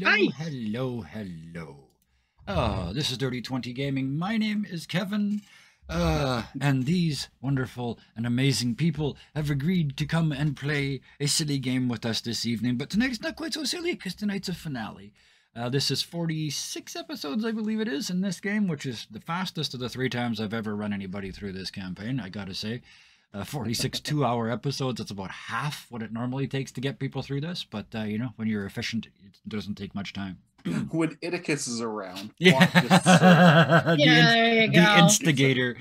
Hi. hello. This is Dirty 20 Gaming. My name is Kevin. And these wonderful and amazing people have agreed to come and play a silly game with us this evening. But tonight it's not quite so silly because tonight's a finale. This is 46 episodes, I believe it is, in this game, which is the fastest of the 3 times I've ever run anybody through this campaign, I gotta say. 46 2-hour episodes, that's about half what it normally takes to get people through this. But, when you're efficient, it doesn't take much time. When Iticus is around. Yeah, there you the go. instigator.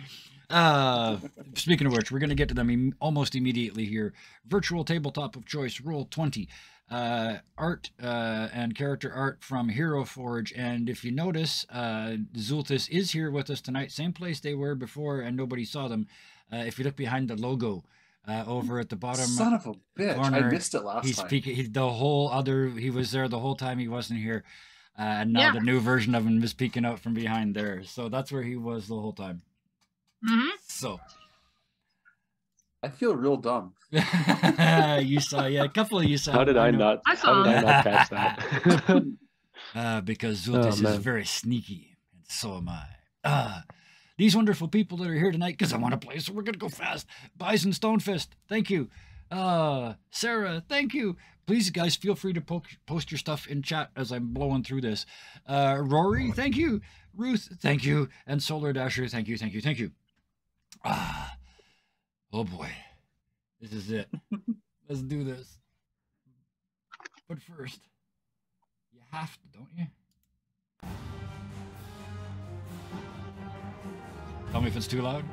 Speaking of which, we're going to get to them almost immediately here. Virtual tabletop of choice, roll 20. Art and character art from Hero Forge. And if you notice, Zultis is here with us tonight. Same place they were before and nobody saw them. If you look behind the logo over at the bottom Son of a bitch, corner, I missed it last time. He was there the whole time he wasn't here. And now the new version of him is peeking out from behind there. So that's where he was the whole time. Mm-hmm. So I feel real dumb. you saw, a couple of you saw. How did I not catch that? Because Zultis is very sneaky, and so am I. These wonderful people that are here tonight, because I want to play, so we're going to go fast. Bison Stonefist, thank you. Sarah, thank you. Please, guys, feel free to post your stuff in chat as I'm blowing through this. Rory, thank you. Ruth, thank you. And Solar Dasher, thank you. Oh boy. This is it. Let's do this. But first, you have to, don't you? Tell me if it's too loud.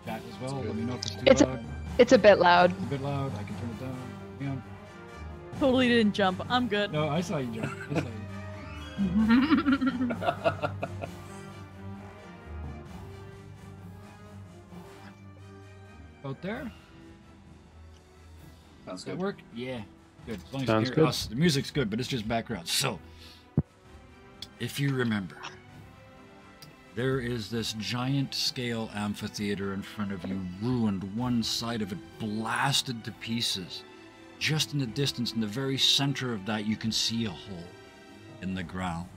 Chat as well. Let me know if it's too loud. It's a bit loud. It's a bit loud. I can turn it down. Hang on. Totally didn't jump. I'm good. No, I saw you jump. Out there? Sounds Does that good. work? Yeah. Good. As long as Sounds you hear good. us. The music's good, but it's just background. So, if you remember, there is this giant scale amphitheater in front of you, ruined, one side of it blasted to pieces. Just in the distance, in the very center of that, you can see a hole in the ground.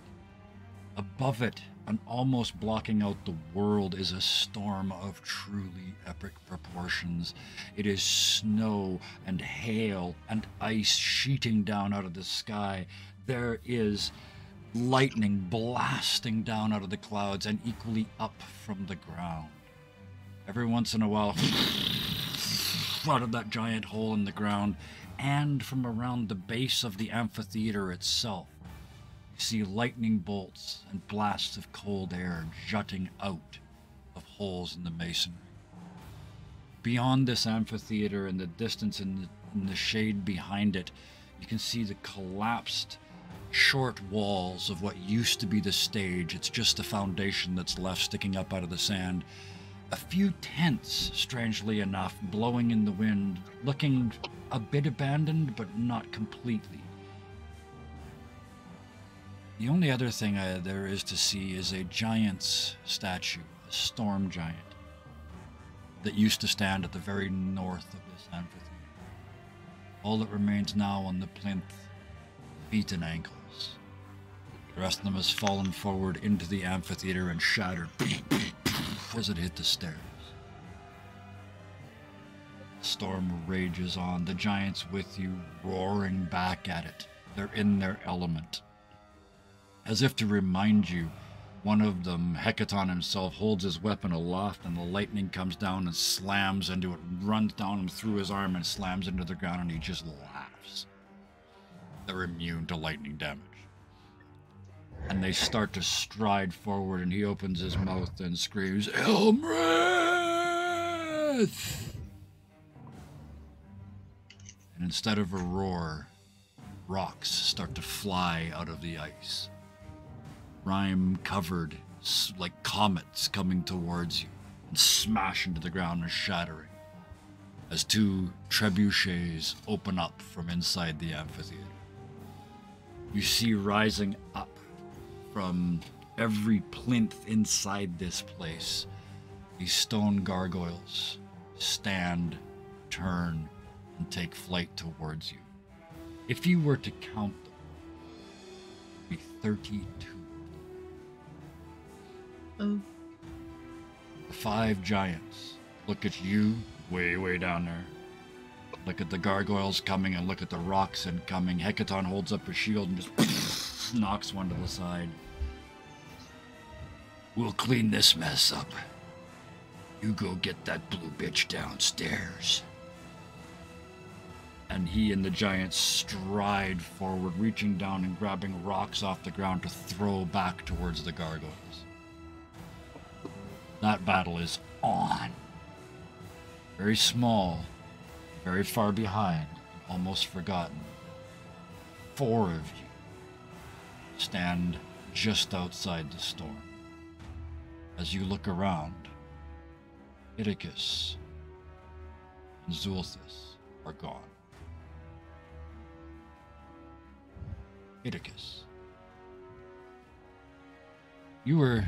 Above it, and almost blocking out the world, is a storm of truly epic proportions. It is snow and hail and ice sheeting down out of the sky. There is lightning blasting down out of the clouds and equally up from the ground. Every once in a while, out of that giant hole in the ground, and from around the base of the amphitheater itself, you see lightning bolts and blasts of cold air jutting out of holes in the masonry. Beyond this amphitheater, in the distance, in the shade behind it, you can see the collapsed short walls of what used to be the stage. It's just the foundation that's left sticking up out of the sand. A few tents, strangely enough, blowing in the wind, looking a bit abandoned, but not completely. The only other thing there is to see is a giant's statue, a storm giant, that used to stand at the very north of this amphitheater. All that remains now on the plinth, feet and ankles. The rest of them has fallen forward into the amphitheater and shattered as it hit the stairs. The storm rages on, the giants with you, roaring back at it. They're in their element. As if to remind you, one of them, Hecaton himself, holds his weapon aloft and the lightning comes down and slams into it, runs down him through his arm and slams into the ground, and he just laughs. They're immune to lightning damage. And they start to stride forward, and he opens his mouth and screams, Elmrith! And instead of a roar, rocks start to fly out of the ice. Rime covered like comets coming towards you and smash into the ground and shattering as 2 trebuchets open up from inside the amphitheater. You see rising up from every plinth inside this place, these stone gargoyles stand, turn, and take flight towards you. If you were to count them, be 32. Oh. The 5 giants look at you way, way down there. Look at the gargoyles coming and look at the rocks incoming. Hecaton holds up a shield and just knocks one to the side. We'll clean this mess up. You go get that blue bitch downstairs. And he and the giants stride forward, reaching down and grabbing rocks off the ground to throw back towards the gargoyles. That battle is on. Very small, very far behind, almost forgotten. 4 of you stand just outside the storm. As you look around, Idicus and Zulthus are gone. Idicus. You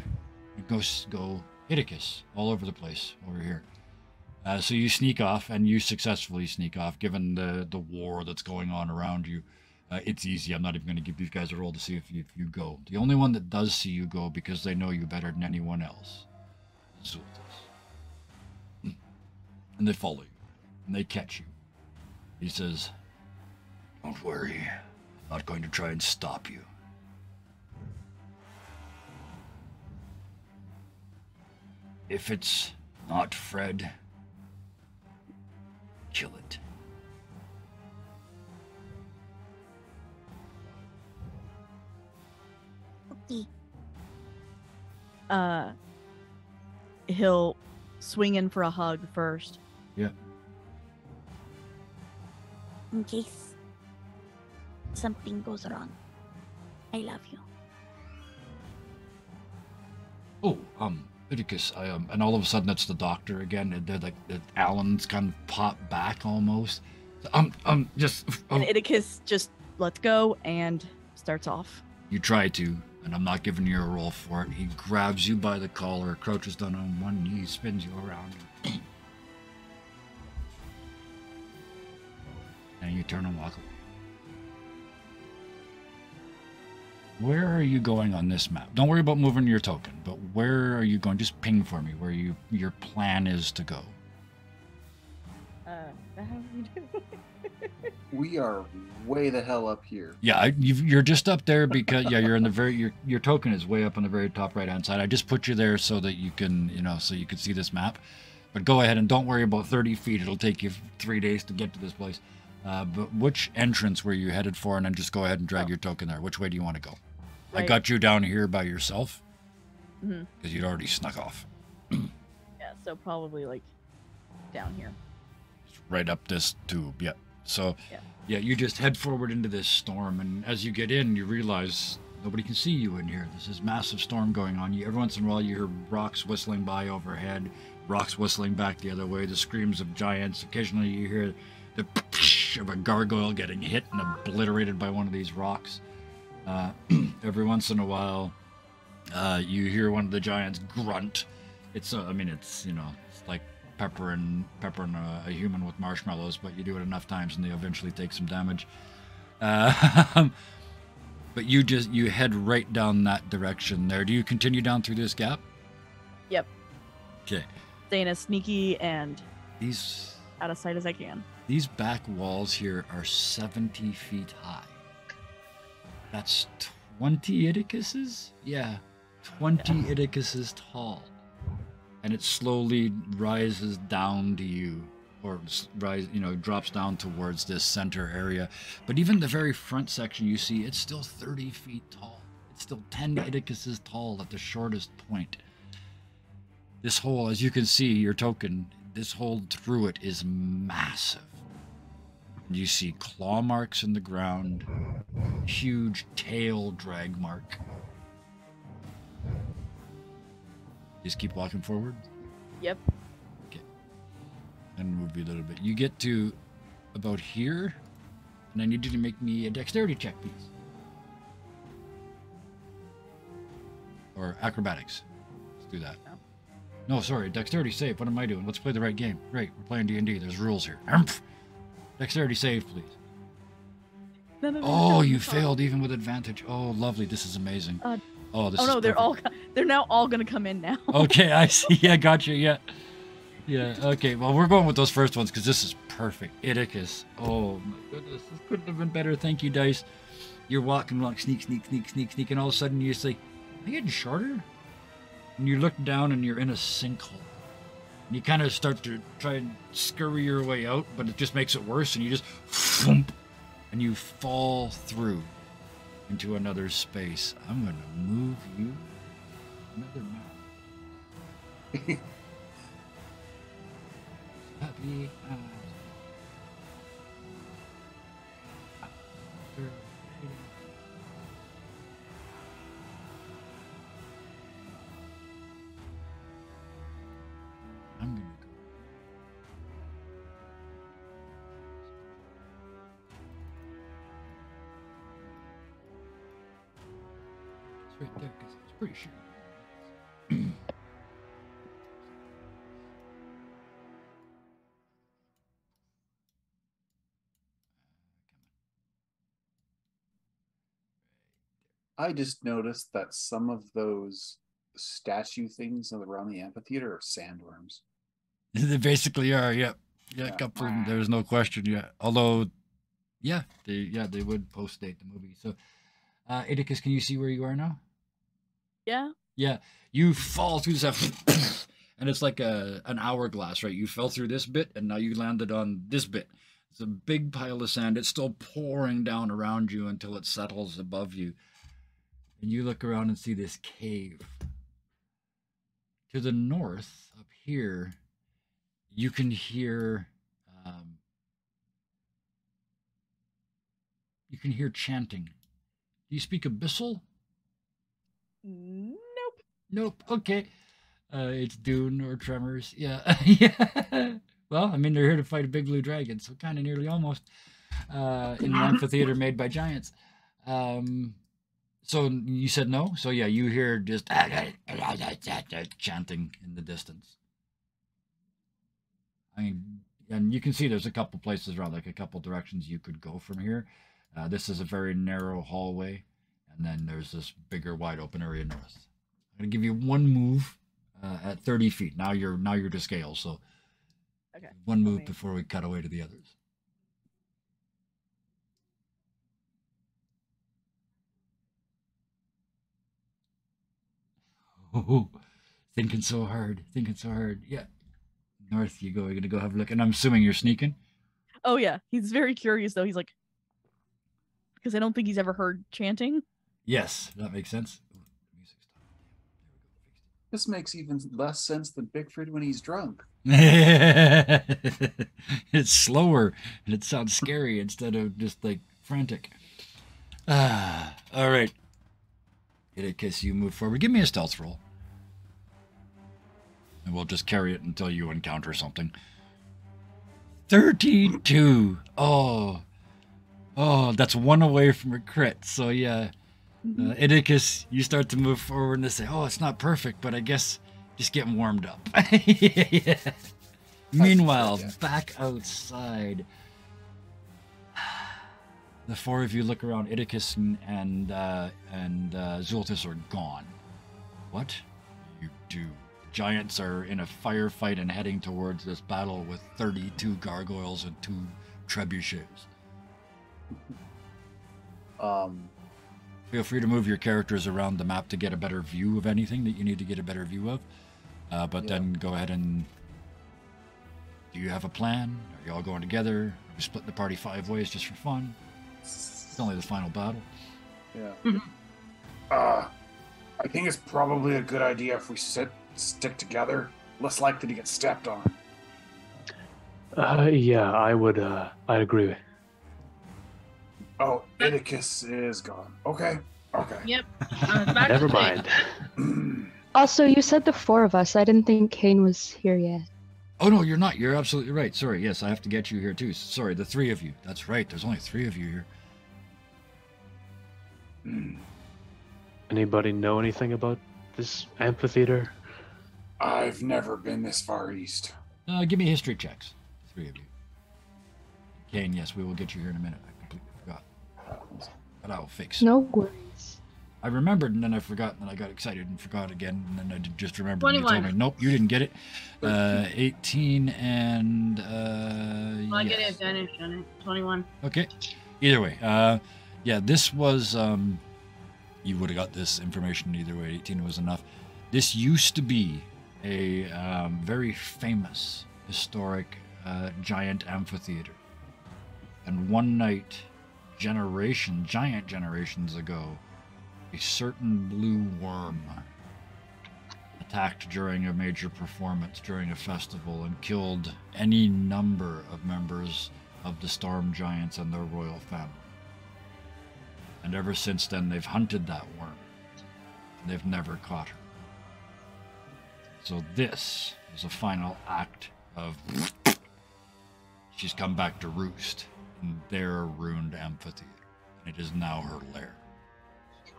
go Idicus all over the place over here. So you sneak off, and you successfully sneak off, given the war that's going on around you. It's easy. I'm not even going to give these guys a roll to see if you go. The only one that does see you go, because they know you better than anyone else, is Zulthus. And they follow you, and they catch you. He says, "Don't worry. I'm not going to try and stop you. If it's not Fred, kill it." Okay. He'll swing in for a hug first. Yeah. In case something goes wrong, I love you. Oh, Idicus, and all of a sudden it's the doctor again. And they're like, Alan's kind of popped back almost. Just. And Idicus just lets go and starts off. You try to, and I'm not giving you a roll for it. He grabs you by the collar, crouches down on one knee, spins you around, and you turn and walk away. Where are you going on this map? Don't worry about moving your token, but where are you going? Just ping for me where your plan is to go. How do you do? We are way the hell up here. Yeah, you're just up there because you're in the very your token is way up on the very top right hand side. I just put you there so that you can so you can see this map. But go ahead and don't worry about 30 feet. It'll take you 3 days to get to this place. But which entrance were you headed for? And then just go ahead and drag your token there. Which way do you want to go? Right. I got you down here by yourself Mhm. because you'd already snuck off. Yeah, so probably like down here. Right up this tube, yeah. So, Yeah. you just head forward into this storm, and as you get in, you realize nobody can see you in here. There's this massive storm going on. Every once in a while, you hear rocks whistling by overhead, rocks whistling back the other way, the screams of giants. Occasionally, you hear the of a gargoyle getting hit and obliterated by one of these rocks. Every once in a while, you hear one of the giants grunt. It's like peppering a human with marshmallows, but you do it enough times and they eventually take some damage. But you head right down that direction there. Do you continue down through this gap? Yep. Okay. Staying as sneaky and These out of sight as I can. back walls here are 70 feet high. That's 20 Idicuses? Yeah, 20 Idicuses tall. And it slowly rises down to you, or drops down towards this center area. But even the very front section you see, it's still 30 feet tall. It's still 10 Idicuses tall at the shortest point. This hole, as you can see, your token, this hole through it is massive. You see claw marks in the ground, huge tail drag mark. Just keep walking forward. Yep. Okay. And move you a little bit. You get to about here, and I need you to make me a dexterity check, please. Or acrobatics. Let's do that. No, sorry, dexterity save. What am I doing? Let's play the right game. Great, we're playing D&D. There's rules here. Dexterity save, please. None of them Oh, killed you the failed even with advantage. Oh, lovely. This is amazing. Oh, this Oh is no, perfect. they're now all gonna come in now. Okay, I see. Yeah, gotcha. Yeah. Yeah, okay. Well, we're going with those first ones because this is perfect. Idicus. Oh, my goodness. This couldn't have been better. Thank you, Dice. You're walking along, sneak, and all of a sudden you say, am I getting shorter? And you look down and you're in a sinkhole. And you kind of start to try and scurry your way out, but it just makes it worse, and you just thump, and you fall through into another space. I'm going to move you another map. Happy I'm gonna go. It's right there because it's pretty sure. I just noticed that some of those statue things around the amphitheater are sandworms. They basically are, yeah. Yeah, a Yeah. couple of them, there's no question, yeah. Although, yeah, they would post-date the movie. So, Idicus, can you see where you are now? Yeah. Yeah, you fall through this, and it's like an hourglass, right? You fell through this bit, and now you landed on this bit. It's a big pile of sand. It's still pouring down around you until it settles above you. And you look around and see this cave. To the north, up here, you can hear chanting. Do you speak Abyssal? Nope. Nope. Okay. It's Dune or Tremors. Yeah. Yeah. Well, I mean, they're here to fight a big blue dragon, so kind of nearly almost in an amphitheater made by giants. So you said no? So yeah, you hear just chanting in the distance. I mean, and you can see there's a couple places around, like a couple directions you could go from here. This is a very narrow hallway, and then there's this bigger, wide open area north. I'm gonna give you one move at 30 feet. Now you're to scale, so Okay. one move me- before we cut away to the others. Oh, thinking so hard. Yeah. North you go. You're gonna go have a look. And I'm assuming you're sneaking? Oh yeah, he's very curious though. He's like, because I don't think he's ever heard chanting. Yes, that makes sense. Ooh, the music's stopped. This makes even less sense than Bigford when he's drunk. It's slower and it sounds scary instead of just like frantic. All right. Idicus, you move forward. Give me a stealth roll. And we'll just carry it until you encounter something. 32. Oh, that's one away from a crit. So yeah, Idicus, you start to move forward and they say, "Oh, it's not perfect, but I guess just getting warmed up." Yeah. Meanwhile, yeah. back outside, the four of you look around. Idicus and Zultus are gone. What do you do? Giants are in a firefight and heading towards this battle with 32 gargoyles and 2 trebuchets. Feel free to move your characters around the map to get a better view of anything that you need to get a better view of. But then go ahead and... Do you have a plan? Are you all going together? Are we splitting the party 5 ways just for fun? It's only the final battle. Yeah. I think it's probably a good idea if we stick together. Less likely to get stepped on. Yeah, I would. I'd agree. Oh, Idicus is gone. Okay. Yep. I was about Never to say, mind. Also, you said the 4 of us. I didn't think Kane was here yet. Oh, no, you're not. You're absolutely right. Sorry. Yes, I have to get you here, too. Sorry, the 3 of you. That's right. There's only 3 of you here. Anybody know anything about this amphitheater? I've never been this far east. Give me history checks. 3 of you. Kane, yes, we will get you here in a minute. I completely forgot. but I'll fix it. No worries. I remembered and then I forgot, and then I got excited and forgot again, and then I just remembered and you told 21. me, nope, you didn't get it. 18 and Well, I get an yes. advantage on it. 21. Okay. Either way, yeah, this was you would have got this information either way. 18 was enough. This used to be a very famous historic giant amphitheater, and one night, giant generations ago, a certain blue worm attacked during a major performance during a festival and killed any number of members of the Storm Giants and their royal family. And ever since then, they've hunted that worm, and they've never caught her. So this is a final act of she's come back to roost in their ruined amphitheater, and it is now her lair.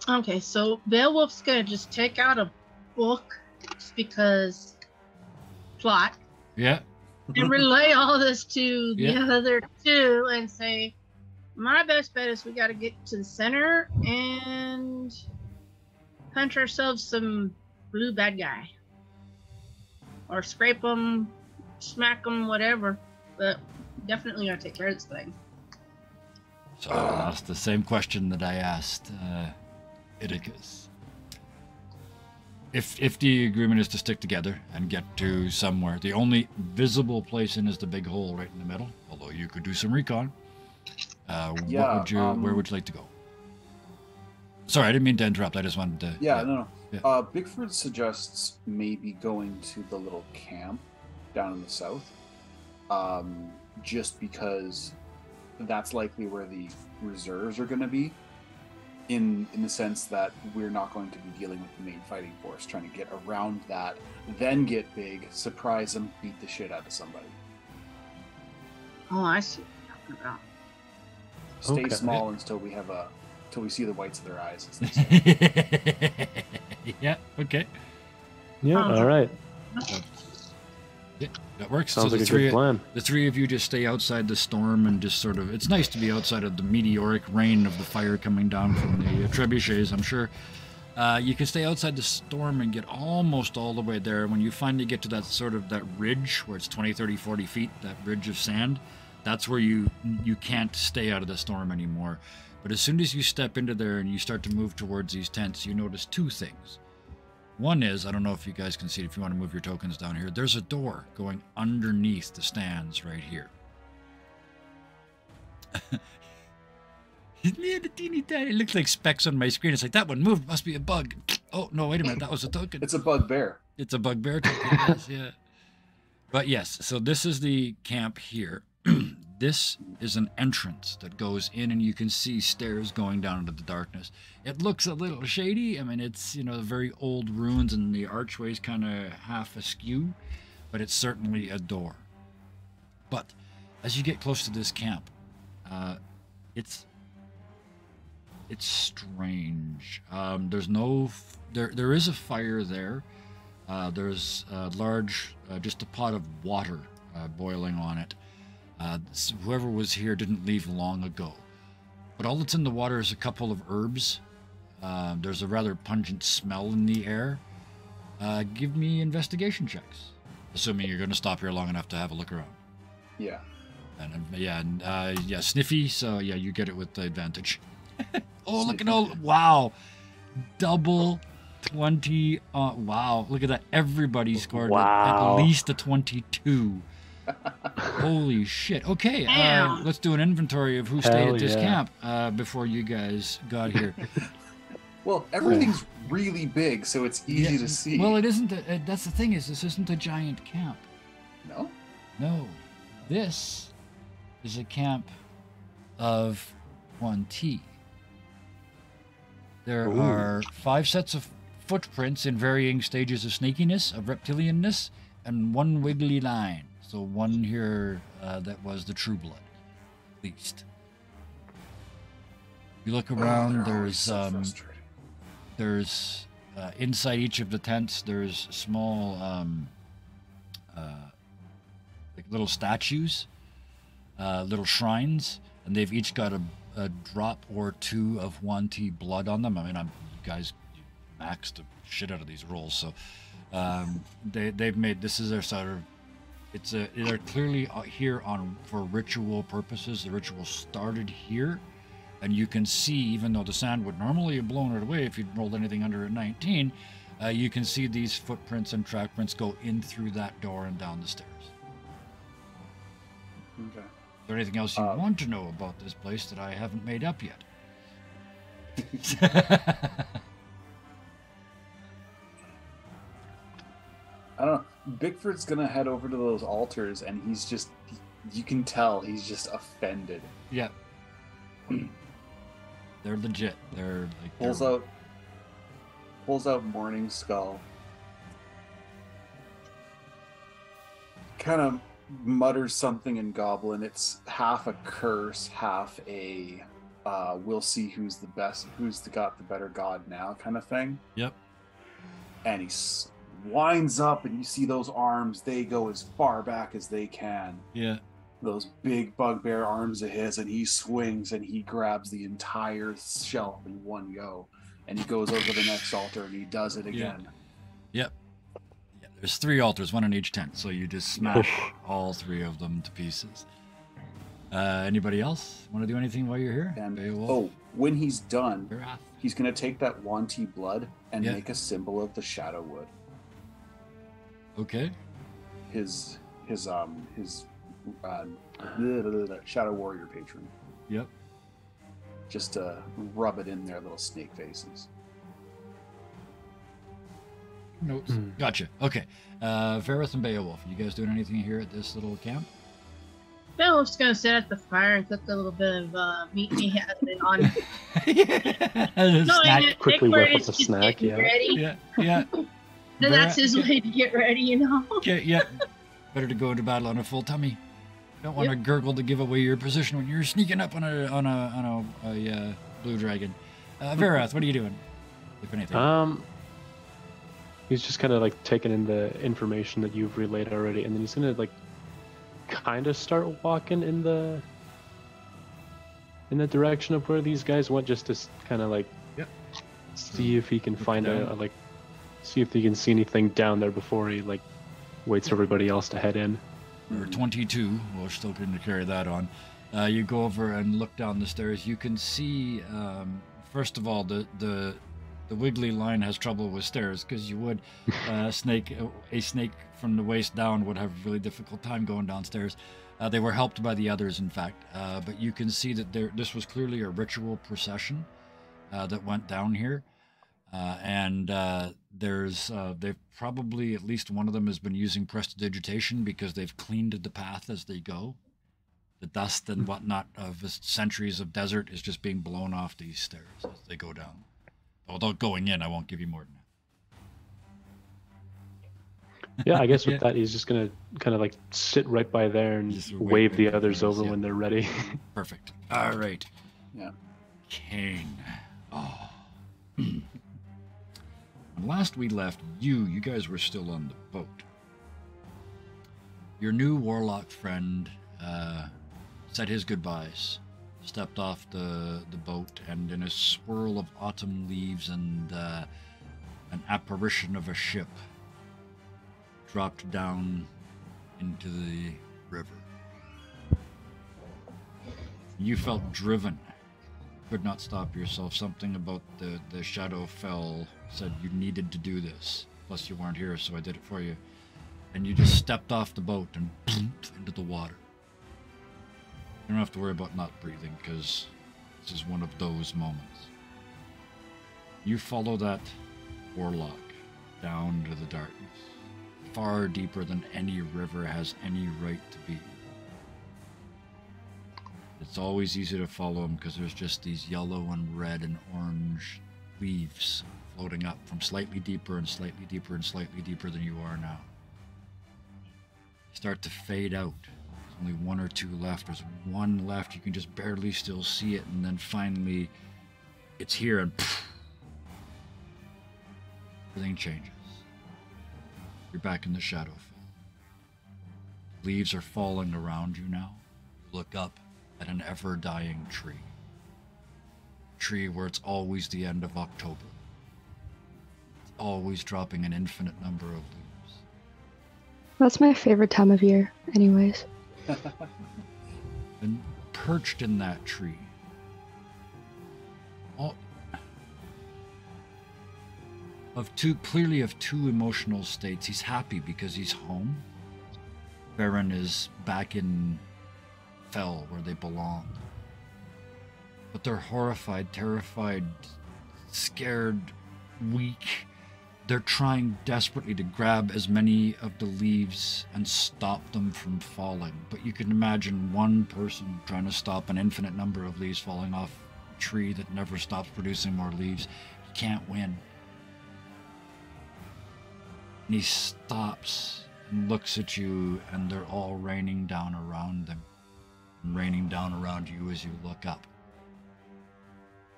Okay, so Beowulf's gonna just take out a book just because plot Yeah. and relay all this to the Yeah. other two and say, my best bet is we got to get to the center and punch ourselves some blue bad guy. Or scrape them, smack them, whatever. But definitely got to take care of this thing. So that's the same question that I asked Idicus. If the agreement is to stick together and get to somewhere, the only visible place in is the big hole right in the middle. Although you could do some recon. Yeah, where would you like to go? Sorry, I didn't mean to interrupt. I just wanted to. Yeah, no. Yeah. Bigford suggests maybe going to the little camp down in the south, just because that's likely where the reserves are going to be, in the sense that we're not going to be dealing with the main fighting force, trying to get around that, then get big, surprise them, beat the shit out of somebody. Oh, I see what you're talking about. Stay Okay. small until we see the whites of their eyes. As they say. Yeah. Okay. Yeah, Oh. all right. Yeah, that works. Sounds so like the a good plan. The three of you just stay outside the storm and just sort of. It's nice to be outside of the meteoric rain of the fire coming down from the trebuchets, I'm sure. You can stay outside the storm and get almost all the way there. When you finally get to that sort of that ridge where it's 20, 30, 40 feet, that ridge of sand, that's where you can't stay out of the storm anymore. But as soon as you step into there and you start to move towards these tents, you notice two things. One is, I don't know if you guys can see it, if you want to move your tokens down here, there's a door going underneath the stands right here. It looks like specks on my screen. It's like, that one moved, must be a bug. Oh, no, wait a minute, that was a token. It's a bugbear. It's a bugbear token, yes, yeah. But yes, so this is the camp here. This is an entrance that goes in, and you can see stairs going down into the darkness. It looks a little shady. I mean, it's, very old ruins, and the archway's kind of half askew, but it's certainly a door. But as you get close to this camp, it's strange. There's no, there is a fire there. There's a large, just a pot of water boiling on it. Whoever was here didn't leave long ago. But all that's in the water is a couple of herbs. There's a rather pungent smell in the air. Give me investigation checks, assuming you're going to stop here long enough to have a look around. Yeah. And sniffy. So yeah, you get it with the advantage. Oh, look at all! Wow, double 20. Wow, look at that! Everybody scored Wow. at least a 22. Holy shit! Okay, Damn. let's do an inventory of who stayed Hell at this yeah. camp before you guys got here. Well, everything's really big, so it's easy Yeah, to see. Well, it isn't. That's the thing is, this isn't a giant camp. No? No, this is a camp of 1T. There Ooh. are 5 sets of footprints in varying stages of snakiness, of reptilianness, and 1 wiggly line. So one here that was the true blood, at least. You look around. They're always There's so frustrating. there's inside each of the tents. There's small like little statues, little shrines, and they've each got a drop or two of 1T blood on them. I mean, you guys maxed the shit out of these rolls, so they've made this is their sort of. They're clearly here for ritual purposes. The ritual started here, and you can see, even though the sand would normally have blown it away if you'd rolled anything under a 19, you can see these footprints and track prints go in through that door and down the stairs. Okay. Is there anything else you want to know about this place that I haven't made up yet? I don't know. Bigford's gonna head over to those altars, and he's just, you can tell he's just offended. Yeah. They're legit. They're like pulls out Morning Skull. Kind of mutters something in Goblin. It's half a curse, half a we'll see who's got the better god now kind of thing. Yep. And he winds up, and you see those arms, they go as far back as they can. Yeah. Those big bugbear arms of his, and he swings and he grabs the entire shelf in one go, and he goes over the next altar and he does it again. Yep. Yeah, there's 3 altars, 1 in each tent, so you just smash all 3 of them to pieces. Anybody else want to do anything while you're here? And when he's done, he's going to take that 1T blood and make a symbol of the Shadow Wood. Okay. His Shadow Warrior patron. Yep. Just to rub it in their little snake faces. Notes. Gotcha. Okay. Vareth and Beowulf, you guys doing anything here at this little camp? Beowulf's gonna sit at the fire and cook a little bit of meat he has been on. Quickly whip up a snack. Yeah. Ready. Yeah. And that's his way to get ready, you know. Yeah. Better to go into battle on a full tummy. Don't want to gurgle to give away your position when you're sneaking up on a blue dragon. Vareth, what are you doing? If anything. He's just kind of like taking in the information that you've relayed already, and then he's gonna like kind of start walking in the direction of where these guys went, just to kind of like see if he can find see if he can see anything down there before he like waits for everybody else to head in. Or 22, we're still going to carry that on. You go over and look down the stairs. You can see, first of all, the wiggly line has trouble with stairs, because you would a snake from the waist down would have a really difficult time going downstairs. They were helped by the others, in fact, but you can see that this was clearly a ritual procession that went down here, and they've probably, at least one of them has been using prestidigitation, because they've cleaned the path as they go. The dust and whatnot of centuries of desert is just being blown off these stairs as they go down. Although going in, I won't give you more than that. Yeah, I guess with that, he's just going to kind of like sit right by there and wave the others over when they're ready. Perfect. All right. Yeah. Kane. Oh. When last we left you guys were still on the boat. Your new warlock friend said his goodbyes, stepped off the boat, and in a swirl of autumn leaves and an apparition of a ship, dropped down into the river. You felt driven. Could not stop yourself. Something about the Shadowfell said you needed to do this. Plus you weren't here, so I did it for you. And you just stepped off the boat and into the water. You don't have to worry about not breathing, because this is one of those moments. You follow that warlock down to the darkness, far deeper than any river has any right to be. It's always easy to follow him because there's just these yellow and red and orange leaves floating up from slightly deeper and slightly deeper and slightly deeper than you are now. You start to fade out. There's only 1 or 2 left. There's 1 left. You can just barely still see it, and then finally it's here, and everything changes. You're back in the Shadowfell. Leaves are falling around you now. You look up at an ever-dying tree. tree where it's always the end of October. It's always dropping an infinite number of leaves. That's my favorite time of year, anyways. And perched in that tree, clearly of two emotional states. He's happy because he's home. Baron is back in Fell where they belong. But they're horrified, terrified, scared, weak. They're trying desperately to grab as many of the leaves and stop them from falling. But you can imagine one person trying to stop an infinite number of leaves falling off a tree that never stops producing more leaves. He can't win. And he stops and looks at you, and they're all raining down around them. And raining down around you as you look up.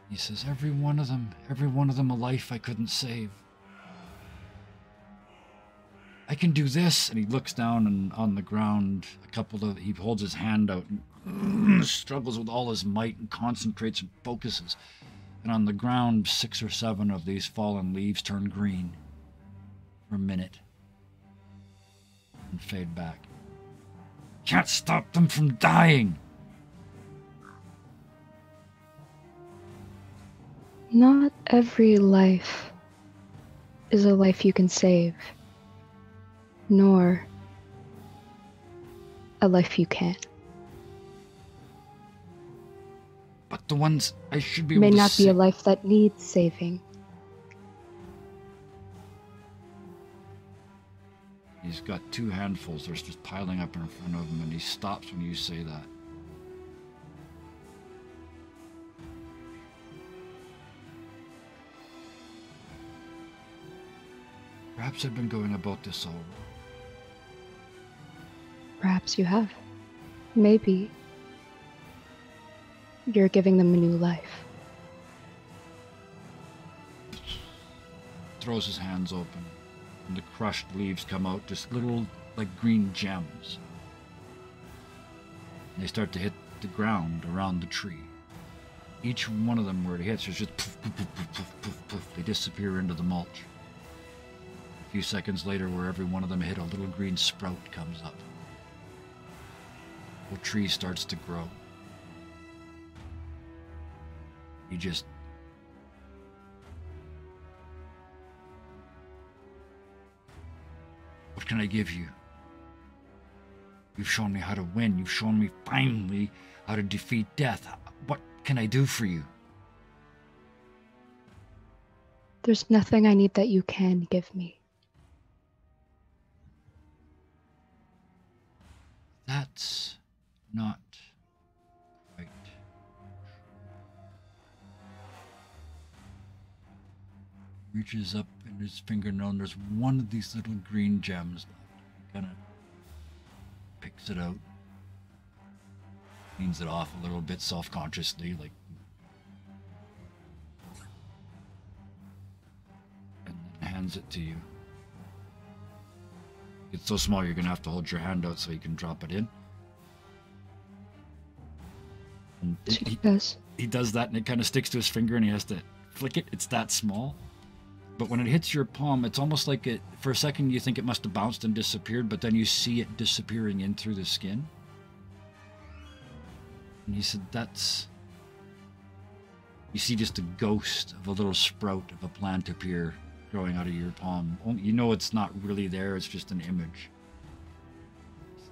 He says, every one of them a life I couldn't save. I can do this. And he looks down, and on the ground, he holds his hand out and struggles with all his might and concentrates and focuses. And on the ground, 6 or 7 of these fallen leaves turn green for a minute and fade back. Can't stop them from dying. Not every life is a life you can save, nor a life you can't. But the ones I should be able to May not be a life that needs saving. He's got 2 handfuls. They're just piling up in front of him, and he stops when you say that. Perhaps I've been going about this all wrong. Perhaps you have. Maybe you're giving them a new life. Throws his hands open, and the crushed leaves come out, just little, like, green gems. And they start to hit the ground around the tree. Each one of them, where it hits, is just poof, poof, poof, poof, poof, poof, poof. They disappear into the mulch. A few seconds later, where every one of them hit, a little green sprout comes up. The tree starts to grow. He just... What can I give you? You've shown me how to win. You've shown me finally how to defeat death. What can I do for you? There's nothing I need that you can give me. That's not right. Reaches up in his fingernail, and there's one of these little green gems left. He kind of picks it out, cleans it off a little bit self-consciously, like, and then hands it to you. It's so small you're gonna have to hold your hand out so you can drop it in. And he does that, and it kind of sticks to his finger, and he has to flick it. It's that small. But when it hits your palm, it's almost like it, for a second you think it must have bounced and disappeared, but then you see it disappearing in through the skin. And he said, that's... You see just a ghost of a little sprout of a plant appear growing out of your palm. You know it's not really there, it's just an image.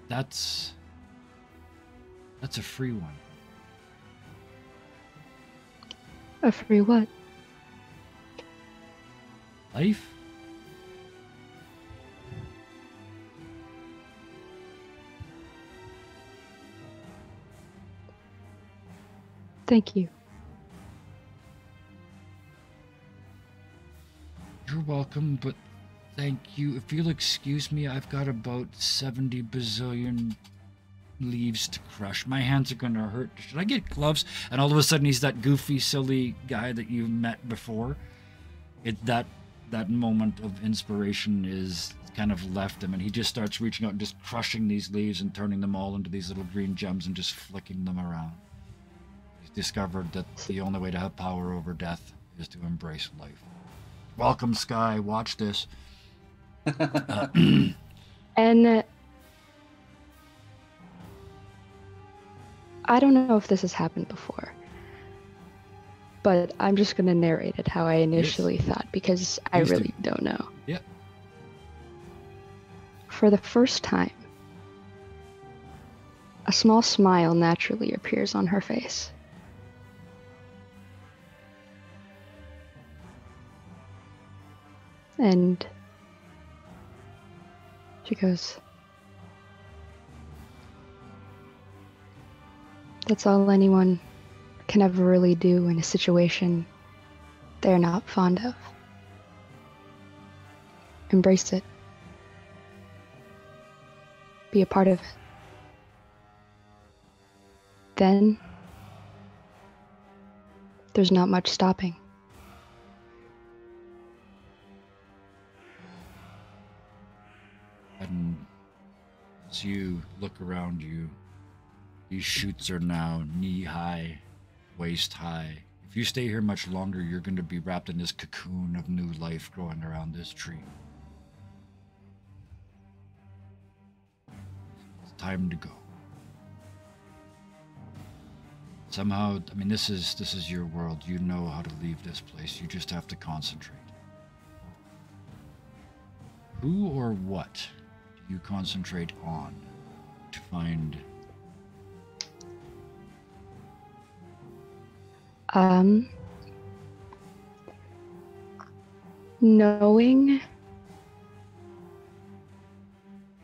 That's a free one. A free what? Life? Thank you. You're welcome, but thank you. If you'll excuse me, I've got about 70 bazillion leaves to crush. My hands are gonna hurt. Should I get gloves? And all of a sudden he's that goofy, silly guy that you've met before. That moment of inspiration is kind of left him, and he just starts reaching out and just crushing these leaves and turning them all into these little green gems and just flicking them around. discovered that the only way to have power over death is to embrace life. Welcome, Sky. Watch this. And I don't know if this has happened before, but I'm just going to narrate it how I initially thought, because I Please do. really don't know. Yep. For the first time, a small smile naturally appears on her face. And she goes, "That's all anyone can ever really do in a situation they're not fond of. Embrace it. Be a part of it. Then there's not much stopping." And as you look around you, these chutes are now knee-high, waist-high. If you stay here much longer, you're going to be wrapped in this cocoon of new life growing around this tree. It's time to go. Somehow, I mean, this is your world. You know how to leave this place. You just have to concentrate. Who or what do you concentrate on to find?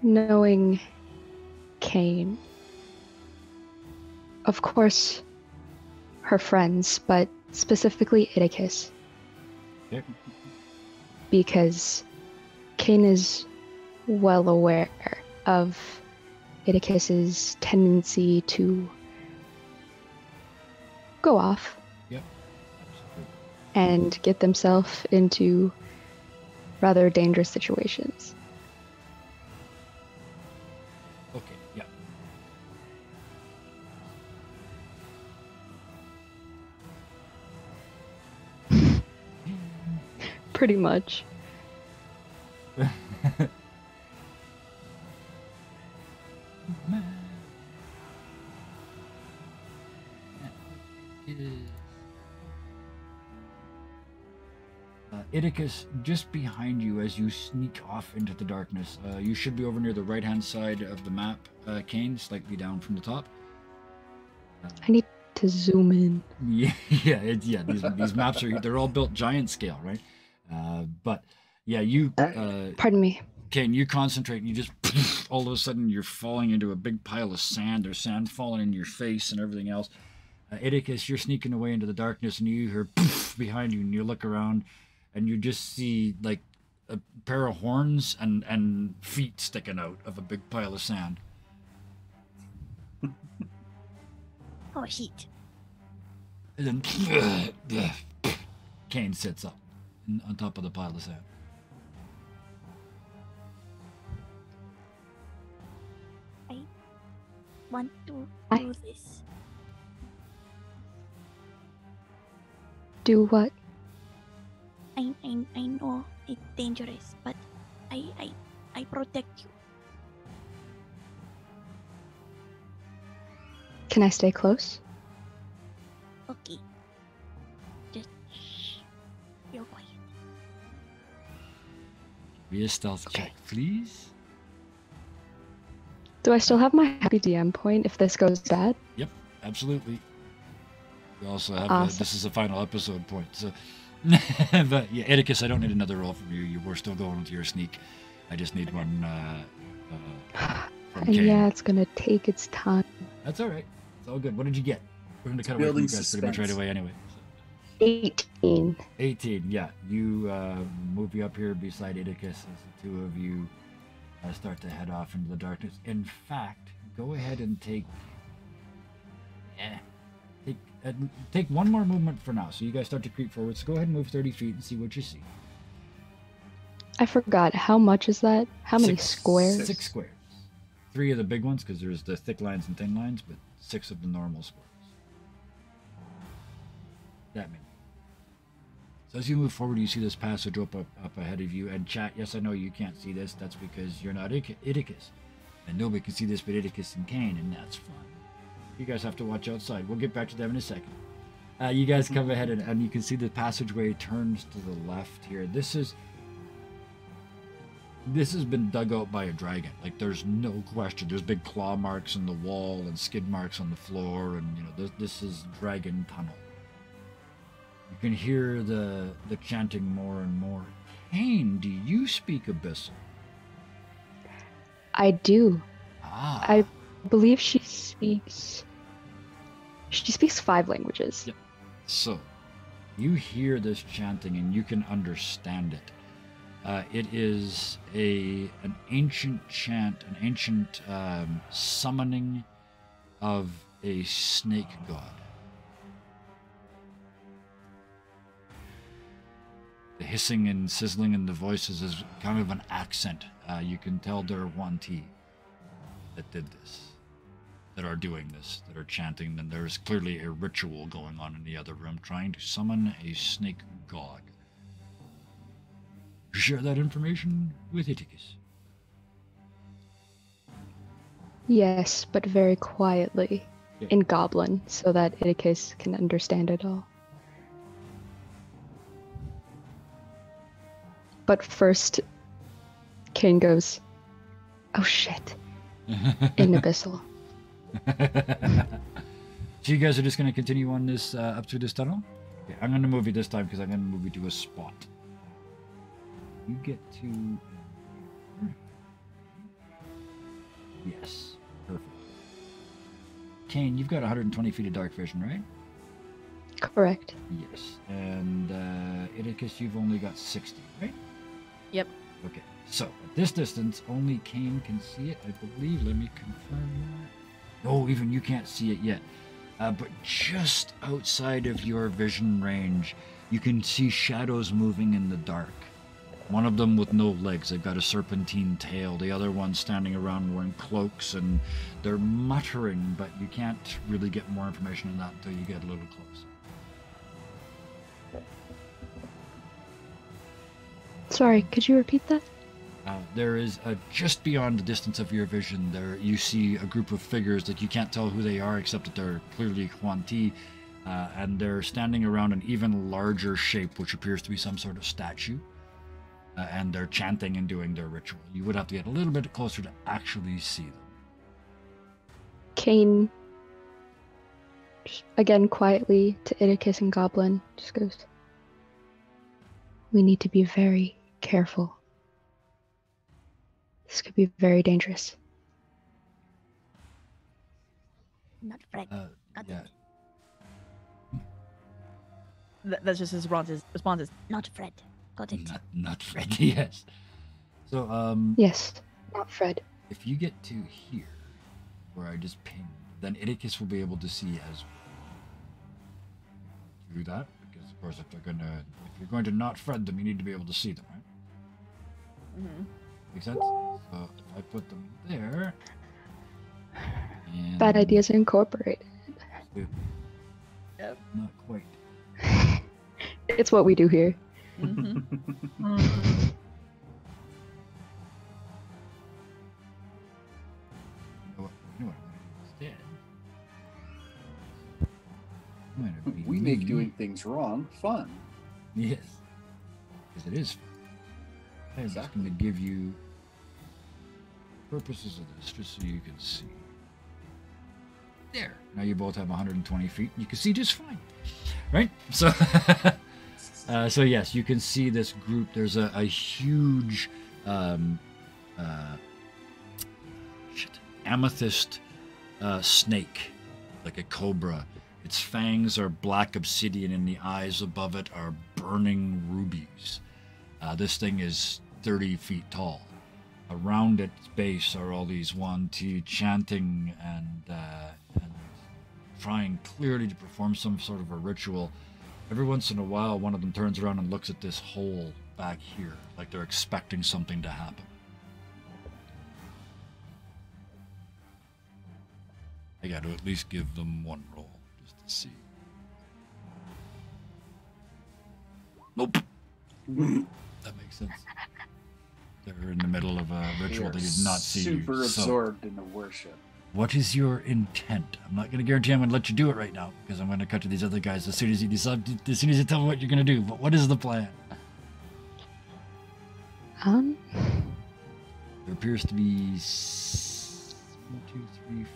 Knowing Kane. Of course, her friends, but specifically Idicus. Yep. Because Kane is well aware of Idicus's tendency to go off Yep. Absolutely. and get themselves into rather dangerous situations. Okay. Yeah. Pretty much. Idicus, just behind you as you sneak off into the darkness. You should be over near the right-hand side of the map, Kane, slightly down from the top. I need to zoom in. Yeah, these maps they're all built giant scale, right? But yeah, you, Pardon me. Kane, you concentrate and you just all of a sudden you're falling into a big pile of sand. There's sand falling in your face and everything else. Idicus, you're sneaking away into the darkness and you hear behind you and you look around and you just see like a pair of horns and feet sticking out of a big pile of sand. Oh, shit. And then Kane sits up on top of the pile of sand. I want to do this. Do what? I know it's dangerous, but I protect you. Can I stay close? Okay. Just shh. You're quiet. Be a stealth check, please. Do I still have my happy DM point if this goes bad? Yep, absolutely. We also have Awesome. this is a final episode point. So, but yeah, Idicus, I don't need another roll from you. You were still going with your sneak. I just need one from Kane. Yeah, it's gonna take its time. That's all right. It's all good. What did you get? We're going to cut away from Building you guys pretty much right suspense. away anyway. 18. 18, yeah. You move you up here beside Idicus as the two of you start to head off into the darkness. In fact, go ahead and take one more movement for now. So you guys start to creep forward. So go ahead and move 30 feet and see what you see. I forgot. How much is that? How many Six. squares? 6 squares. 3 of the big ones because there's the thick lines and thin lines, but 6 of the normal squares. that many. So as you move forward, you see this passage up ahead of you. And chat, yes, I know you can't see this. That's because you're not Iticus. And nobody can see this but Iticus and Kane, and that's fun. You guys have to watch outside. We'll get back to them in a second. You guys come ahead, and you can see the passageway turns to the left here. This has been dug out by a dragon. Like, there's no question. There's big claw marks in the wall and skid marks on the floor, and you know this is Dragon Tunnel. You can hear the chanting more and more. Kane, do you speak Abyssal? I do. Ah. I believe she speaks 5 languages. Yep. So, you hear this chanting and you can understand it. It is an ancient chant, an ancient summoning of a snake god. The hissing and sizzling in the voices is kind of an accent. You can tell they're Wanti that did this, that are doing this, that are chanting. And there's clearly a ritual going on in the other room, trying to summon a snake god. Share that information with Iticus. Yes, but very quietly, Yeah. in Goblin, so that Iticus can understand it all. But first, Kane goes, "Oh shit," in Abyssal. So you guys are just going to continue on this up through this tunnel? Okay, I'm going to move you this time because I'm going to move you to a spot. You get to... Yes, perfect. Kane, you've got 120 feet of dark vision, right? Correct. Yes. And Iticus, you've only got 60, right? Yep. Okay. So, at this distance, only Kane can see it, I believe. Let me confirm that. No, even you can't see it yet. But just outside of your vision range, you can see shadows moving in the dark. One of them with no legs. They've got a serpentine tail. The other one standing around wearing cloaks, and they're muttering, but you can't really get more information on that until you get a little close. Sorry, could you repeat that? There is just beyond the distance of your vision. There you see a group of figures that you can't tell who they are, except that they're clearly Huanti, and they're standing around an even larger shape, which appears to be some sort of statue. And they're chanting and doing their ritual. You would have to get a little bit closer to actually see them. Kane, just again quietly to Iticus and Goblin, just goes, "We need to be very careful. This could be very dangerous." Not Fred. Got Yeah. it. That's just his response is, Not Fred. Got it. Not Fred, yes. So, Yes, not Fred. if you get to here, where I just pinged, then Iticus will be able to see as well. Do that, because of course if you're going to not Fred them, you need to be able to see them, right? mm-hmm. Make sense? So if I put them there, and Bad ideas are incorporated. Yep. Not quite. It's what we do here. Mm-hmm. Mhm. You know what I'm going to do instead? I'm gonna be We make me. doing things wrong fun. Yes. Because it is fun. I'm just going to give you purposes of this, just so you can see. There. Now you both have 120 feet. You can see just fine. Right? So, so yes, you can see this group. There's a huge amethyst snake, like a cobra. Its fangs are black obsidian and the eyes above it are burning rubies. This thing is 30 feet tall. Around its base are all these Wanti chanting and trying clearly to perform some sort of a ritual. Every once in a while, one of them turns around and looks at this hole back here, like they're expecting something to happen. I got to at least give them one roll, just to see. Nope. That makes sense. They're in the middle of a ritual. They did not see you. Super absorbed in the worship. What is your intent? I'm not going to guarantee I'm going to let you do it right now because I'm going to cut to these other guys as soon as you decide, as soon as you tell me what you're going to do. But what is the plan? There appears to be 1, 2, 3, 4,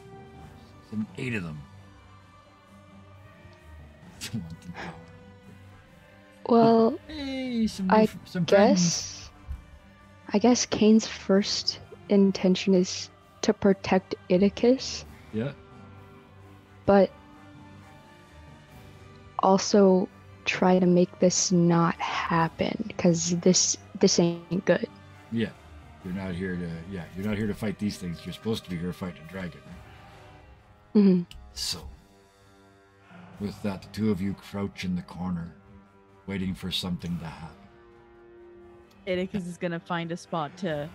7, 8 of them. Well, hey, some I friends. guess Kane's first intention is to protect Idicus, Yeah. but also try to make this not happen because this ain't good. Yeah. You're not here to fight these things. You're supposed to be here to fight a dragon. Right? Hmm. So, with that, the two of you crouch in the corner, waiting for something to happen. Idicus is gonna find a spot to,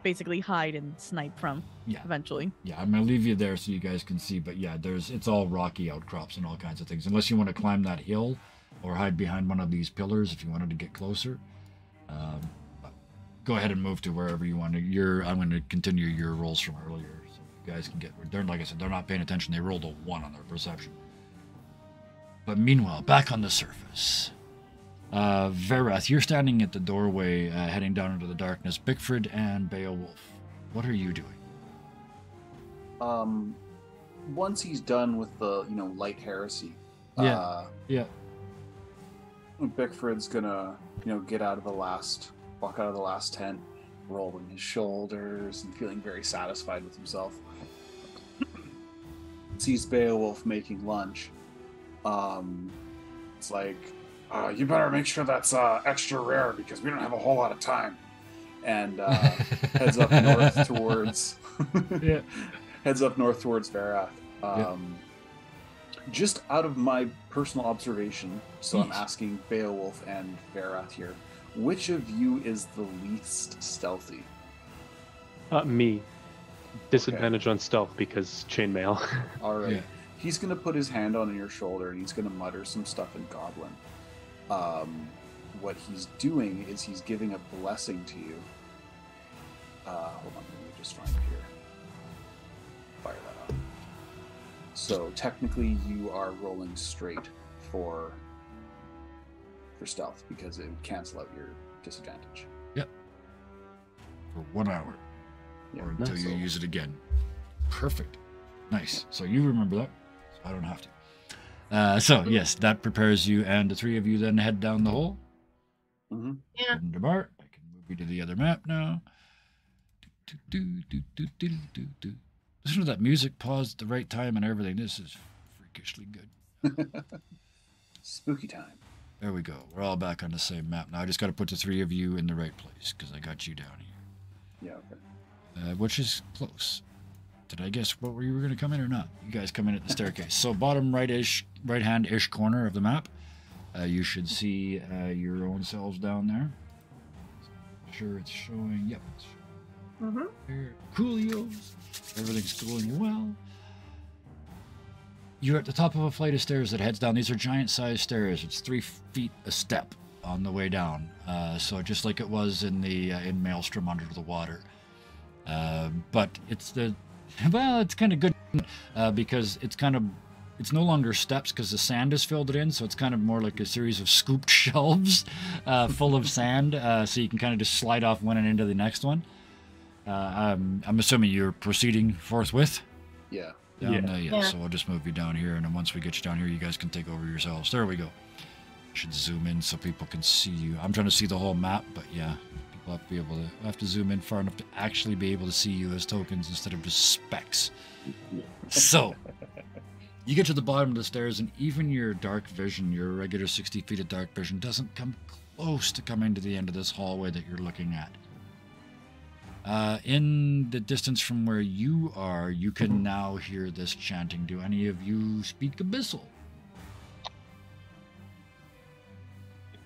basically hide and snipe from. Yeah. Eventually. Yeah, I'm gonna leave you there so you guys can see. But yeah, it's all rocky outcrops and all kinds of things. Unless you want to climb that hill, or hide behind one of these pillars if you wanted to get closer. But go ahead and move to wherever you want to. I'm going to continue your rolls from earlier, so you guys can get. They're, like I said, they're not paying attention. They rolled a 1 on their perception. But meanwhile, back on the surface, Verath, you're standing at the doorway, heading down into the darkness. Bickford and Beowulf, what are you doing? Once he's done with the light heresy, Yeah. Bickford's gonna walk out of the last tent, rolling his shoulders and feeling very satisfied with himself. Sees Beowulf making lunch. It's like, You better make sure that's extra rare because we don't have a whole lot of time. and heads up north towards Yeah. heads up north towards Verath. Just out of my personal observation, so I'm Yes. asking Beowulf and Verath here, which of you is the least stealthy? Me. Disadvantage on stealth because chainmail. All right. Yeah. He's going to put his hand on your shoulder and he's going to mutter some stuff in Goblin. What he's doing is he's giving a blessing to you. Hold on, let me just find it here. Fire that up. So technically you are rolling straight for stealth because it would cancel out your disadvantage. For 1 hour. Yeah, Or until you so- use it again. Perfect. Nice. So you remember that. So I don't have to. So yes, that prepares you, and the three of you then head down the hole. Mhm. Yeah. Bart, I can move you to the other map now. Listen to that music, pause at the right time and everything. This is freakishly good. Spooky time. There we go. We're all back on the same map now. I just got to put the three of you in the right place because I got you down here. Yeah, okay. Which is close. Did I guess what you were going to come in or not? You guys come in at the staircase. So bottom right-hand-ish corner of the map, you should see your own selves down there. Sure, it's showing. Yep, it's showing. Mm-hmm. There. Coolios. Everything's going well. You're at the top of a flight of stairs that heads down. These are giant-sized stairs. It's 3 feet a step on the way down. So just like it was in the in Maelstrom Under the Water. But it's it's kind of good because it's no longer steps because the sand has filled it in, so it's kind of more like a series of scooped shelves full of sand, so you can kind of just slide off one and into the next one. I'm assuming you're proceeding forthwith. Yeah. Yeah. So I'll just move you down here, and then once we get you down here, you guys can take over yourselves. There we go. Should zoom in so people can see you. I'm trying to see the whole map, but yeah. Have to zoom in far enough to actually be able to see you as tokens instead of just specks. So, you get to the bottom of the stairs, and even your dark vision, your regular 60 feet of dark vision, doesn't come close to coming to the end of this hallway that you're looking at. In the distance from where you are, you can now hear this chanting. Do any of you speak Abyssal?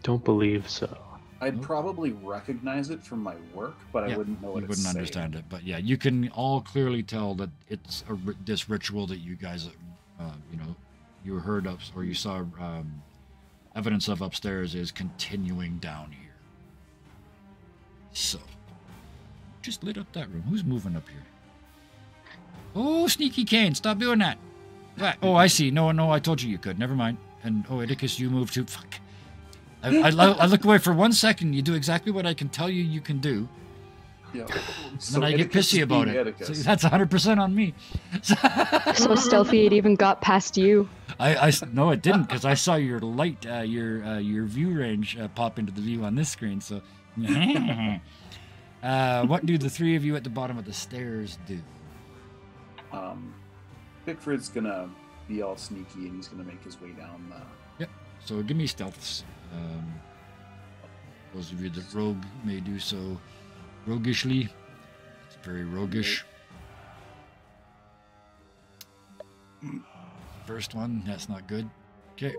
Don't believe so. I'd probably recognize it from my work, but I wouldn't know what you it's wouldn't understand it. But yeah, you can all clearly tell that it's this ritual that you guys, you heard of or you saw evidence of upstairs is continuing down here. So, just lit up that room. Who's moving up here? Oh, sneaky Kane, stop doing that. What? Oh, I see. No, I told you could. Never mind. And, oh, Edicus, you moved too. Fuck. I look away for 1 second. You do exactly what I can tell you can do. Yeah. Then I get pissy about it. So that's 100% on me. So stealthy, it even got past you. No, it didn't, because I saw your light, your view range pop into the view on this screen. So, what do the three of you at the bottom of the stairs do? Pickford's gonna be all sneaky, and he's gonna make his way down. Yep. So give me stealths. Those of you that rogue may do so roguishly. It's very roguish. First one, that's not good. Okay.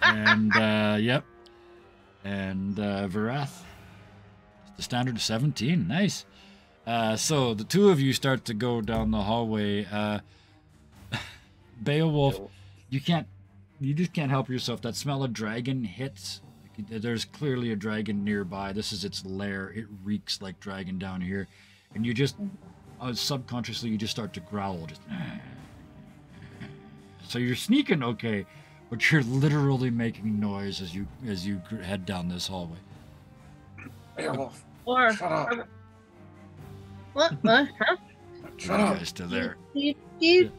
And yep. And Varath, the standard 17. Nice. So the two of you start to go down the hallway. Beowulf, you just can't help yourself. That smell of dragon hits. There's clearly a dragon nearby. This is its lair. It reeks like dragon down here, and you just subconsciously you just start to growl. Just so you're sneaking okay, but you're literally making noise as you head down this hallway. Beowulf, Or shut up. what? Huh? Shut up. Guys to there. Yeah.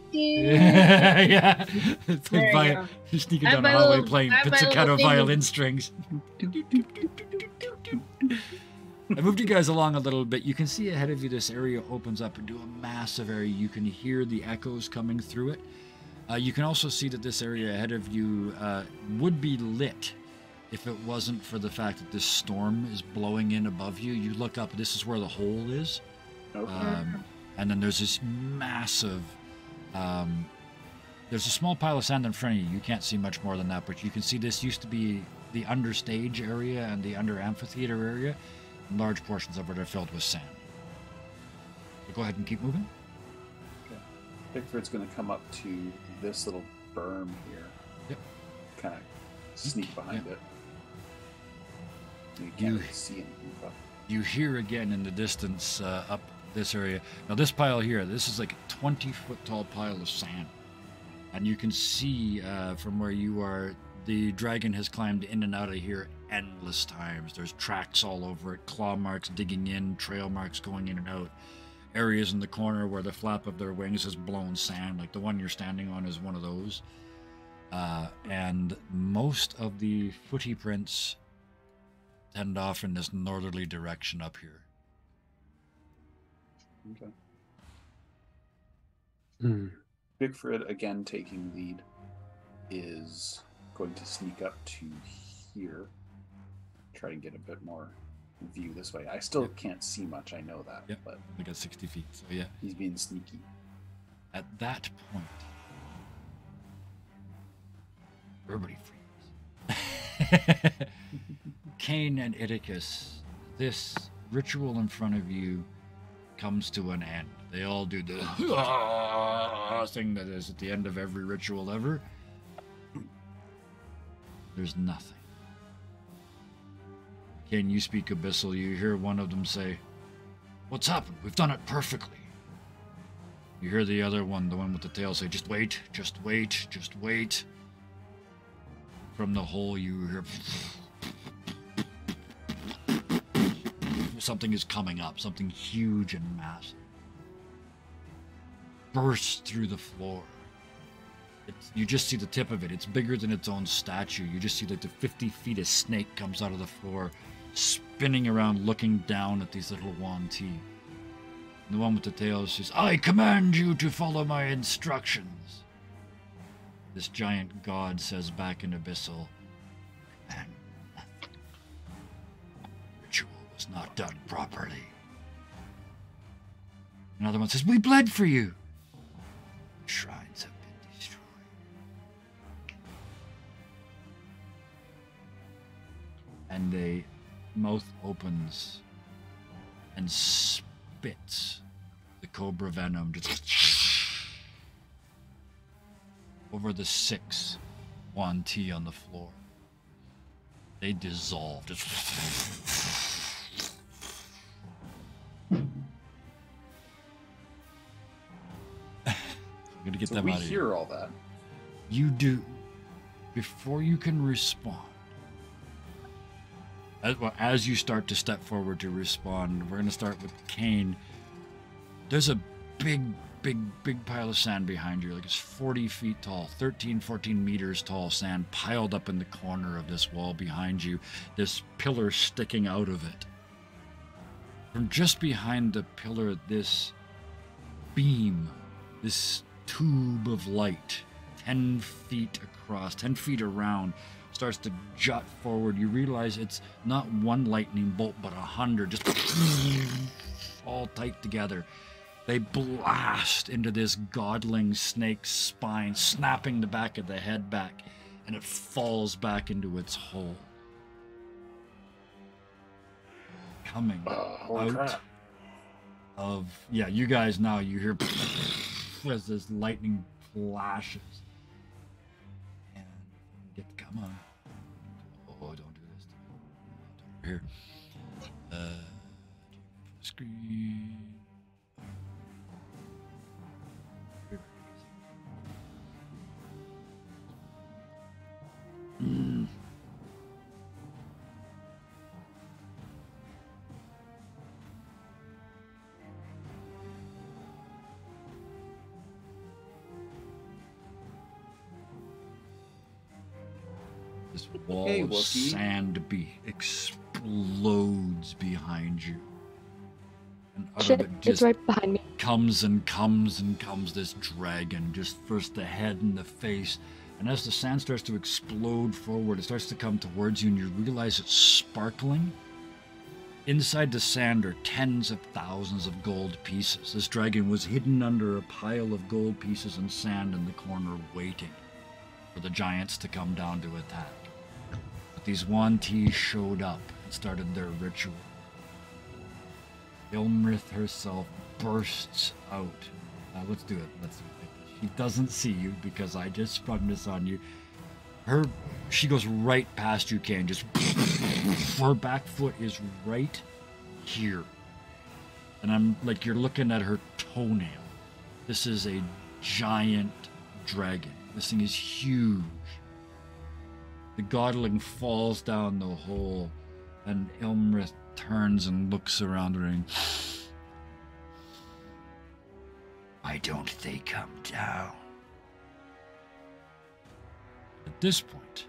Yeah. It's There like you go. you're sneaking I down the have my hallway little- playing I have my pizzicato little thing. violin strings. I moved you guys along a little bit. You can see ahead of you this area opens up into a massive area. You can hear the echoes coming through it. You can also see that this area ahead of you would be lit if it wasn't for the fact that this storm is blowing in above you. You look up, this is where the hole is. Okay. And then there's this massive, there's a small pile of sand in front of you. You can't see much more than that, but you can see this used to be the understage area and the under amphitheater area. And large portions of it are filled with sand. So go ahead and keep moving. Pickford's gonna come up to this little berm here. Yep. Kind of sneak behind it. You can't really see anything, but You hear again in the distance up this area. Now this pile here, this is like a 20-foot tall pile of sand. And you can see from where you are, the dragon has climbed in and out of here endless times. There's tracks all over it, claw marks digging in, trail marks going in and out. Areas in the corner where the flap of their wings has blown sand, like the one you're standing on is one of those. And most of the footy prints tend off in this northerly direction up here. okay. Hmm. Bigfoot, again taking lead, is going to sneak up to here. Try and get a bit more view this way. I still can't see much, I know that, Yep. but We got 60 feet, so yeah. he's being sneaky. At that point, everybody freeze. Cain and Idicus, this ritual in front of you comes to an end. They all do the thing that is at the end of every ritual ever. There's nothing. Cain, you speak Abyssal. You hear one of them say, "What's happened? We've done it perfectly." You hear the other one, the one with the tail, say, "Just wait, just wait, just wait." From the hole, you hear something is coming up, something huge and massive. Bursts through the floor. You just see the tip of it. It's bigger than its own statue. You just see like the 50 feet of snake comes out of the floor, spinning around, looking down at these little Yuan-ti. And the one with the tail says, "I command you to follow my instructions." This giant god says back in Abyssal, "And nothing. Ritual was not done properly." Another one says, "We bled for you." Shrines have been destroyed. And a mouth opens and spits the cobra venom just over the 6 Yuan Ti on the floor. They dissolve. Just I'm gonna get So them we out of here. hear all that. You do. Before you can respond, as you start to step forward to respond, we're going to start with Kane. There's a big pile of sand behind you. Like it's 40 feet tall, 13, 14 meters tall sand piled up in the corner of this wall behind you. This pillar sticking out of it. From just behind the pillar, this beam, this tube of light, 10 feet across, 10 feet around, starts to jut forward. You realize it's not one lightning bolt, but 100, just all tight together. They blast into this godling snake's spine, snapping the back of the head back, and it falls back into its hole. Coming Holy out crap. of, yeah, you guys now, you hear as this lightning flashes. And get the come on. Oh, don't do this to me. Over here. Screen. This wall Hey, of Wookie. sand explodes behind you. And out Shit, of it it's just right behind me. comes and comes and comes this dragon, just first the head and the face. And as the sand starts to explode forward, it starts to come towards you, and you realize it's sparkling. Inside the sand are tens of thousands of gold pieces. This dragon was hidden under a pile of gold pieces and sand in the corner, waiting for the giants to come down to attack. But these Yuan Ti showed up and started their ritual. Ilmrith herself bursts out. Let's do it. Let's do it. She doesn't see you because I just sprung this on you. She goes right past you, Kane. Just her back foot is right here. And I'm like, you're looking at her toenail. This is a giant dragon. This thing is huge. The godling falls down the hole, and Ilmrith turns and looks around her and, why don't they come down? At this point,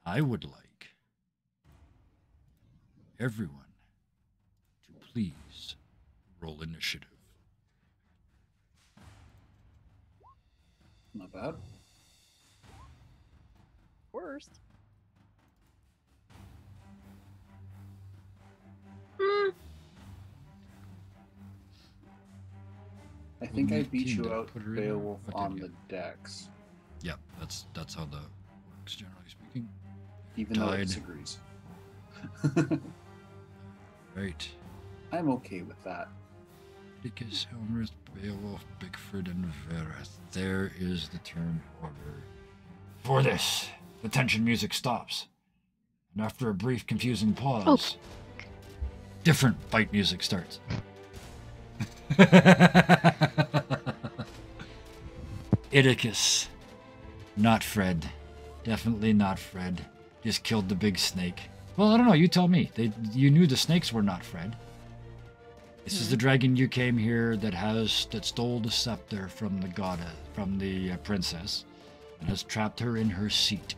I would like everyone to please roll initiative. Not bad. Worst. I think I 18 beat you to out, put her in. Beowulf, What did on you the decks, Yep, that's how that works, generally speaking. even though it Tied. disagrees. Right. I'm okay with that. Atticus, Helmrith, Beowulf, Bigford, and Vareth. There is the turn order. For this, the tension music stops. And after a brief, confusing pause, different fight music starts. Atticus. Not Fred. Definitely not Fred. Just killed the big snake. Well, I don't know. You tell me. You knew the snakes were not Fred. This is the dragon you came here that stole the scepter from the goddess, from the princess, and has trapped her in her seat.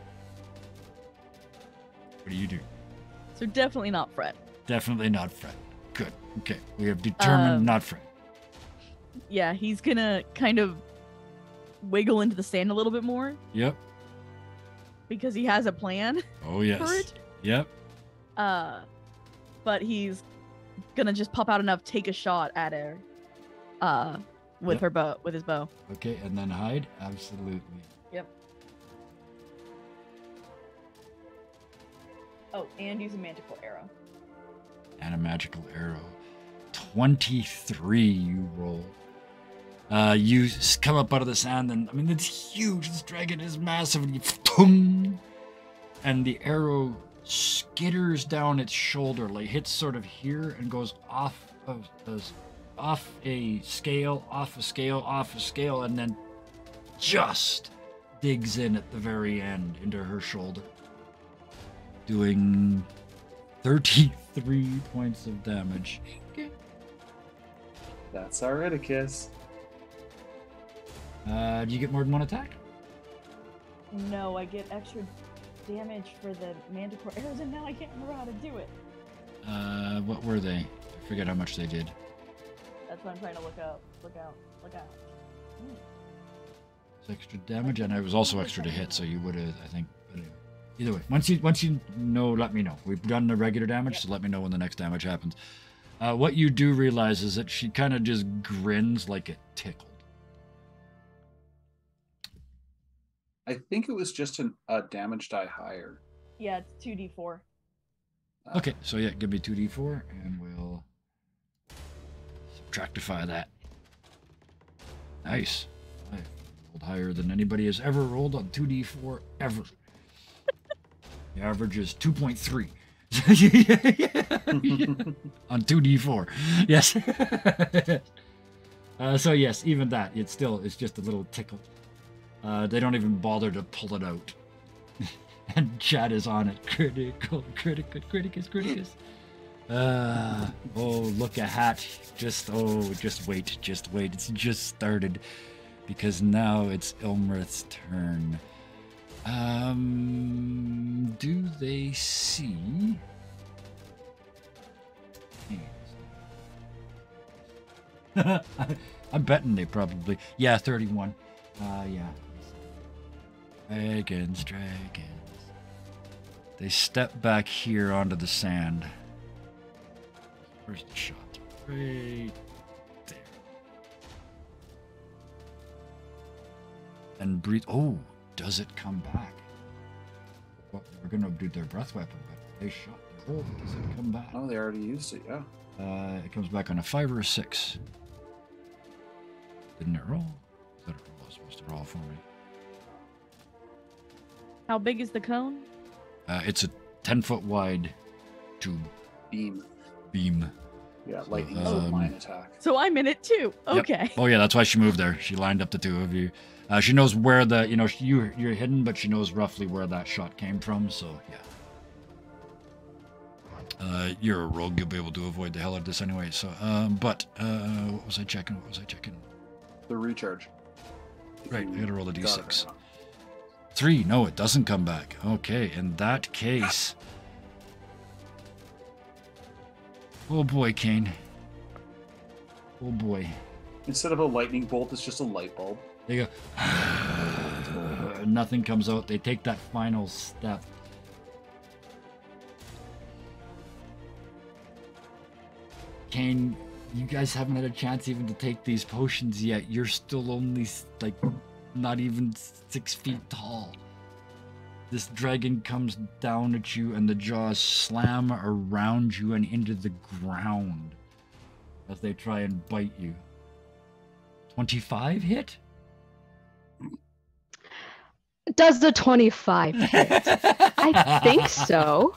What do you do? So definitely not Fred. Definitely not Fred. Good. Okay. We have determined not Fred. Yeah, he's gonna kind of wiggle into the sand a little bit more Yep. because he has a plan Oh, yes. for it. Yep. But he's gonna just pop out enough, take a shot at her, with Yep. her bow, with his bow. Okay, and then hide? Absolutely. Yep. Oh, and use a magical arrow. And a magical arrow. 23 you roll. You come up out of the sand, and I mean, it's huge. This dragon is massive, and and the arrow skitters down its shoulder, like hits sort of here and goes off a scale, off a scale, off a scale, and then just digs in at the very end into her shoulder, doing 33 points of damage. That's our Redicus. Do you get more than one attack? No, I get extra damage for the manticore arrows, and now I can't remember how to do it. What were they? I forget how much they did. That's what I'm trying to look up. Look out. It's extra damage, and it was also extra to hit, so you would have, I think. But anyway. Either way, once you know, let me know. We've done the regular damage, so let me know when the next damage happens. What you do realize is that she kind of just grins like it tickled. I think it was just a damage die higher. Yeah, it's 2d4. Okay, so yeah, give me 2d4, and we'll subtractify that. Nice. I rolled higher than anybody has ever rolled on 2d4 ever. The average is 2.3. On 2d4. Yes. So yes, even that, it's just a little tickle. They don't even bother to pull it out. And Chad is on it. Criticus. Oh, look a hat. Just wait. It's just started. Because now it's Ilmrith's turn. Do they see? I'm betting they probably. Yeah, 31. Yeah. Dragons. They step back here onto the sand. Where's the shot? Right there. And breathe. Oh, does it come back? Well, we're gonna do their breath weapon, but they shot their roll. Does it come back? Oh, they already used it, yeah. It comes back on a 5 or a 6. Didn't it roll? I thought it was supposed to roll for me. How big is the cone? It's a 10-foot wide tube. Beam. Yeah, lightning is a line attack. So I'm in it too. Okay. Yep. Oh yeah, that's why she moved there. She lined up the two of you. She knows where you're hidden, but she knows roughly where that shot came from. So yeah. You're a rogue. You'll be able to avoid the hell out of this anyway. So, what was I checking? The recharge. Right, I gotta roll a d6. 3. No, it doesn't come back. Okay, in that case. Oh boy, Kane. Oh boy. Instead of a lightning bolt, it's just a light bulb. They go. Nothing comes out. They take that final step. Kane, you guys haven't had a chance even to take these potions yet. You're still only, like, not even 6 feet tall. This dragon comes down at you, and the jaws slam around you and into the ground as they try and bite you. 25 hit? Does the 25 hit? I think so.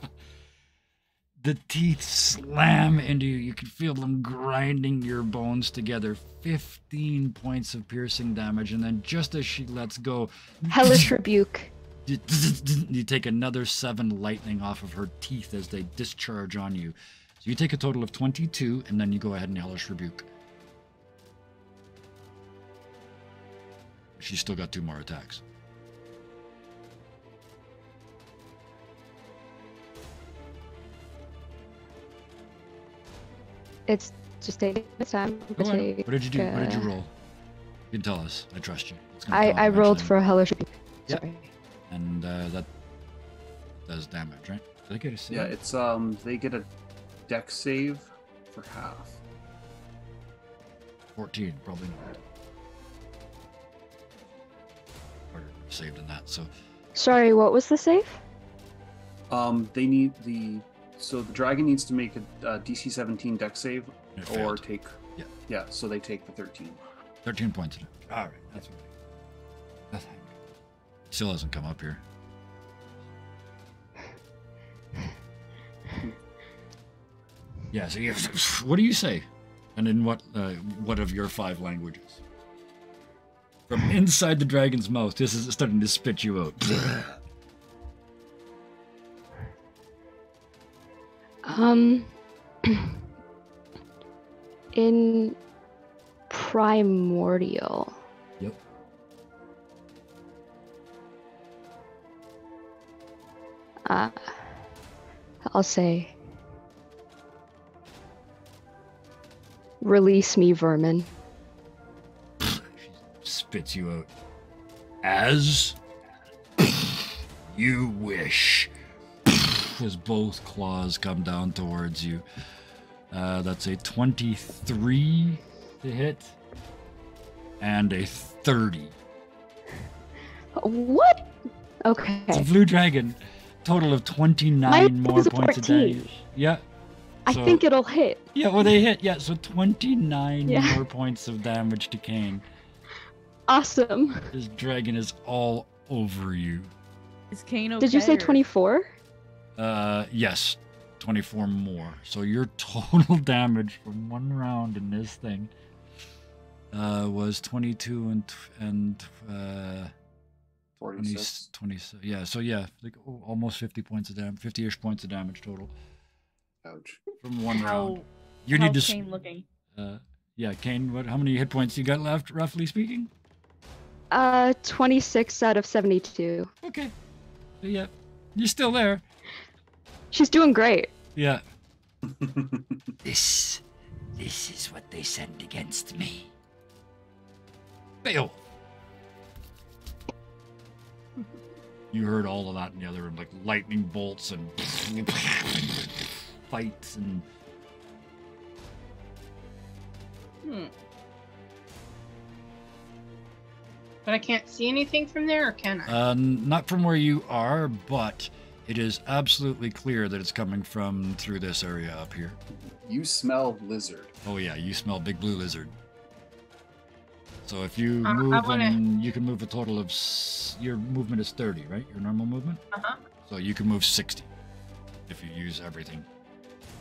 The teeth slam into you. You can feel them grinding your bones together. 15 points of piercing damage, and then just as she lets go, Hellish Rebuke. You take another 7 lightning off of her teeth as they discharge on you. So you take a total of 22, and then you go ahead and Hellish Rebuke. She's still got 2 more attacks. It's just taking its time. What did you do? What did you roll? You can tell us. I trust you. It's gonna come I up rolled eventually. for a Hellish Rebuke. Yep. Sorry. And that does damage, right? Did I get a save? Yeah, it's they get a dex save for half. 14, probably not. Harder saved than that, so. Sorry, what was the save? They need the dragon needs to make a DC 17 dex save It or failed. take. Yeah. Yeah, so they take the 13. 13 points. All right, that's what. That's still hasn't come up here. Yeah. So what do you say? And in what of your 5 languages? From inside the dragon's mouth, this is starting to spit you out. In primordial. Yep. I'll say, release me, vermin. She spits you out. As you wish. As both claws come down towards you. That's a 23 to hit. And a 30. What? Okay. It's a blue dragon. Total of 29 more points of damage. Yeah. I think it'll hit. Yeah, well, they hit. Yeah, so 29 Yeah. more points of damage to Kane. Awesome. This dragon is all over you. Is Kane okay? Did you say or- 24? Yes, 24 more. So your total damage from one round in this thing was 22 and 46. 20, yeah. So yeah, like almost 50 points of damage, 50-ish points of damage total Ouch. from one round. How, You how's need to. Kane looking? Yeah, Kane. How many hit points you got left, roughly speaking? 26 out of 72. Okay. So, yeah, you're still there. She's doing great. Yeah. This is what they send against me. Beowulf. You heard all of that in the other room, like lightning bolts and fights and. But I can't see anything from there, or can I? Not from where you are, but it is absolutely clear that it's coming from through this area up here. You smell lizard. Oh yeah, you smell big blue lizard. So if you I move, wanna- and you can move a total of your movement is 30, right? Your normal movement. Uh-huh. So you can move 60 if you use everything,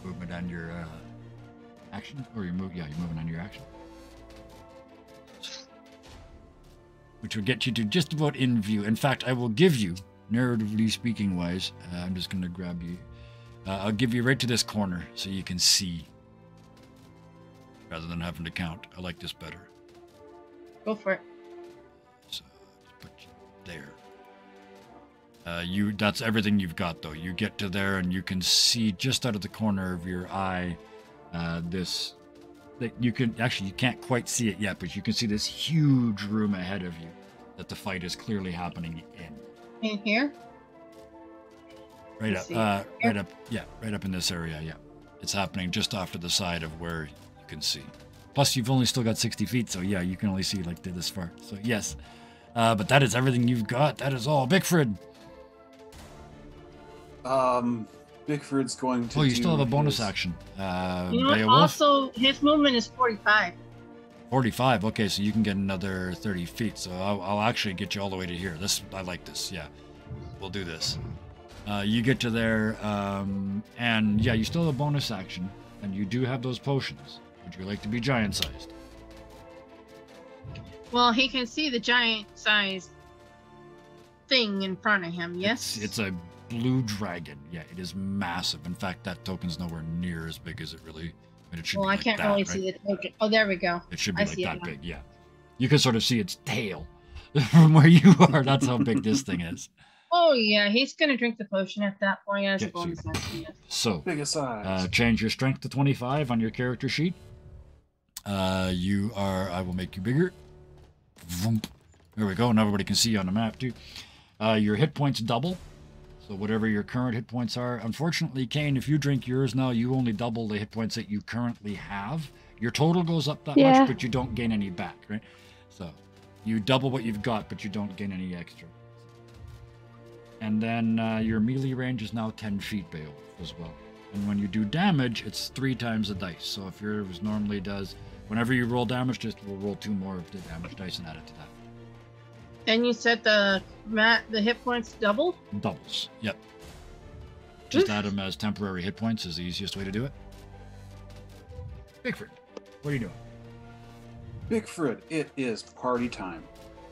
movement and your action, or you move. Yeah, you're moving on your action, which will get you to just about in view. In fact, I will give you, narratively speaking wise, I'm just going to grab you. I'll give you right to this corner so you can see, rather than having to count. I like this better. Go for it. So just put you there. That's everything you've got, though. You get to there and you can see just out of the corner of your eye this. That you can't quite see it yet, but you can see this huge room ahead of you that the fight is clearly happening in. In here? Right Let's up, see. right up in this area. Yeah, it's happening just off to the side of where you can see. Plus, you've only still got 60 feet, so yeah, you can only see like this far. So yes, but that is everything you've got. That is all, Bickford. Bickford's going to. Oh, you still have a do bonus his- action. You know what? Beowulf, Also, his movement is 45. 45. Okay, so you can get another 30 feet. So I'll actually get you all the way to here. I like this. Yeah, we'll do this. You get to there, and yeah, you still have a bonus action, and you do have those potions. Would you like to be giant-sized? Well, he can see the giant-sized thing in front of him, yes? It's a blue dragon. Yeah, it is massive. In fact, that token's nowhere near as big as it really. It should Well, be I like can't that, really right? see the token. Oh, there we go. It should be I like see it that now. big. Yeah, you can sort of see its tail from where you are. That's how big this thing is. Oh, yeah, he's going to drink the potion at that point as Yeah, a bonus action. Yes. So, Biggest size. change your strength to 25 on your character sheet. I will make you bigger. Vroom. There we go. Now everybody can see you on the map too. Your hit points double. So whatever your current hit points are. Unfortunately, Kane, if you drink yours now, you only double the hit points that you currently have. Your total goes up that Yeah. much, but you don't gain any back, right? So you double what you've got, but you don't gain any extra. And then your melee range is now 10 feet, Beowulf, as well. And when you do damage, it's 3 times the dice. So if yours normally does, whenever you roll damage, just we'll roll 2 more of the damage dice and add it to that. And you set the hit points double? Doubles. Yep. Just add them as temporary hit points is the easiest way to do it. Bigford, what are you doing? Bigford, it is party time.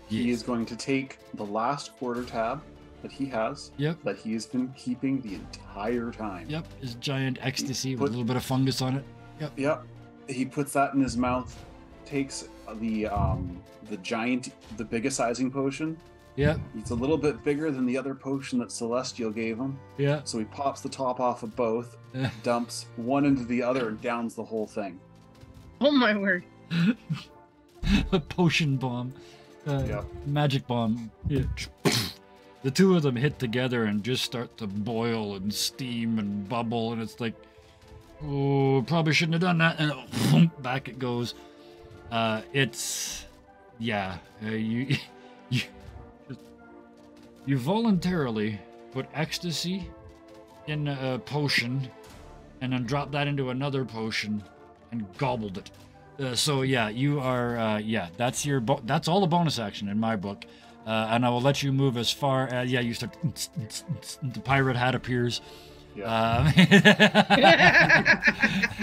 He is going to take the last quarter tab that he has, that he's been keeping the entire time. Yep, his giant ecstasy with a little bit of fungus on it. Yep. He puts that in his mouth, takes the biggest sizing potion. Yeah. It's a little bit bigger than the other potion that Celestial gave him. Yeah. So he pops the top off of both, dumps one into the other, and downs the whole thing. Oh my word. A potion bomb. Magic bomb. Yeah. The two of them hit together and just start to boil and steam and bubble, and it's like, oh, probably shouldn't have done that. And boom, back it goes. You voluntarily put ecstasy in a potion and then drop that into another potion and gobbled it. So yeah, you are that's your that's all the bonus action in my book. And I will let you move as far as you start the pirate hat appears.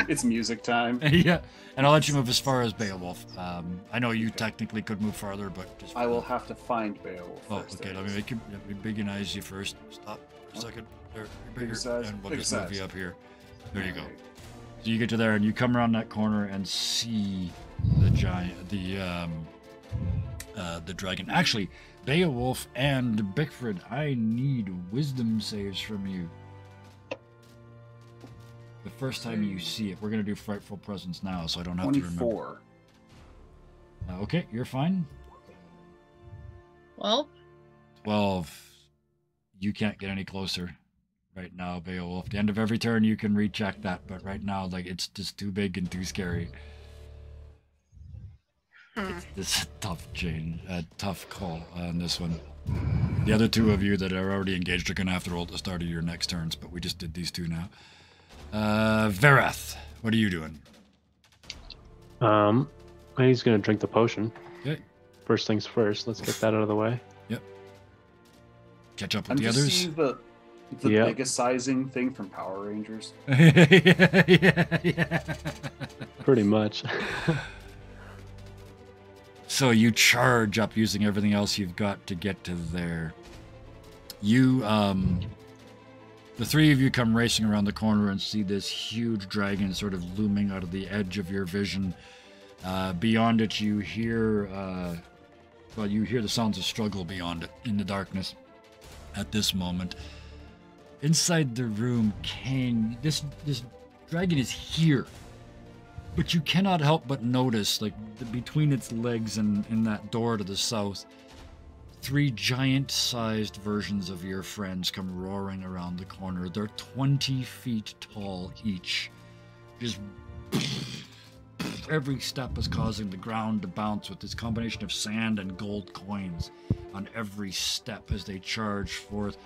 It's music time. Yeah, and I'll let you move as far as Beowulf. I know you technically could move farther, but just I will have to find Beowulf. Oh, okay. Let me make you bigginize you first. Stop for a second. There, you're bigger, and we'll just move you up here. There you go. So you get to there, and you come around that corner and see the giant, the dragon. Actually, Beowulf and Bickford, I need wisdom saves from you. The first time you see it, we're gonna do Frightful Presence now, so I don't have 24. to remember. Okay, you're fine. 12. 12. You can't get any closer right now, Beowulf. At the end of every turn, you can recheck that, but right now, like, it's just too big and too scary. It's a tough call on this one. The other two of you that are already engaged are gonna have to roll at the start of your next turns, but we just did these two now. Verath, what are you doing? He's gonna drink the potion. Okay. First things first. Let's get that out of the way. Yep. Catch up with the others. See the biggest sizing thing from Power Rangers. yeah. Pretty much. So you charge up using everything else you've got to get to there. You, the three of you come racing around the corner and see this huge dragon sort of looming out of the edge of your vision. Beyond it, you hear, you hear the sounds of struggle beyond it in the darkness at this moment. Inside the room, Kane, this dragon is here. But you cannot help but notice, like, between its legs and in that door to the south, 3 giant-sized versions of your friends come roaring around the corner. They're 20 feet tall each. Just every step is causing the ground to bounce with this combination of sand and gold coins on every step as they charge forth.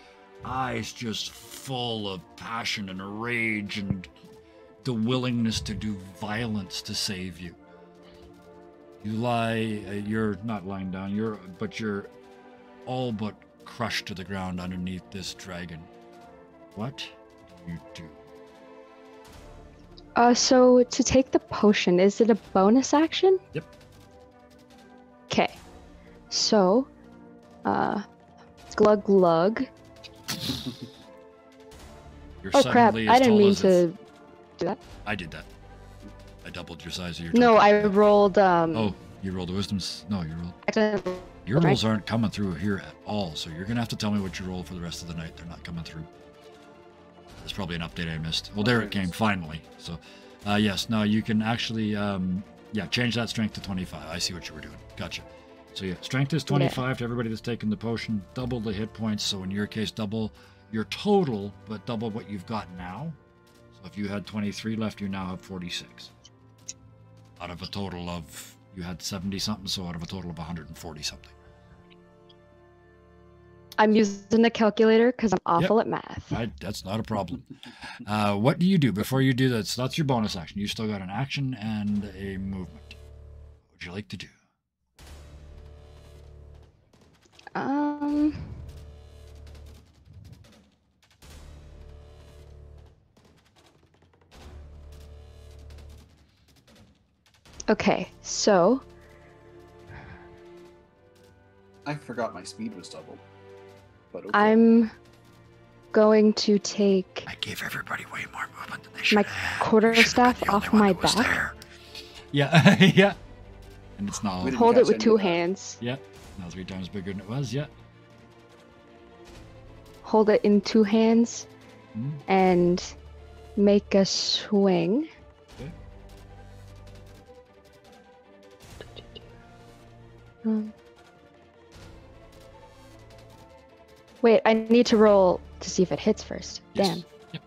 Eyes just full of passion and rage and the willingness to do violence to save you. You lie, you're not lying down, you're all but crushed to the ground underneath this dragon. What do you do? So to take the potion, is it a bonus action? Yep. Okay. So, glug glug. Oh crap, I didn't mean to do that. I did that. I doubled your size of your No, token. I rolled Oh, you rolled a wisdom's? No, you rolled. Your rolls aren't coming through here at all, so you're gonna have to tell me what you rolled for the rest of the night. They're not coming through. There's probably an update I missed. Well, there it came, finally. So, yes, no, you can actually, change that strength to 25. I see what you were doing. Gotcha. So, yeah, strength is 25 to everybody that's taken the potion. Double the hit points, so in your case, double your total, but double what you've got now. So if you had 23 left, you now have 46. Out of a total of, you had 70-something, so out of a total of 140-something. I'm using the calculator because I'm awful at math. That's not a problem. What do you do before you do that? So that's your bonus action. You still got an action and a movement. What would you like to do? Okay, so I forgot my speed was doubled. But okay. I'm going to take I gave everybody way more movement than they should my have. quarterstaff off my back. There. Yeah, yeah. And it's not. We didn't Hold it catch with any two of that. hands. Yeah, now 3 times bigger than it was. Yeah. Hold it in two hands Mhm. and make a swing. Okay. Wait, I need to roll to see if it hits first. Yes. Damn. Yep.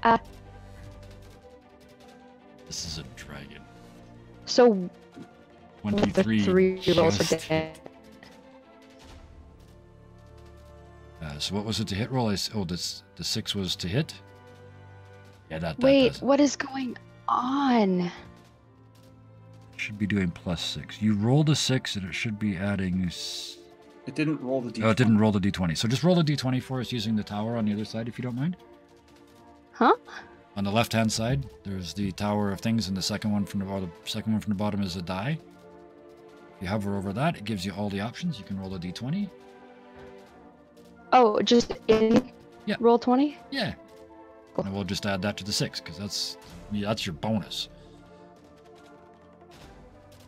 Ah. This is a dragon. So the 23. three rolls are just dead. So what was it to hit roll? The 6 was to hit. Yeah, that Wait, does it. what is going on? Should be doing +6. You rolled a 6, and it should be adding. It didn't roll the d20. Oh, it didn't roll the d20. So just roll the d20 for us using the tower on the other side, if you don't mind. Huh? On the left-hand side, there's the tower of things, and the second one from the bottom is a die. If you hover over that, it gives you all the options. You can roll a d20. Oh, just in Yeah. roll 20? Yeah. Cool. And we'll just add that to the 6, because that's your bonus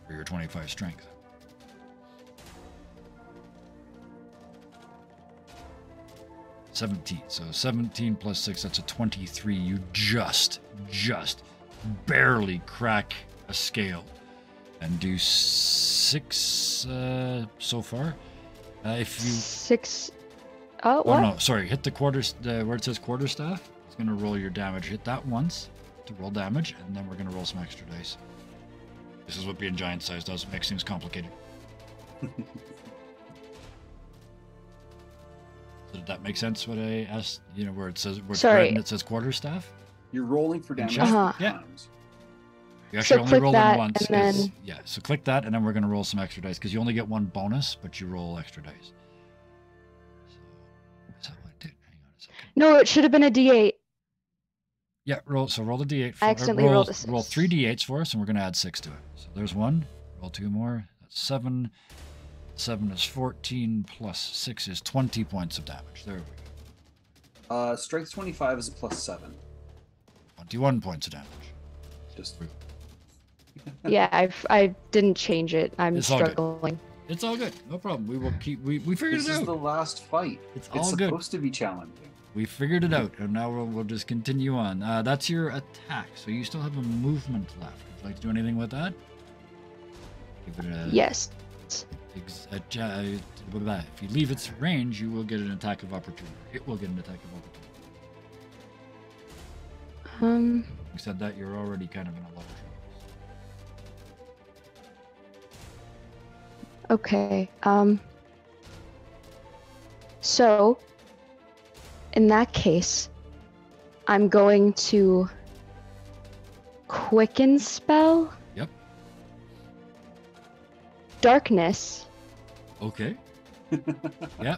for your 25 strength. So 17 plus 6, that's a 23. You just barely crack a scale and do 6 so far. If you 6. Oh, Oh what? no, sorry. Hit the where it says quarterstaff. It's gonna roll your damage. Hit that once to roll damage, and then we're gonna roll some extra dice. This is what being giant size does. It makes things complicated. So did that make sense? What I asked, where it says where it's Sorry. red and it says quarterstaff. You're rolling for damage Uh-huh. 3 Yeah. times. You actually So only click roll that, in once. and 'cause- then- Yeah, so click that, and then we're gonna roll some extra dice because you only get one bonus, but you roll extra dice. So is that what it did? Hang on a second. No, it should have been a D8. Yeah, roll the d8. I accidentally rolled a 6. Roll 3 d8s for us, and we're going to add 6 to it. So there's 1. Roll 2 more. That's 7. 7 is 14 plus 6 is 20 points of damage. There we go. Strength 25 is a +7. 21 points of damage. Just Yeah, I didn't change it. I'm It's all good. struggling. It's all good. No problem. We will keep. We figured this it is out. the last fight. It's It's all good. supposed to be challenging. We figured it out, and now we'll just continue on. That's your attack. So you still have a movement left. Would you like to do anything with that? Give it a Yes. If you leave its range, you will get an attack of opportunity. It will get an attack of opportunity. Having said that, you're already kind of in a lot of trouble. Okay. So in that case, I'm going to quicken spell Yep. darkness. Okay. Yeah.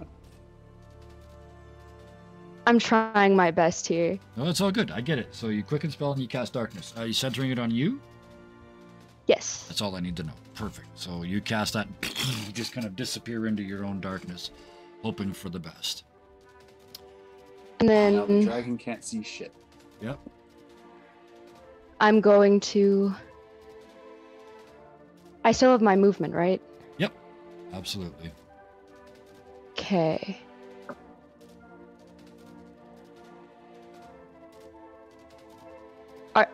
I'm trying my best here. No, it's all good. I get it. So you quicken spell and you cast darkness. Are you centering it on you? Yes. That's all I need to know. Perfect. So you cast that, you just kind of disappear into your own darkness, hoping for the best. And Now the then dragon can't see shit. Yep. I'm going to. I still have my movement, right? Yep. Absolutely. Okay.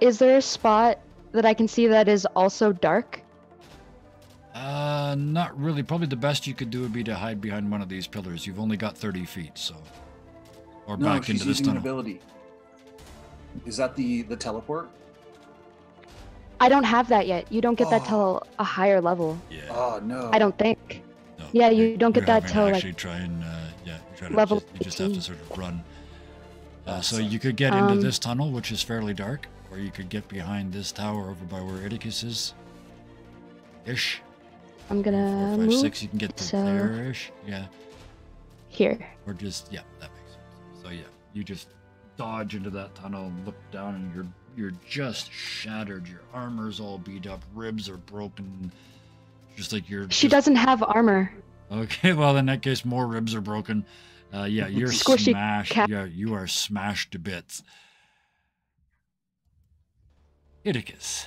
Is there a spot that I can see that is also dark? Not really. Probably the best you could do would be to hide behind one of these pillars. You've only got 30 feet, so. Or No, back she's into this using an tunnel. ability. Is that the teleport? I don't have that yet. You don't get that Oh. till a higher level. Yeah. Oh no. I don't think. No, Yeah, you don't get you're that having to till, like- actually try and kind of Level you just have to 18. sort of run. So you could get into this tunnel, which is fairly dark, or you could get behind this tower over by where Idicus is. Ish. I'm 4, gonna 5, move 6. You can get to so- there-ish. Yeah. here. Or just that makes sense. So yeah, you just dodge into that tunnel and look down, and you're just shattered. Your armor's all beat up, ribs are broken. Just like you're. She just- doesn't have armor. Okay, well in that case, more ribs are broken. Yeah, you're Squishy smashed. cat. Yeah, you are smashed to bits. Idicus.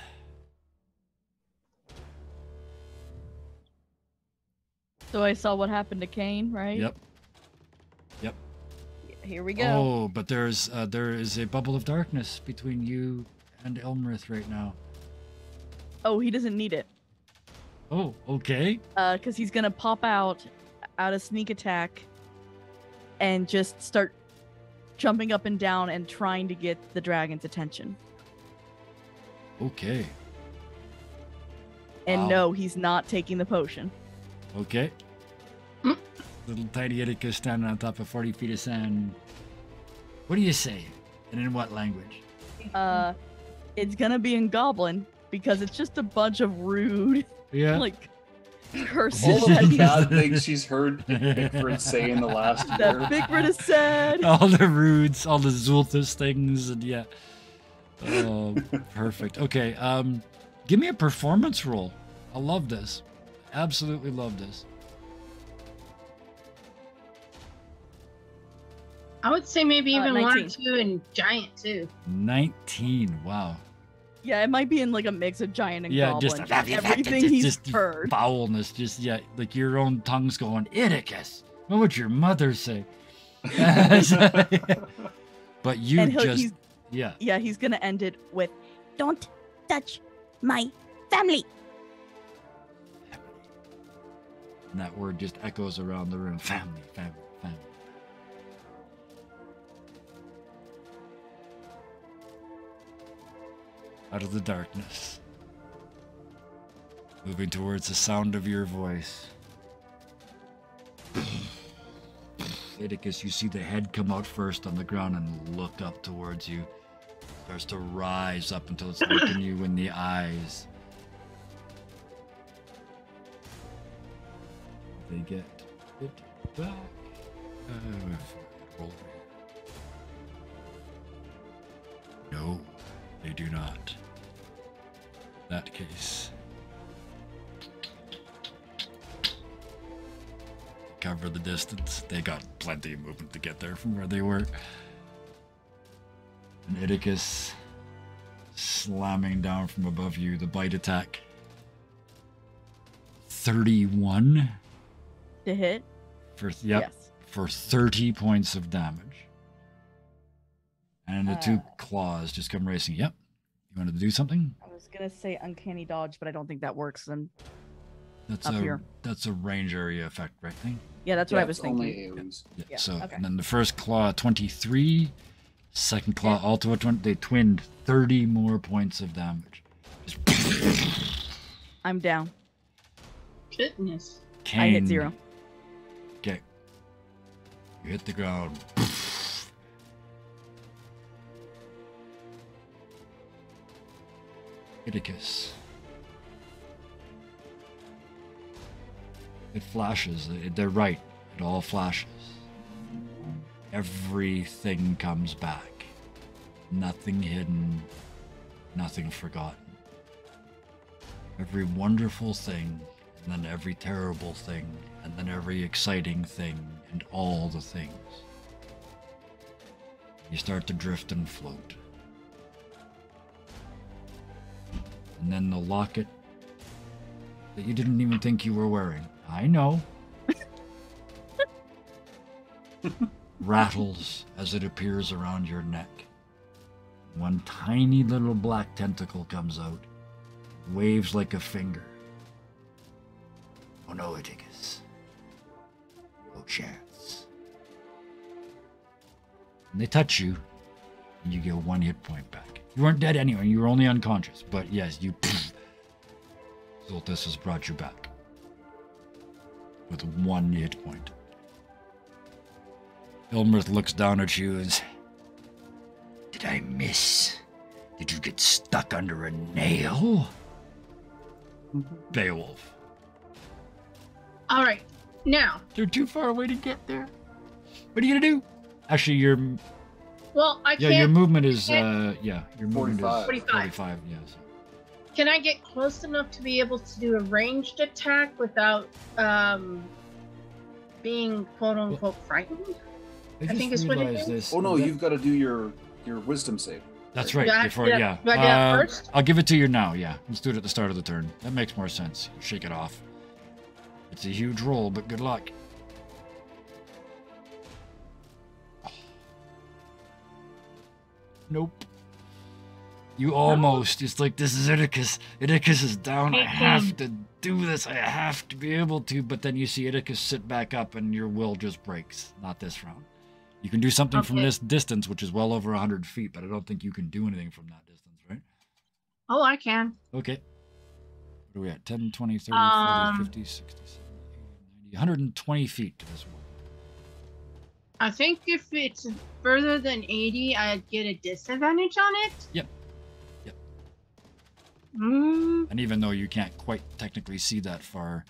So I saw what happened to Kane, right? Yep. Here we go. Oh, but there is a bubble of darkness between you and Elmerith right now. Oh, he doesn't need it. Oh, okay. Because he's gonna pop out of sneak attack and just start jumping up and down and trying to get the dragon's attention. Okay. And Wow. no, he's not taking the potion. Okay. Little tiny Idicus standing on top of 40 feet of sand. What do you say? And in what language? It's gonna be in Goblin because it's just a bunch of rude, Yeah. like, curses. All that of the he's- bad things she's heard Bigford say in the last that year. Bigford has said. all the rudes, all the Zulthus things, and yeah. Oh, perfect. Okay, give me a performance roll. I love this. Absolutely love this. I would say maybe even 1 or 19. 2 and giant too. 19. Wow. Yeah, it might be in like a mix of giant and Yeah, goblin. just Everything he's just heard. foulness. Just like your own tongue's going, Idicus. What would your mother say? But you And just yeah. he's gonna end it with, Don't touch my family. And that word just echoes around the room. Family, family, family. Out of the darkness. Moving towards the sound of your voice. Idicus, you see the head come out first on the ground and look up towards you. Starts to rise up until it's looking you in the eyes. They get it back. Roll over here. No, they do not. In that case. Cover the distance. They got plenty of movement to get there from where they were. And Idicus slamming down from above you, the bite attack. 31 to hit. for Yes. for 30 points of damage. And the two Uh, claws just come racing. Yep. You wanted to do something? I was gonna say uncanny dodge, but I don't think that works. Then That's Up here. that's a range area effect, right? Thing. yeah, that's what I was thinking. Only AoEs. Yeah. Yeah, So okay. and then the first claw 23, second claw also a 20. They twinned 30 more points of damage. Just I'm down. Goodness. Kane. I hit 0. Okay. You hit the ground. Idicus. It flashes. They're right. It all flashes. Everything comes back. Nothing hidden. Nothing forgotten. Every wonderful thing, and then every terrible thing, and then every exciting thing, and all the things. You start to drift and float. And then the locket that you didn't even think you were wearing, I know, rattles as it appears around your neck. One tiny little black tentacle comes out, waves like a finger. Oh no, Idicus. No chance. And they touch you, and you get 1 hit point back. You weren't dead anyway, you were only unconscious, but yes, you... Zulthus has brought you back. With 1 hit point. Ilmrith looks down at you and says, "Did I miss? Did you get stuck under a nail?" Beowulf. All right, now. They're too far away to get there. What are you gonna do? Actually, your Well, I your can't. movement is your movement 45. is 45. Yes. Can I get close enough to be able to do a ranged attack without being quote unquote frightened? I think it's what it is. this. Oh no, that- you've got to do your wisdom save. That's right. Do I- Before, do I- yeah. do I do that first? I'll give it to you now. Yeah, let's do it at the start of the turn. That makes more sense. Shake it off. It's a huge roll, but good luck. Nope. You almost. It's like, this is Idicus. Idicus is down. I have to do this. I have to be able to. But then you see Idicus sit back up and your will just breaks. Not this round. You can do something from Okay. this distance, which is well over 100 feet, but I don't think you can do anything from that distance, right? Oh, I can. Okay. What are we at? 10, 20, 30, 40, 50, 60, 70, 80, 90, 120 feet to this one. I think if it's further than 80, I'd get a disadvantage on it. Yep. Yep. Mm, And even though you can't quite technically see that far,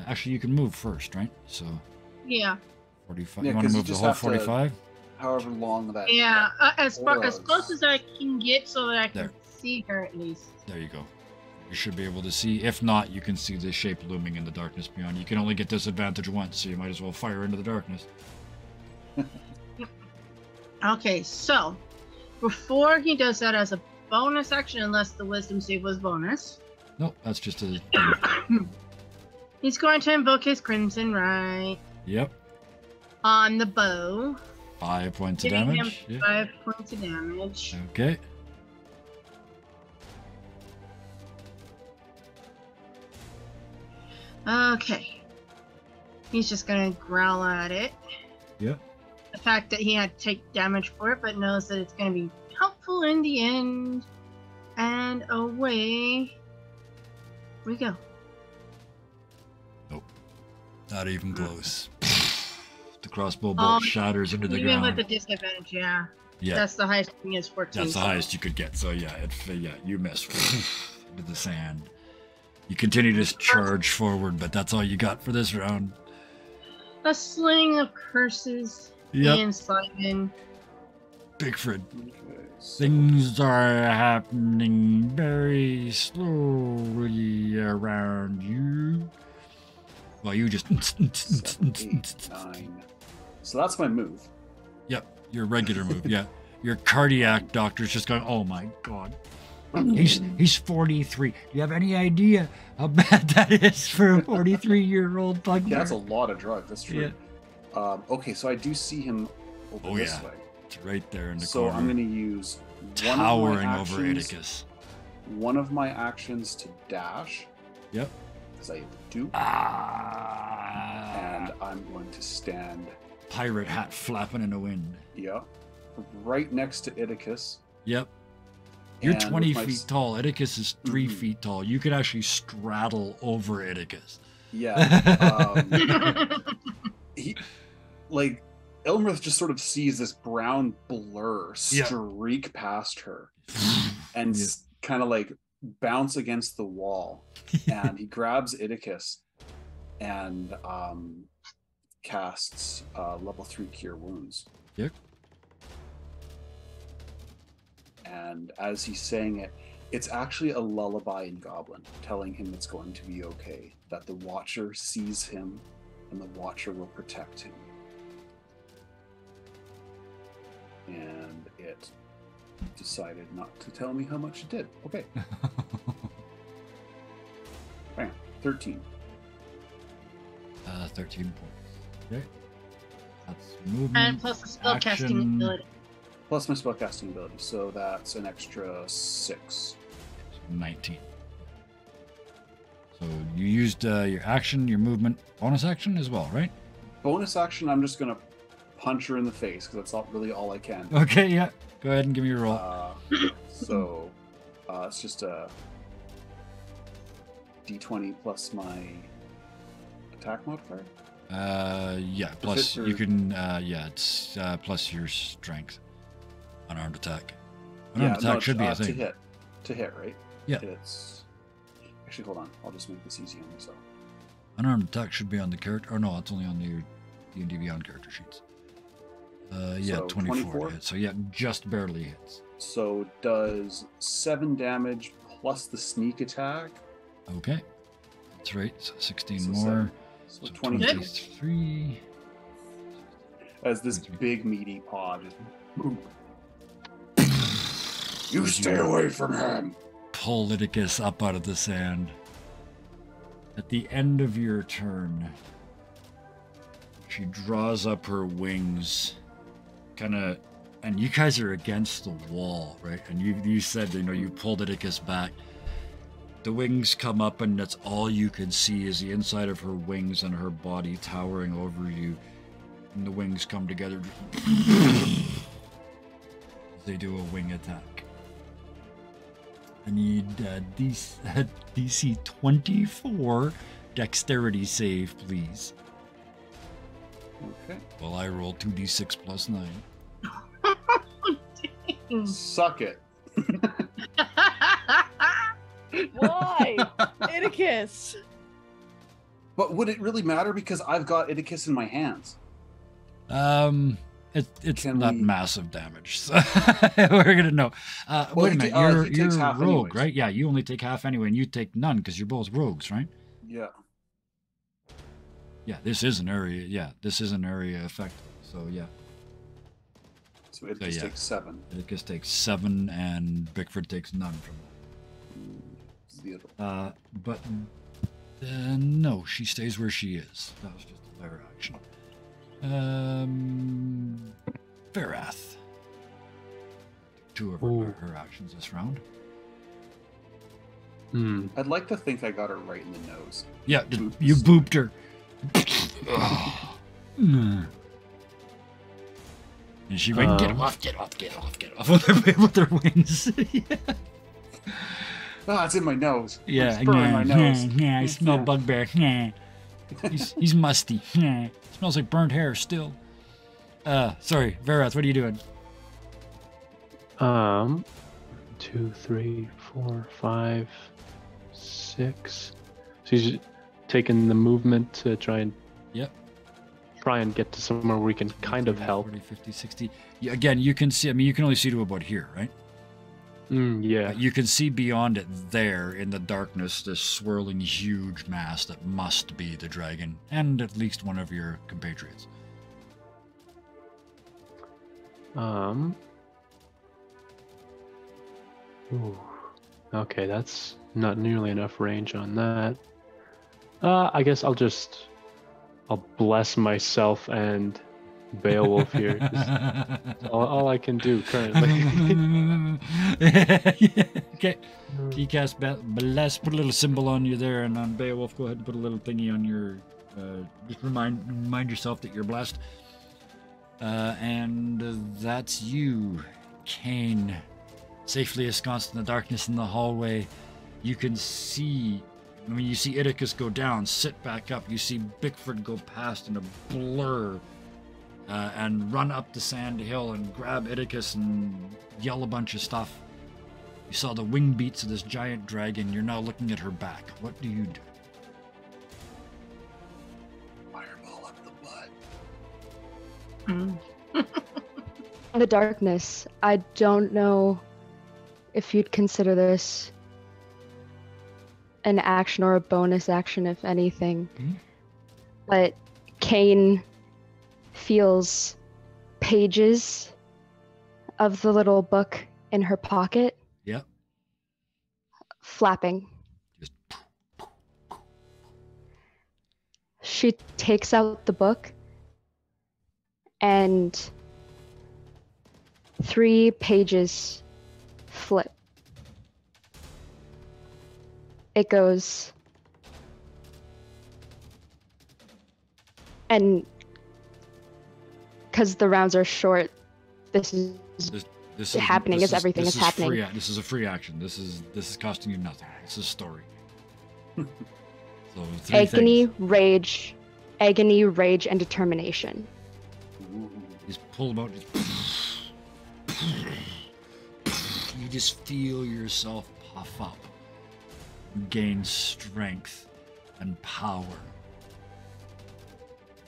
actually you can move first, right? So yeah. 45. Yeah, You want to 'cause you move the just whole have to- 45? However long that. Yeah. As was. close as I can get so that I can There. see her at least. There you go. You should be able to see. If not, you can see the shape looming in the darkness beyond. You can only get disadvantage once, so you might as well fire into the darkness. Okay, so before he does that as a bonus action, unless the wisdom save was bonus, Nope, that's just a... he's going to invoke his Crimson Right Yep. on the bow, 5 points of giving him damage. Yeah. 5 points of damage. Okay. Okay. He's just gonna growl at it. Yep. The fact that he had to take damage for it, but knows that it's gonna be helpful in the end. And away we go. Not even close. The crossbow bolt Um, shatters into the Even ground. with the disadvantage, yeah. Yeah, That's the highest thing is 14. that's the highest you could get. So yeah, you miss into the sand. You continue to charge forward, but that's all you got for this round. A sling of curses Yep. and Simon. Bigford. Okay, so Things are happening very slowly around you. Well, you just... 7, 8, 9. So that's my move. Yep, your regular move, yeah. Your cardiac doctor's just going, oh my god. He's 43. Do you have any idea how bad that is for a 43-year-old bugbear? Yeah, that's a lot of drugs. That's true. Okay, so I do see him over Oh, this yeah. way. It's right there in the So corner. I'm going to use towering over actions, Idicus. one of my actions to dash, Yep. because I do, Ah. and I'm going to stand, Pirate hat flapping in the wind. yeah, right next to Idicus. Yep. You're and 20 with my feet tall. Idicus is 3 Mhm. feet tall. You could actually straddle over Idicus. Yeah. He, like, Ilmrith just sort of sees this brown blur Yeah. streak past her and Yeah. kind of like bounce against the wall. And he grabs Idicus and casts level 3 Cure Wounds. Yep. And as he's saying it, it's actually a lullaby in Goblin telling him it's going to be okay, that the Watcher sees him and the Watcher will protect him. And it decided not to tell me how much it did. Okay, bam, 13. 13 points. Okay. That's movement. And plus the spellcasting action. ability. Plus my spellcasting ability, so that's an extra 6. 19. So you used your action, your movement, bonus action as well, right? Bonus action, I'm just going to punch her in the face, because that's not really all I can do. Okay, yeah. Go ahead and give me your roll. So it's just a d20 plus my attack modifier. Yeah. Plus you can. Yeah, it's plus your strength. Unarmed attack. Unarmed attack should be a thing. To hit, right? Yeah. It's actually, hold on. I'll just make this easy on myself. Unarmed attack should be on the character. Or no, it's only on your D&D Beyond character sheets. Yeah, So 24 hits. So yeah, just barely hits. So does 7 damage plus the sneak attack. Okay. That's right. So 16 So more. So So 23. 23. As this big meaty paw just. You stay away from him. Pull Lyticus up out of the sand. At the end of your turn, she draws up her wings, kind of, and you guys are against the wall, right? And you said, you pulled Lyticus back. The wings come up, and that's all you can see is the inside of her wings and her body towering over you. And the wings come together. They do a wing attack. I need DC 24 dexterity save, please. Okay. Well, I roll 2d6 plus 9. Suck it. Why? Iticus. But would it really matter because I've got Iticus in my hands? It's Can not we- massive damage. So we're gonna know. Wait a minute, you're he takes half rogue, anyways. right? Yeah, you only take half anyway, and you take none because you're both rogues, right? Yeah. Yeah, this is an area. Yeah, this is an area effect. So yeah, So it So, just yeah. takes 7. Iticus takes 7, and Bickford takes none from The other. that. But no, she stays where she is. That was just a lair action. Varath. 2 of her actions this round. Hmm. I'd like to think I got her right in the nose. Yeah, Boops. you booped her. And she went, get off with her wings. Ah, it's in my nose. Yeah, It's burning my nose. yeah, I smell Yeah. bugbear. Yeah. He's musty. Yeah. Smells like burnt hair still. Sorry, Varath, what are you doing? 2, 3, 4, 5, 6. So he's taking the movement to try and get to somewhere where we can kind of help. 40, 50, 60. Yeah, again, you can see, you can only see to about here, right? Yeah. You can see beyond it there in the darkness, this swirling huge mass that must be the dragon and at least one of your compatriots. Ooh. Okay, that's not nearly enough range on that. I guess I'll bless myself and Beowulf here. 'Cause that's all I can do currently. Okay. You cast bless, put a little symbol on you there, and on Beowulf, go ahead and put a little thingy on your. Just remind yourself that you're blessed. And that's you, Kane, safely ensconced in the darkness in the hallway. You can see. When you see Iticus go down, sit back up, you see Bickford go past in a blur and run up the sand hill and grab Iticus and yell a bunch of stuff. You saw the wing beats of this giant dragon. You're now looking at her back. What do you do? Fireball up the butt. In the darkness, I don't know if you'd consider this an action or a bonus action, if anything. Mhm. But Kane feels pages of the little book in her pocket Yep. flapping. Just She takes out the book and 3 pages flip. It goes, and because the rounds are short, this is this happening this as everything this is happening. This is a free action. This is costing you nothing. It's a story. So 3 agony, things. rage, agony, rage, and determination. Ooh. He's pulled out. You just feel yourself puff up, gain strength and power.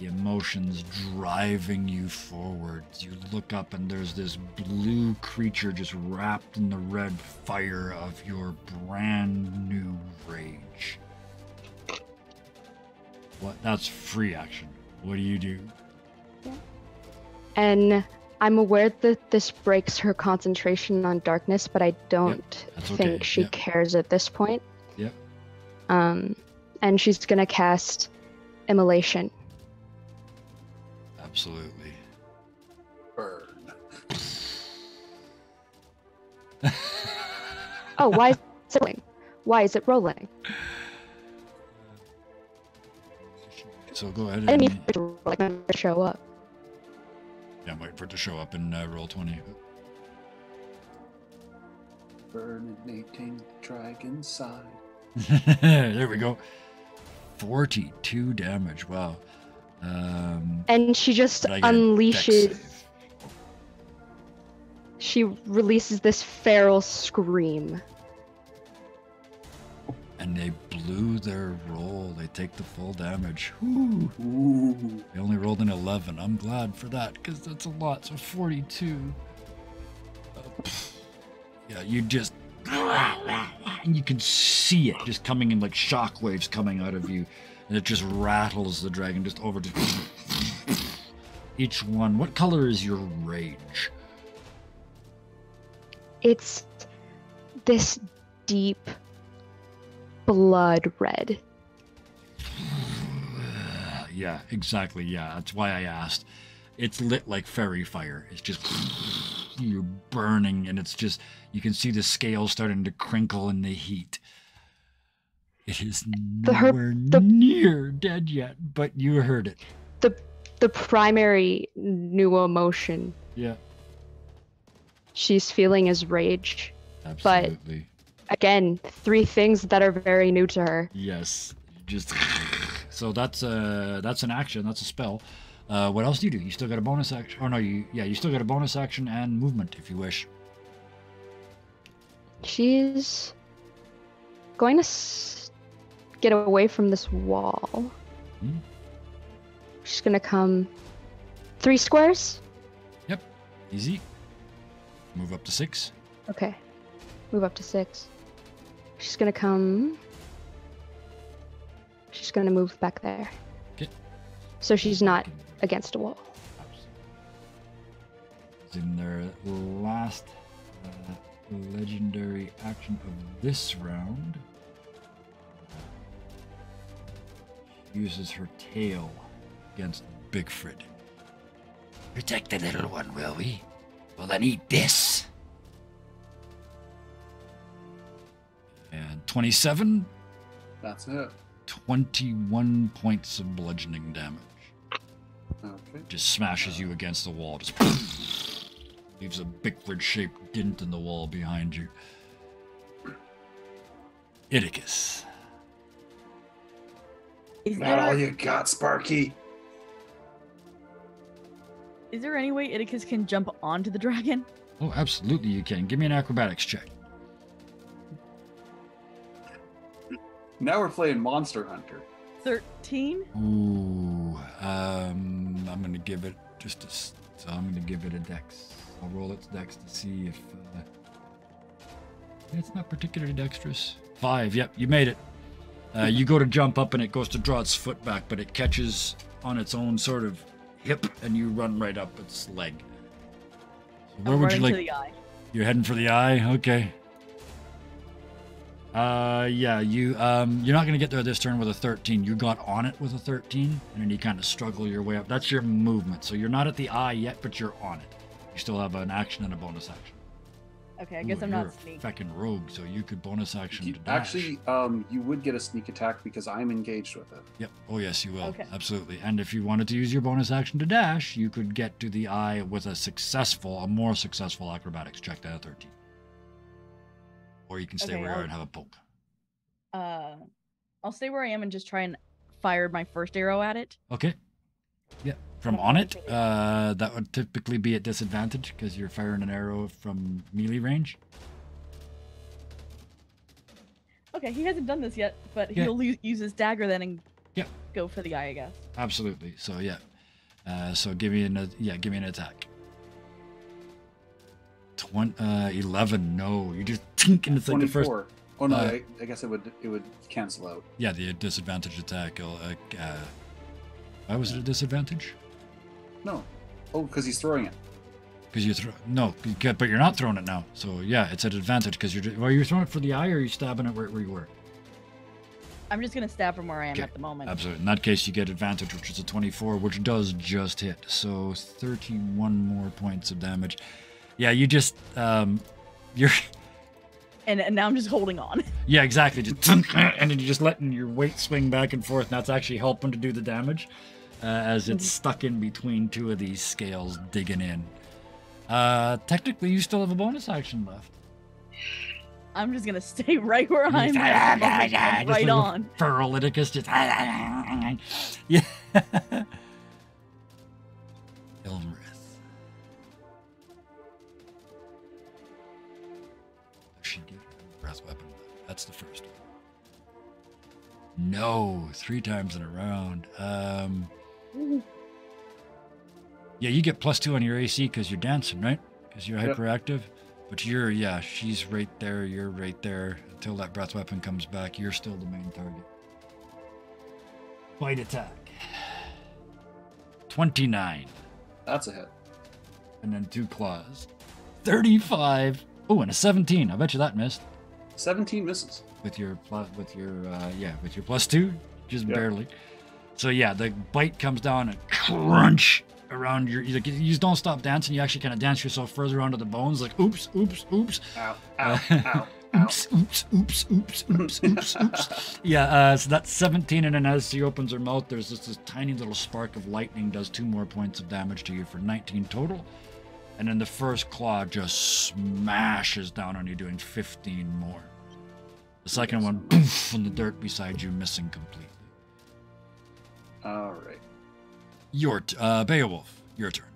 The emotions driving you forwards. You look up and there's this blue creature just wrapped in the red fire of your brand new rage. What? That's free action. What do you do? And I'm aware that this breaks her concentration on darkness, but I don't that's think okay. she Yep. cares at this point. Yep. And she's gonna cast Immolation. Absolutely. Burn. Oh, why is it rolling? Why is it rolling? So go ahead I didn't and mean for it to roll, like, to show up. yeah, I'm waiting for it to show up in roll 20. Burning the dragon's side. There we go. 42 damage. Wow. And she just Did I get a dex unleashes. save? She releases this feral scream. And they blew their roll. They take the full damage. Whew. Ooh. They only rolled an 11. I'm glad for that because that's a lot. So 42. Yeah, you just. And you can see it just coming in like shockwaves coming out of you. And it just rattles the dragon just over to. Each one. What color is your rage? It's this deep blood red. Yeah, exactly. Yeah, that's why I asked. It's lit like fairy fire. It's just you're burning, and it's just you can see the scales starting to crinkle in the heat. It is nowhere near dead yet, but you heard it. The primary new emotion Yeah, she's feeling is rage. absolutely. Again, 3 things that are very new to her. Yes, just so that's an action. That's a spell. What else do you do? You still got a bonus action. Oh no, you still got a bonus action and movement if you wish. She's going to get away from this wall. Hmm. She's going to come 3 squares. Yep, easy. Move up to 6. Okay. Move up to 6. She's going to come. She's going to move back there. Okay. So she's not against a wall. In their last legendary action of this round, she uses her tail against Bigford. Protect the little one, will we? Well, then eat this. And 27, That's it. 21 points of bludgeoning damage. Okay. Just smashes you against the wall. Just leaves a Bigford-shaped dent in the wall behind you. Iticus. Is That all there, you got, Sparky? is there any way Iticus can jump onto the dragon? Oh, absolutely you can. Give me an acrobatics check. Now we're playing Monster Hunter. 13? Ooh, I'm gonna give it so I'm gonna give it a dex. I'll roll its dex to see if it's not particularly dexterous. 5. Yep, you made it. You go to jump up and it goes to draw its foot back, but it catches on its own sort of hip, and you run right up its leg. So where I'm would you running like? to the eye. You're heading for the eye. Okay. Yeah, you're not gonna get there this turn with a 13. You got on it with a 13, and then you kind of struggle your way up. That's your movement. So you're not at the eye yet, but you're on it. You still have an action and a bonus action. Okay, I guess I'm you're not a sneaky. feckin' rogue, so you could bonus action You- to dash. Actually, you would get a sneak attack because I'm engaged with it. Yep. Oh yes, you will. Okay. Absolutely. And if you wanted to use your bonus action to dash, you could get to the eye with a more successful acrobatics check to a 13. Or you can stay Okay, where you are I'll- and have a poke. I'll stay where I am and just try and fired my first arrow at it. Okay. Yeah. From on it, that would typically be at disadvantage because you're firing an arrow from melee range. Okay, he hasn't done this yet, but Yeah. he'll use his dagger then and Yep. go for the eye, I guess. Absolutely. So yeah. So give me an attack. 11. No, you just tink, and it's like the first. 24. Oh no, I guess it would cancel out. Yeah, the disadvantage attack. Why was it a disadvantage? No. Oh, because he's throwing it. Because but you're not throwing it now. So yeah, it's at advantage because you're throwing it for the eye, or are you stabbing it where you were? I'm just gonna stab from where I am Okay, at the moment. Absolutely. In that case, you get advantage, which is a 24, which does just hit. So 31 more points of damage. Yeah, you just you're. And now I'm just holding on. Yeah, exactly. Just and then you're just letting your weight swing back and forth, and that's actually helping to do the damage, as it's stuck in between two of these scales digging in. Technically, you still have a bonus action left. I'm just gonna stay right where I'm at. Right on. Paralyticus just. Yeah. Ilmrith. She get a breath weapon. That's the first one. No, 3 times in a round. Yeah, you get +2 on your AC because you're dancing, right? Because you're hyperactive. But she's right there. You're right there. Until that breath weapon comes back, you're still the main target. Bite attack. 29. That's a hit. And then 2 claws. 35. Oh, and a 17. I bet you that missed. 17 misses. With your +2, just barely. So yeah, the bite comes down and crunch around your. You just don't stop dancing. You actually kind of dance yourself further onto the bones, like oops, oops, oops. Ow, ow, ow. Oops, oops, oops, oops, oops, oops, oops. Yeah, so that's 17, and then as she opens her mouth, there's just this tiny little spark of lightning, does 2 more points of damage to you for 19 total. And then the first claw just smashes down on you, doing 15 more. The second one, poof, in the dirt beside you, missing completely. All right. Beowulf, your turn.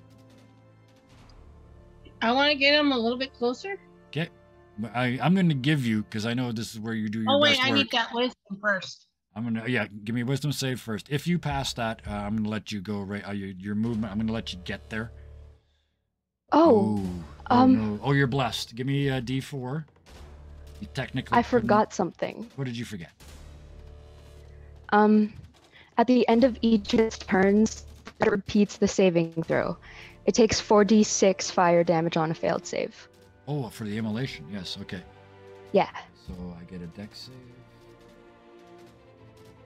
I want to get him a little bit closer. Okay. I'm going to give you, because I know this is where you do your best work. I need that wisdom first. Give me a wisdom save first. If you pass that, I'm going to let you go right. Your movement, I'm going to let you get there. Oh. No. Oh, you're blessed. Give me a D4. You technically. I forgot something. What did you forget? At the end of each of its turns, it repeats the saving throw. It takes 4d6 fire damage on a failed save. Oh, for the immolation. Yes. Okay. Yeah. So I get a dex save.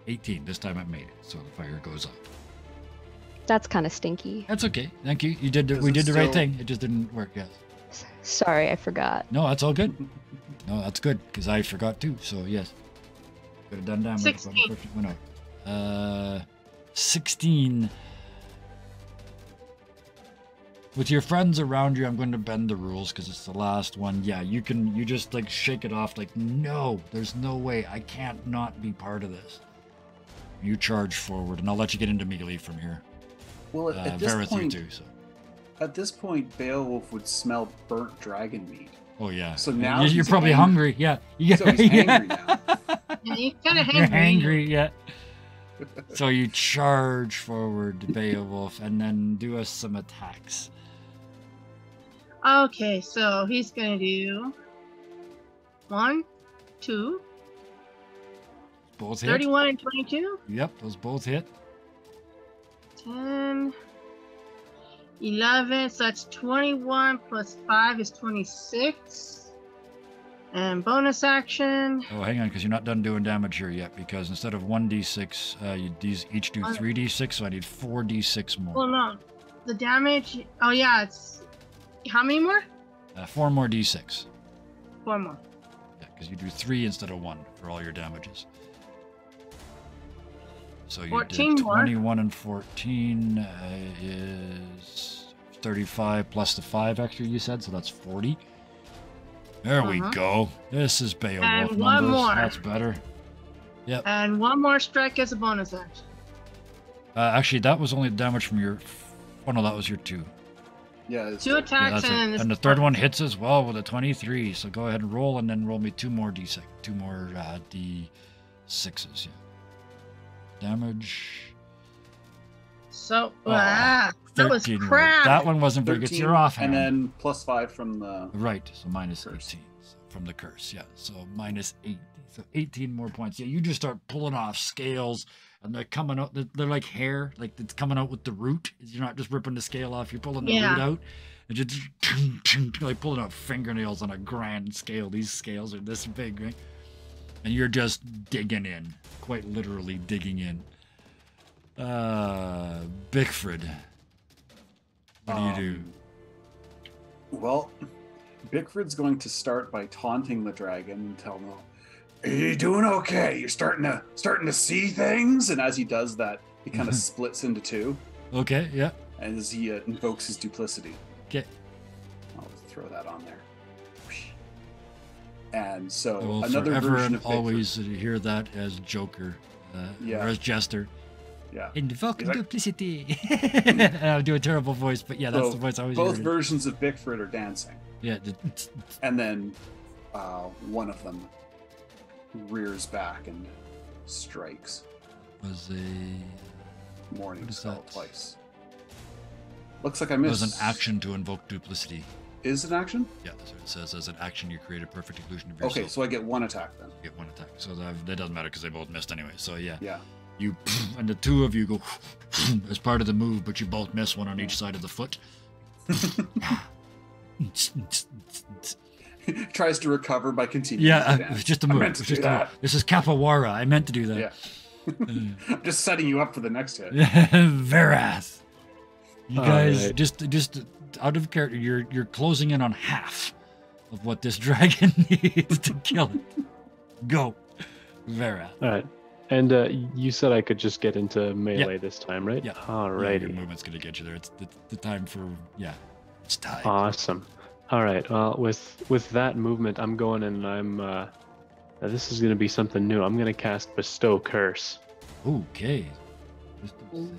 18. This time I made it, so the fire goes out. That's kind of stinky. That's okay. Thank you. We did the right thing. It just didn't work. Yes. Sorry, I forgot. No, that's all good. No, that's good because I forgot too. So yes, could have done damage. 16. 16. With your friends around you, I'm going to bend the rules because it's the last one. Yeah, you just like shake it off like, no, there's no way. I can't not be part of this. You charge forward, and I'll let you get into melee from here. Well, at this Varith, point, you too, so. At this point, Beowulf would smell burnt dragon meat. Oh yeah. So now you're probably hungry. Yeah. So he's angry now. Yeah, he's kind of You're hangry. hangry, yeah. So you charge forward to Beowulf and then do us some attacks. Okay, so he's gonna do 1, 2, Both hit. 31 and 22, Yep, those both hit. 10, 11, so that's 21 plus 5 is 26. And bonus action. Oh, hang on, because you're not done doing damage here yet. Because instead of 1d6, these each do 3d6, so I need 4d6 more. Well, no, the damage. Oh yeah, it's how many more? 4 more d6. 4 more. Yeah, because you do 3 instead of 1 for all your damages. So you 14 did more. 21 and 14 is 35 plus the 5 extra you said, so that's 40. There we go. This is Beowulf And numbers. one more. That's better. Yep. And 1 more strike as a bonus action. Actually, that was only damage from your. Oh no, that was your 2. Yeah. It's 2 Yeah, attacks that's and it. And the third one hits as well with a 23. So go ahead and roll, and then roll me 2 more d6, 2 more d6s. Yeah. Damage. So Oh, that was 13 roll. crap. That one wasn't very good. So 13, you're off. and then +5 from the. Right, so minus Curse. 18 from the curse, yeah. So minus 8, so 18 more points. Yeah, you just start pulling off scales, and they're coming out. They're like hair, like it's coming out with the root. You're not just ripping the scale off. You're pulling the root out, and just like pulling out fingernails on a grand scale. These scales are this big, right? And you're just digging in, quite literally digging in. Bickford, what do you do? Well, Bickford's going to start by taunting the dragon and tell him, "Are you doing okay? You're starting to see things." And as he does that, he kind of splits into 2 Okay, yeah, as he invokes his duplicity. okay. I'll throw that on there. And so I will another forever version and of Bickford. always hear that as Joker, Yeah. or as Jester. Yeah. Invoke He's like- duplicity. And I'll do a terrible voice, but yeah, that's So the voice I always both hear. versions of Bickford are dancing, Yeah, and then one of them rears back and strikes was a Morning What is Spell that? twice. Looks like I was missed. an action to invoke duplicity. Is it an action? Yeah, that's what it says. As an action, you create a perfect illusion of yourself. Okay, so I get 1 attack then. You get 1 attack. So that doesn't matter because they both missed anyway. So yeah, Yeah. you and the 2 of you go as part of the move, but you both miss, 1 on each side of the foot. Tries to recover by continuing. Yeah, to it's dance. just a I move. meant to It's do just a move. that. This is Capawara. I meant to do that. Yeah. I'm just setting you up for the next hit. Verath. You guys Alright. just out of character. You're closing in on half of what this dragon needs to kill it. Go, Verath. All right. And you said I could just get into melee this time, right? Yeah. All Your righty. movement's gonna get you there. It's the time for It's time. Awesome. All right. Well, with that movement, I'm going and I'm. This is going to be something new. I'm going to cast Bestow Curse. Okay.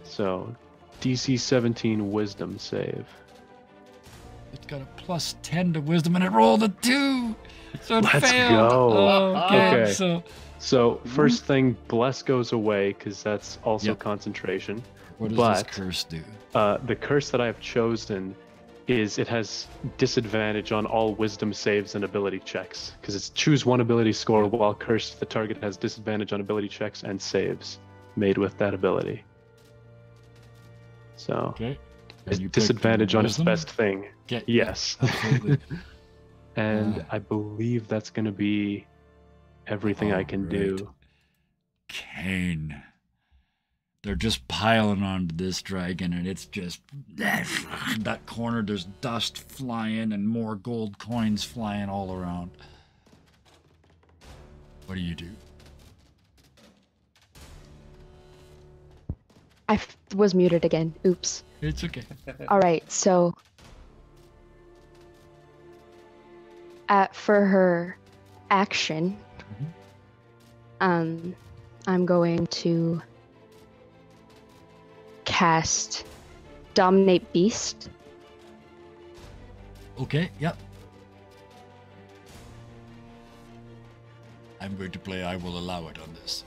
So, DC 17 Wisdom save. It's got a plus 10 to wisdom and it rolled a 2. So it Let's failed. go. Okay. Okay. So So first thing, Bless goes away because that's also Yep. concentration. what does But- this curse do? The curse that I've chosen is it has disadvantage on all wisdom saves and ability checks because it's choose one ability score while cursed the target has disadvantage on ability checks and saves made with that ability. So Okay. it's And you picked disadvantage on its wisdom? best thing. Okay. Yes. Absolutely. And I believe that's going to be everything I can do. Kane. They're just piling onto this dragon, and it's just that corner. There's dust flying and more gold coins flying all around. What do you do? Was muted again. Oops. It's okay. All right, so for her action, I'm going to cast Dominate Beast. Okay. Yep. I'm going to play I Will Allow It on this.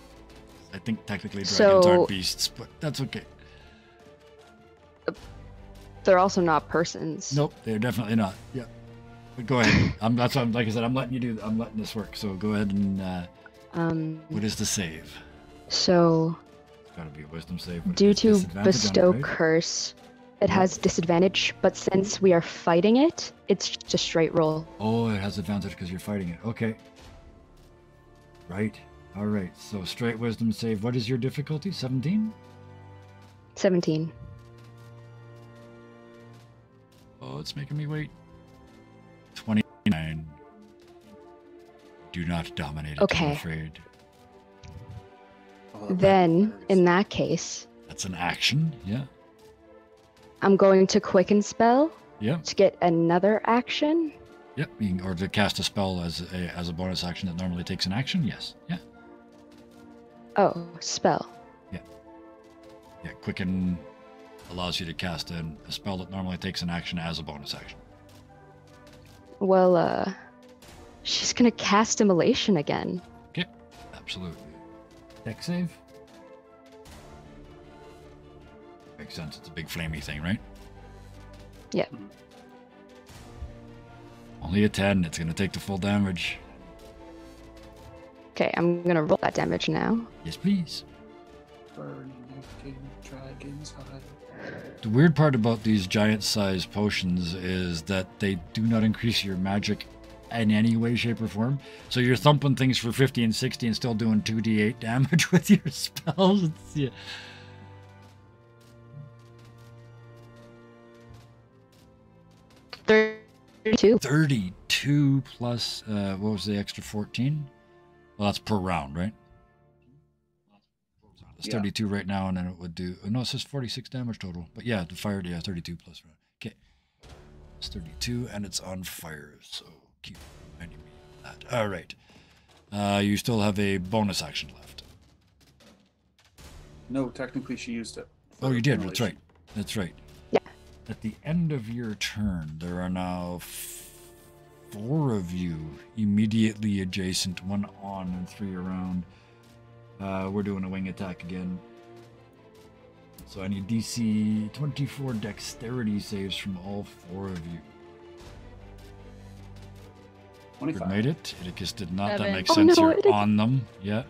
I think technically dragons So- aren't beasts, but that's okay. They're also not persons. Nope, they're definitely not. Yep. But go ahead. That's what I'm, like I said, I'm letting this work. So go ahead and what is the save? So It's gotta be a wisdom save. but it due has to disadvantage on it, bestow right? curse, it has disadvantage, but since we are fighting it, it's just a straight roll. Oh, it has advantage because you're fighting it. Okay. Right. All right. So straight wisdom save. What is your difficulty? 17? 17. Oh, it's making me wait. 29. Do not dominate it, I'm Okay. afraid. Oh, Then, that in that case, That's an action. Yeah. I'm going to quicken spell Yeah. to get another action. Yep. Or to cast a spell as a bonus action that normally takes an action. Yes. Yeah. Oh, spell. Yeah. Yeah, Quicken allows you to cast a spell that normally takes an action as a bonus action. Well, she's gonna cast Immolation again. Okay, absolutely. Deck save? Makes sense. It's a big flamey thing, right? Yeah. Only a 10. It's going to take the full damage. Okay, I'm gonna roll that damage now. Yes, please. Burning dragon's hide. The weird part about these giant-sized potions is that they do not increase your magic in any way, shape, or form. So you're thumping things for 50 and 60 and still doing 2d8 damage with your spells. It's, yeah. Thirty-two. 32 plus, what was the extra 14? Well, that's per round, right? It's Yeah. 32 right now, and then it would do, oh, no, it says 46 damage total. But yeah, the fire, yeah, 32 plus round. Okay. It's 32, and it's on fire, so keep reminding me of that. All right. You still have a bonus action left. No, technically she used it. Oh, you did. That's right. Immolation. That's right. Yeah. At the end of your turn, there are now 4 of you immediately adjacent, 1 on and 3 around. We're doing a wing attack again. So I need DC 24 dexterity saves from all 4 of you. 25. Made it. Idicus did not. That 7. makes Oh, sense. no, You're Idicus. on them. Yeah.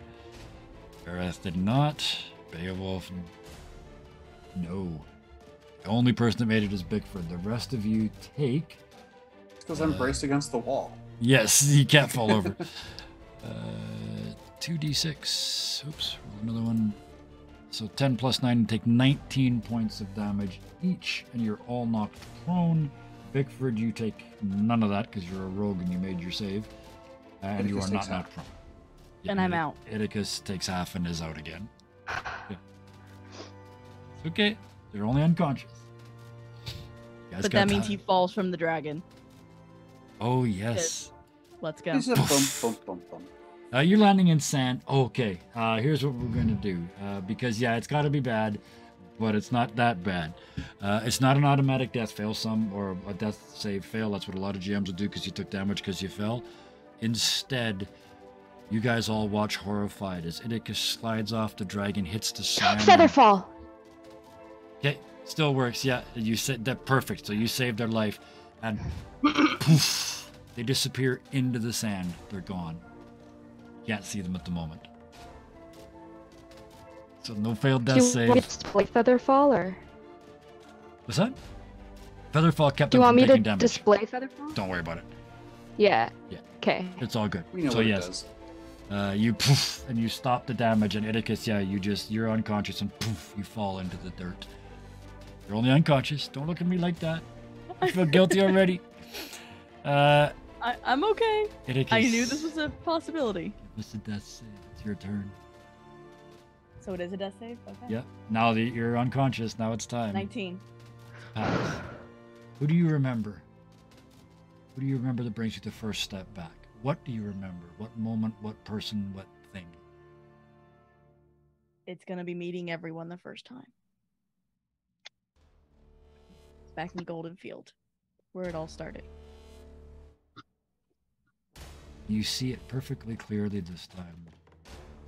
Gareth did not. Beowulf. No. The only person that made it is Bickford. The rest of you take. It's because I'm braced against the wall. Yes, you can't fall over. 2d6. Oops, roll another one. So 10 plus 9, take 19 points of damage each, and you're all knocked prone. Bickford, you take none of that because you're a rogue and you made your save. And you Idicus are not takes knocked prone. Yeah, And I'm out. Idicus takes half and is out again. Yeah. It's okay. They're only unconscious. You guys But got that means time. he falls from the dragon. Oh, yes. Let's go. It's a bump, bump, bump, bump. You're landing in sand. Okay. Here's what we're going to do. Because, yeah, it's got to be bad, but it's not that bad. It's not an automatic death fail or a death save fail. That's what a lot of GMs will do because you took damage because you fell. Instead, you guys all watch horrified as Idicus slides off the dragon, hits the sand. Featherfall. Okay, still works. Yeah, you said that perfect. So you saved their life, and poof, they disappear into the sand. They're gone. Can't see them at the moment. So no failed Do death you save. want me to display Featherfall, or What's that? Featherfall kept do you them want from me to taking damage. display Featherfall? Don't worry about it. Yeah. Yeah. Okay. It's all good. We know So what yes, it does. you poof and you stop the damage, and Idicus, yeah, you're unconscious, and poof, you fall into the dirt. You're only unconscious. Don't look at me like that. I feel guilty already. I'm okay. Idicus. I knew this was a possibility. It was the death save. It's your turn. So it is a death save? Okay. Yep. Now that you're unconscious, now it's time. 19. Pass. Who do you remember? Who do you remember that brings you the first step back? What do you remember? What moment, what person, what thing? It's going to be meeting everyone the first time. Back in Golden Field, where it all started. You see it perfectly clearly this time.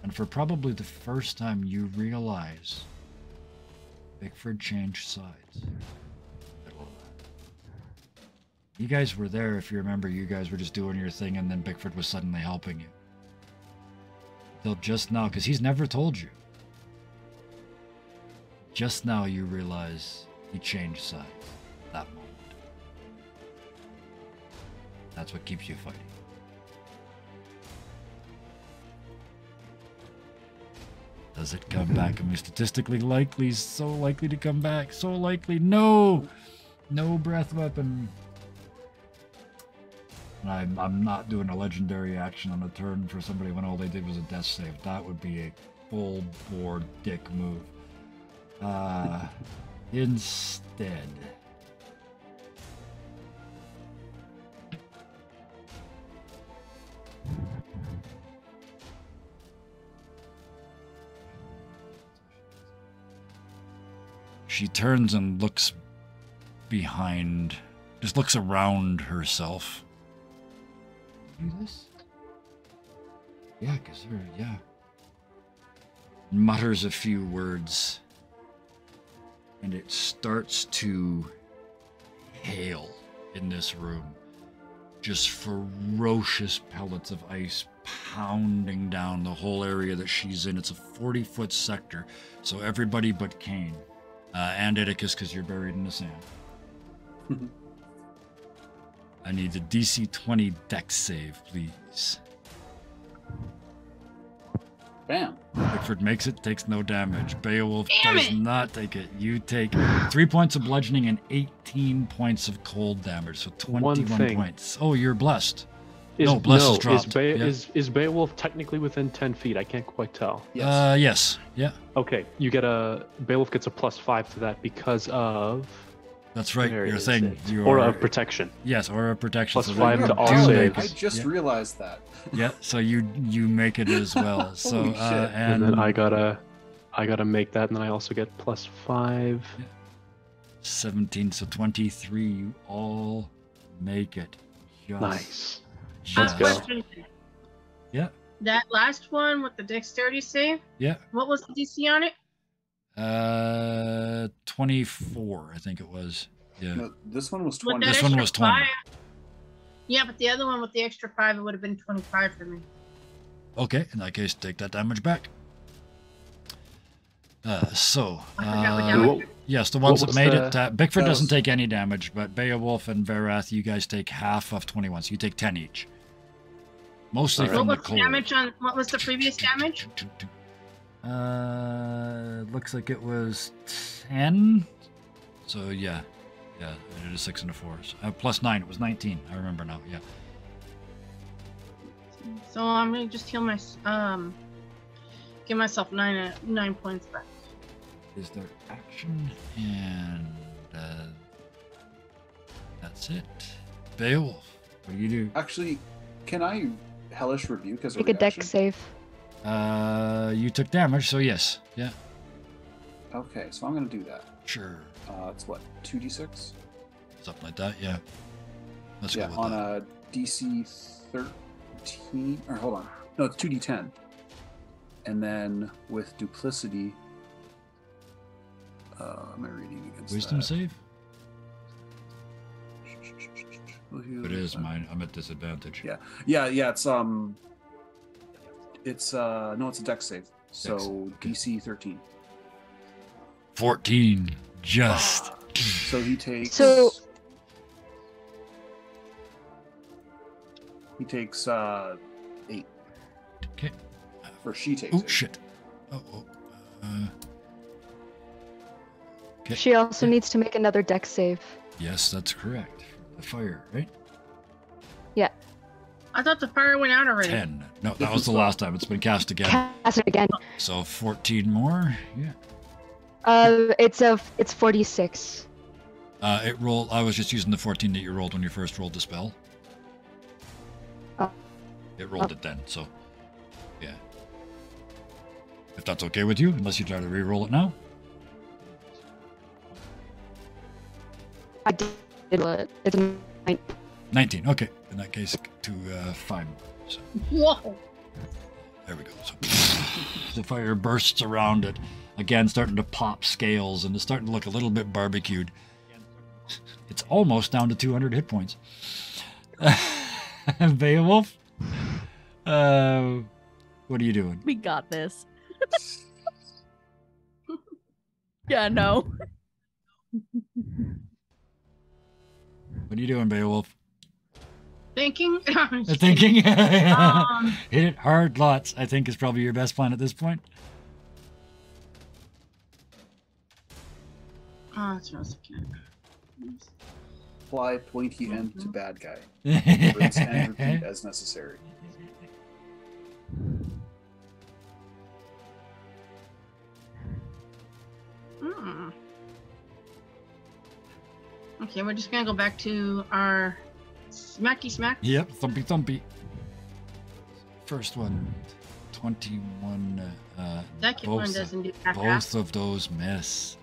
And for probably the first time, you realize Bickford changed sides. You guys were there, if you remember. You guys were just doing your thing, and then Bickford was suddenly helping you. Till just now, because he's never told you. Just now you realize he changed sides. That moment. That's what keeps you fighting. Does it come back? I mean, statistically likely, so likely to come back, so likely. No! No breath weapon. And I'm not doing a legendary action on a turn for somebody when all they did was a death save. That would be a full bore dick move. Instead. She turns and looks behind, just looks around herself. Do this? Yeah, because yeah. Mutters a few words, and it starts to hail in this room. Just ferocious pellets of ice pounding down the whole area that she's in. It's a 40-foot sector, so everybody but Kane and Edicus, because you're buried in the sand. I need the DC 20 dex save, please. Bam. Bickford makes it, takes no damage. Beowulf Damn does it. not take it. You take 3 points of bludgeoning and 18 points of cold damage, so 21 thing. points. Oh, you're blessed. No, bless is dropped. Is Beowulf technically within 10 feet? I can't quite tell. Yes. Yes. Yeah. Okay, Beowulf gets a +5 to that because of That's right. Where You're is saying it? you Aura are. of protection. Yes, aura of protection. Plus so 5 that to you all do saves. make I it. just Yeah. realized that. Yeah, so you make it as well. So Holy shit. And then I gotta make that, and then I also get +5. 17, so 23. You all make it. Just, Nice. just. go. Question. Yeah. That last one with the dexterity save, Yeah. what was the DC on it? 24, I think it was. Yeah. No, this one was With 20. that This one extra was 20. 5. Yeah, but the other one with the extra 5, it would have been 25 for me. Okay, in that case, take that damage back. I forgot what damage. What- Yes, the ones What that made was it. Bickford that doesn't was- take any damage, but Beowulf and Varath, you guys take half of 21, so you take 10 each. Mostly Alright. from What the was the cold. damage on? What was the previous damage? Looks like it was 10. So yeah, I did a 6 and a 4. So, plus 9, it was 19. I remember now. Yeah. So I'm gonna just heal give myself 9 points back. Is there action? And that's it. Beowulf, what do you do? Actually, can I Hellish Rebuke as a Make a reaction? dex save. You took damage, so yes. Yeah, Okay, so I'm going to do that. sure. It's what, 2d6? Something like that, yeah. Let's Yeah, go with on that. a DC 13. Or hold on. No, it's 2d10. And then with Duplicity. Am I reading against Wisdom that? save? Will you- It is mine. I'm at disadvantage. Yeah. It's no, it's a dex save. So DC 13. 14. Just. So he takes. So- He takes 8. Okay. Or she takes Oh 8. shit. Oh. Okay. She also needs to make another dex save. Yes, that's correct. The fire, right? I thought the fire went out already. 10. No, that was the last time. It's been cast again. Cast it again. So 14 more. Yeah. It's 46. It rolled. I was just using the 14 that you rolled when you first rolled the spell. Oh. It rolled it then, so yeah. If that's okay with you, unless you try to re-roll it now. I did it. It's a 9. 19. Okay. In that case, to 5. So Whoa! there we go. So the fire bursts around it again, starting to pop scales, and it's starting to look a little bit barbecued. It's almost down to 200 hit points. Beowulf, what are you doing? We got this. Yeah, no. What are you doing, Beowulf? Thinking. Thinking. Hit Um, it hard, lots. I think is probably your best plan at this point. Oh, that's what I was looking at. Apply pointy end to bad guy. Rinse and repeat as necessary. Hmm. Okay, we're just gonna go back to our smacky smack. Yep, thumpy thumpy. First one, 21. Second one both- doesn't do half. Both of those miss.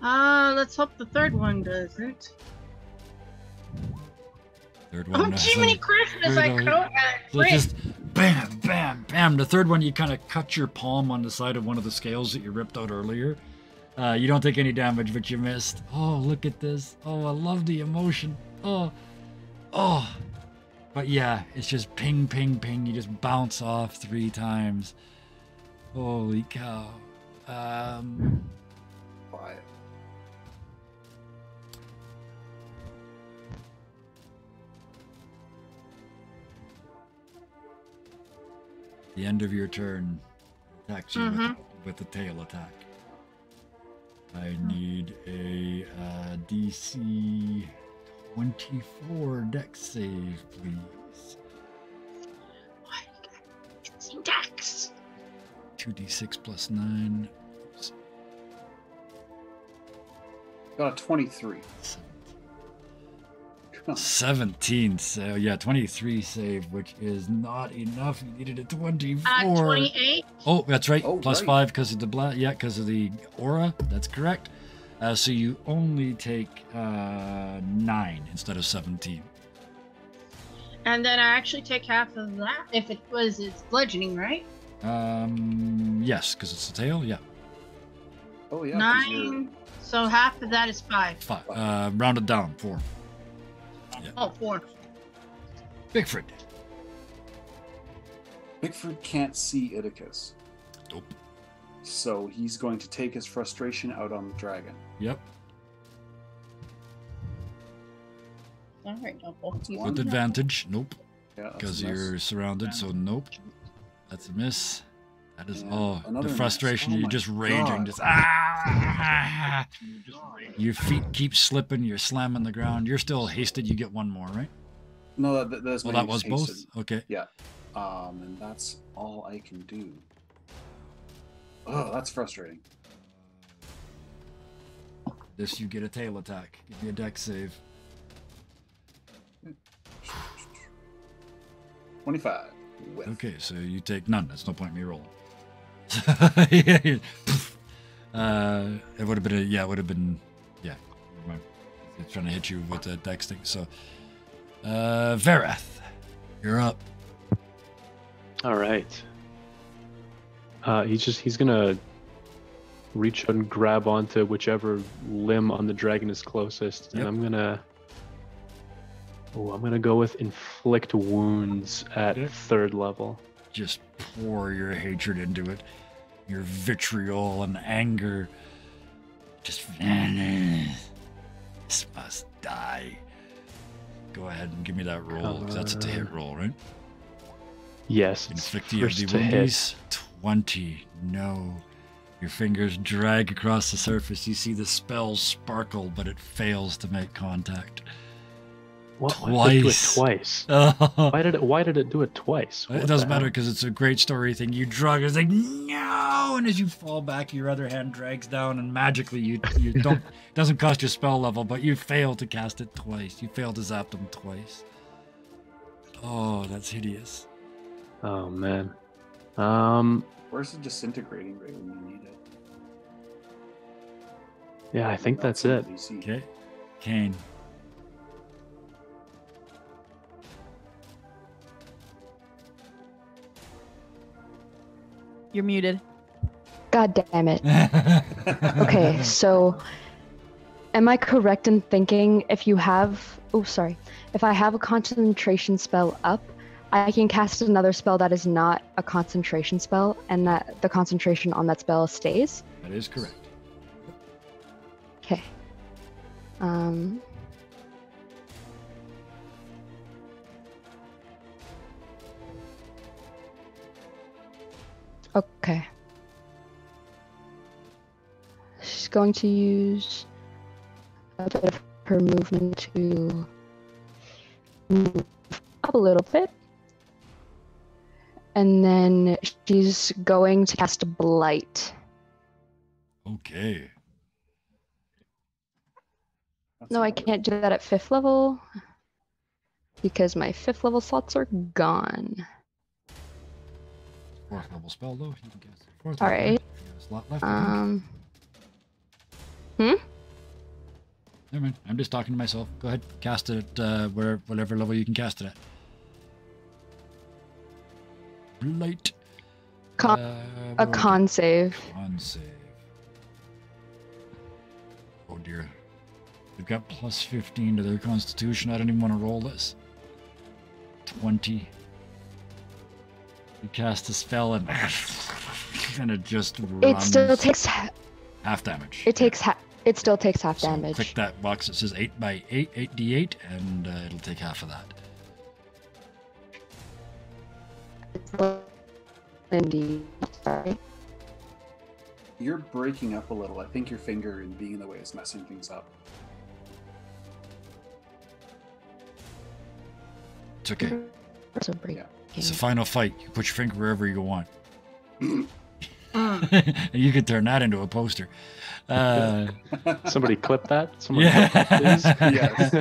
Let's hope the third one doesn't. Third Oh, one. Jiminy Christmas, I Third don't So just bam, bam, bam. The third one, you kind of cut your palm on the side of one of the scales that you ripped out earlier. You don't take any damage, but you missed. Oh, look at this. Oh, I love the emotion. Oh. But yeah, it's just ping, ping, ping. You just bounce off 3 times. Holy cow. Quiet. The end of your turn attacks you with the tail attack. I need a DC 24 dex save, please. What? Dex. 2d6 plus 9. Got a 23. 17. So yeah, 23 save, which is not enough. You needed a 24. 28. Oh, that's right. Oh, Plus right. 5 because of the because of the aura. That's correct. So you only take 9 instead of 17. And then I actually take half of that if it's bludgeoning, right? Yes, because it's the tail. Yeah, Oh yeah. 'cause you're- 9. So half of that is 5. 5. Rounded down 4. Oh, 4. Bigford. Bigford can't see Idicus, Nope. so he's going to take his frustration out on the dragon. Yep. All right, Double. With advantage. Nope. Yeah, that's Because a miss. you're surrounded. So nope. That's a miss. That is Yeah, the another miss. frustration. Oh You're my just raging. God. Just Your feet keep slipping. You're slamming the ground. You're still hasted. You get one more, right? No, that's Well, my that was hasted. both. Okay. Yeah. And that's all I can do. Oh, that's frustrating. This you get a tail attack. Give me a dex save. 25. With. Okay, so you take none. There's no point in me rolling. It would have been it would have been never mind. It's trying to hit you with the dex thing. So Verath, you're up. All right. He's gonna reach out and grab onto whichever limb on the dragon is closest, Yep. and I'm gonna go with inflict wounds at Okay. 3rd level. Just pour your hatred into it. Your vitriol and anger. Just this must die. Go ahead and give me that roll, 'cause that's a to hit roll, right? Yes, it's Inflict you of first the to hit. woundies. 20. No. Your fingers drag across the surface. You see the spell sparkle, but it fails to make contact. What? Why did it do it Twice. twice? Why did it do it twice? It What doesn't the matter hell? because it's a great story thing. You drug, it's like no, and as you fall back, your other hand drags down, and magically you don't. It doesn't cost your spell level, but you fail to cast it twice. You fail to zap them twice. Oh, that's hideous. Oh man. Where's the disintegrating ray when you need it? Yeah, I think that's in it. DC. Okay, Kane. You're muted. God damn it. Okay, so am I correct in thinking if I have a concentration spell up, I can cast another spell that is not a concentration spell and that the concentration on that spell stays? That is correct. Okay. Okay. She's going to use a bit of her movement to move up a little bit. And then she's going to cast a Blight. Okay. That's No, I another- can't do that at 5th level because my 5th level slots are gone. 4th level spell though. You can cast it 4th All level, right. If you have a slot left, I think. Never mind. I'm just talking to myself. Go ahead. Cast it at whatever level you can cast it at. Light. A con save. Con save. Oh dear. They've got plus 15 to their constitution. I don't even want to roll this. 20. You cast a spell and it just runs. It still takes half damage. It still takes half So damage. click that box that says 8 by 8, 8d8, and it'll take half of that. Indeed. Sorry. You're breaking up a little. I think your finger and being in the way is messing things up. It's okay. Also break. Yeah. It's a final fight. You put your finger wherever you want. You could turn that into a poster. Somebody clip that. Somebody Yeah. clip that, please. Yes.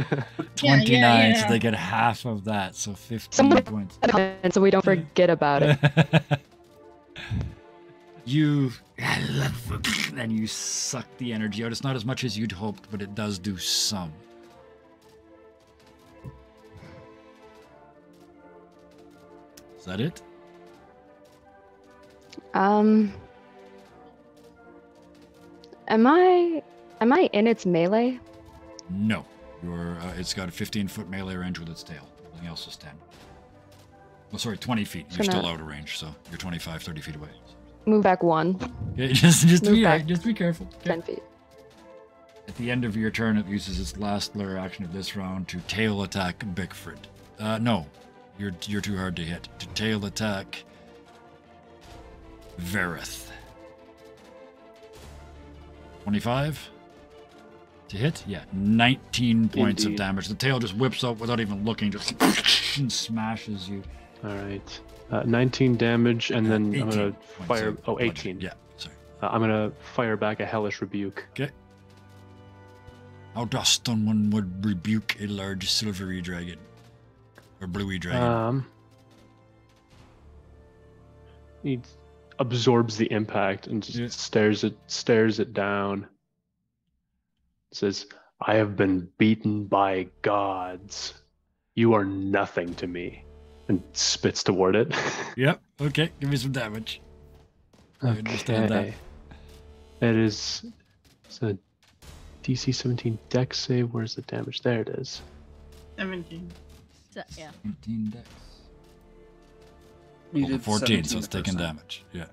29, so yeah. they get half of that, so 15 Somebody- points. So we don't forget about it. You and you suck the energy out. It's not as much as you'd hoped, but it does do some. Is that it? Am I in its melee? No. You're. It's got a 15-foot melee range with its tail. Everything else is 10. Oh, sorry, 20 feet. You're Gonna- still out of range, so you're 25, 30 feet away. Move back 1. Okay, just Move be back. just be careful. Okay. 10 feet. At the end of your turn, it uses its last layer action of this round to tail attack Bickford. No, you're too hard to hit. To tail attack Verith. 25 to hit? Yeah, 19 points of Indeed. damage. The tail just whips up without even looking, just and smashes you. All right. 19 damage, and then I'm 18 gonna points fire. of Oh, bludgeoning. 18. Yeah, sorry. I'm gonna fire back a hellish rebuke. Okay. How does someone would rebuke a large silvery dragon? Or bluey dragon? He absorbs the impact and just Yeah. stares it down. Says, "I have been beaten by gods. You are nothing to me." And spits toward it. Yep. Okay. Give me some damage. I understand that. It is. It's a DC 17 Dex save. Where's the damage? There it is. 17. So, yeah. 18 dex. You Well, did 14, 17 so it's the first taking time. damage. Yeah.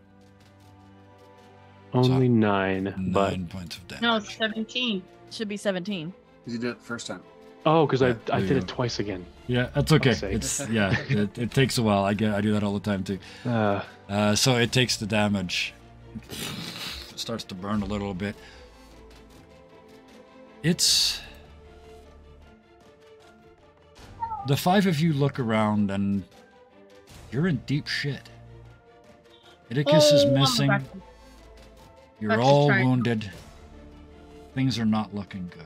Only 9, 9 but points of damage. No, it's 17. Should be 17. You did it the first time. because Yeah, I there did you it go. twice again. Yeah, that's okay. Fuck's sake. It's it takes a while. I do that all the time too. So it takes the damage. It starts to burn a little bit. It's the 5 of you look around and you're in deep shit. Idicus is I'm missing. back. You're Back to all try. wounded. Things are not looking good.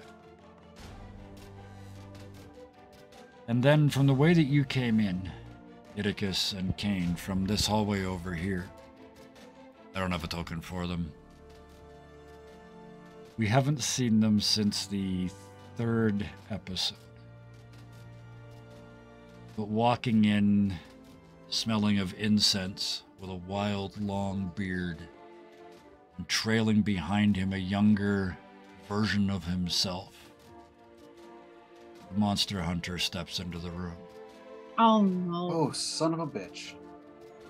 And then from the way that you came in, Idicus and Kane, from this hallway over here, I don't have a token for them. We haven't seen them since the 3rd episode. But walking in, smelling of incense, with a wild, long beard, and trailing behind him a younger version of himself, the monster hunter steps into the room, Oh no. Oh, son of a bitch.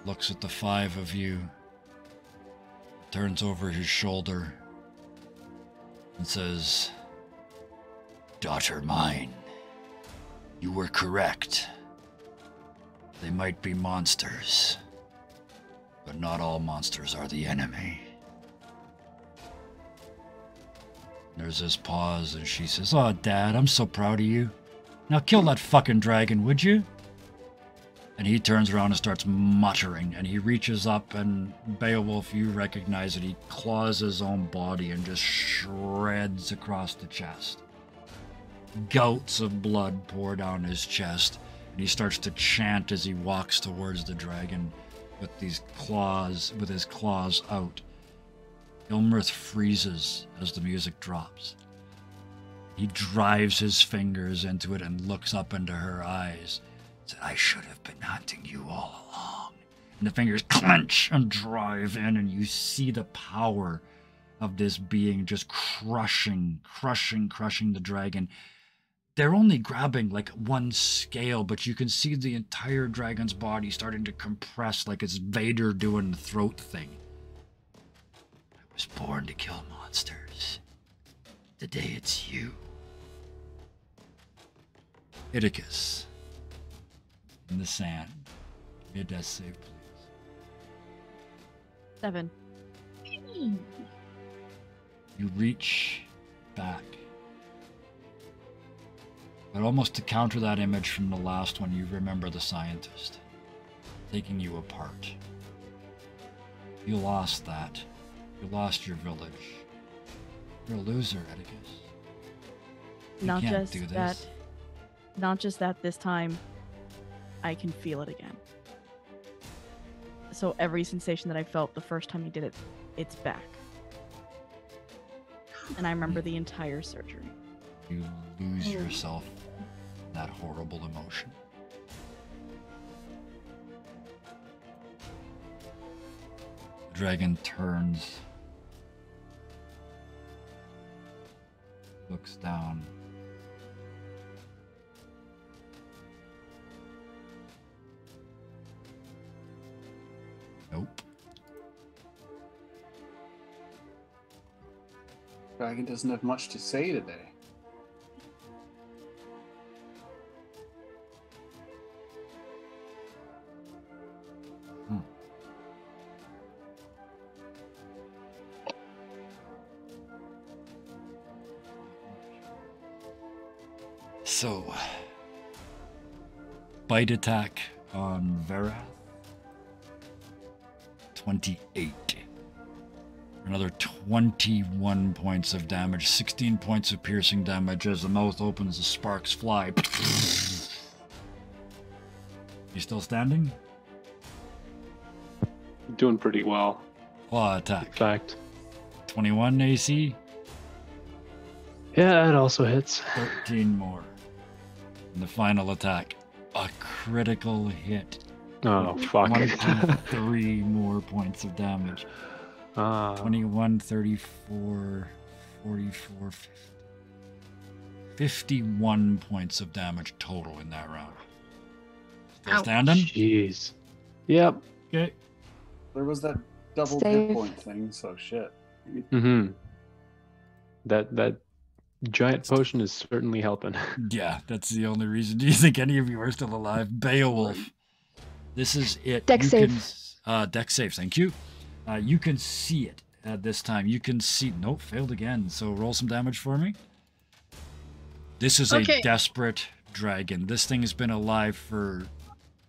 looks at the 5 of you, turns over his shoulder, and says, "Daughter mine, you were correct. They might be monsters, but not all monsters are the enemy." There's this pause, and she says, "Oh, Dad, I'm so proud of you. Now kill that fucking dragon, would you?" And he turns around and starts muttering, and he reaches up, and Beowulf, you recognize it, he claws his own body and just shreds across the chest. Gouts of blood pour down his chest, and he starts to chant as he walks towards the dragon with his claws out. Ilmrith freezes as the music drops. He drives his fingers into it and looks up into her eyes. Said, I should have been hunting you all along. And the fingers clench and drive in, and you see the power of this being just crushing the dragon. They're only grabbing like one scale, but you can see the entire dragon's body starting to compress like it's Vader doing the throat thing. I was born to kill monsters. Today it's you. Iticus. In the sand. Give me a death save, please. 7. You reach back. But almost to counter that image from the last one, you remember the scientist taking you apart. You lost that. You lost your village. You're a loser, Atticus. You Not can't just do this. that. Not just that. This time, I can feel it again. So every sensation that I felt the first time you did it, it's back. And I remember the entire surgery. You lose yourself in that horrible emotion. The dragon turns, looks down. Nope. Dragon doesn't have much to say today. So, bite attack on Verath. 28. Another 21 points of damage, 16 points of piercing damage as the mouth opens, the sparks fly. You still standing? Doing pretty well. Claw In attack. fact. 21 AC, Yeah, it also hits. 13 more. And the final attack, a critical hit. Oh, fuck. 23 more points of damage. Ah, 21, 34, 44, 50. 51 points of damage total in that round. Still Ouch. standing? jeez. Yep. Okay. There was that double Save. hit point thing, so shit. Mm-hmm. That giant potion is certainly helping. Yeah, that's the only reason. Do you think any of you are still alive? Beowulf. This is it. Dex You save. Can, dex save, thank you. You can see it at this time. You can see. Nope, failed again. So roll some damage for me. This is Okay. a desperate dragon. This thing has been alive for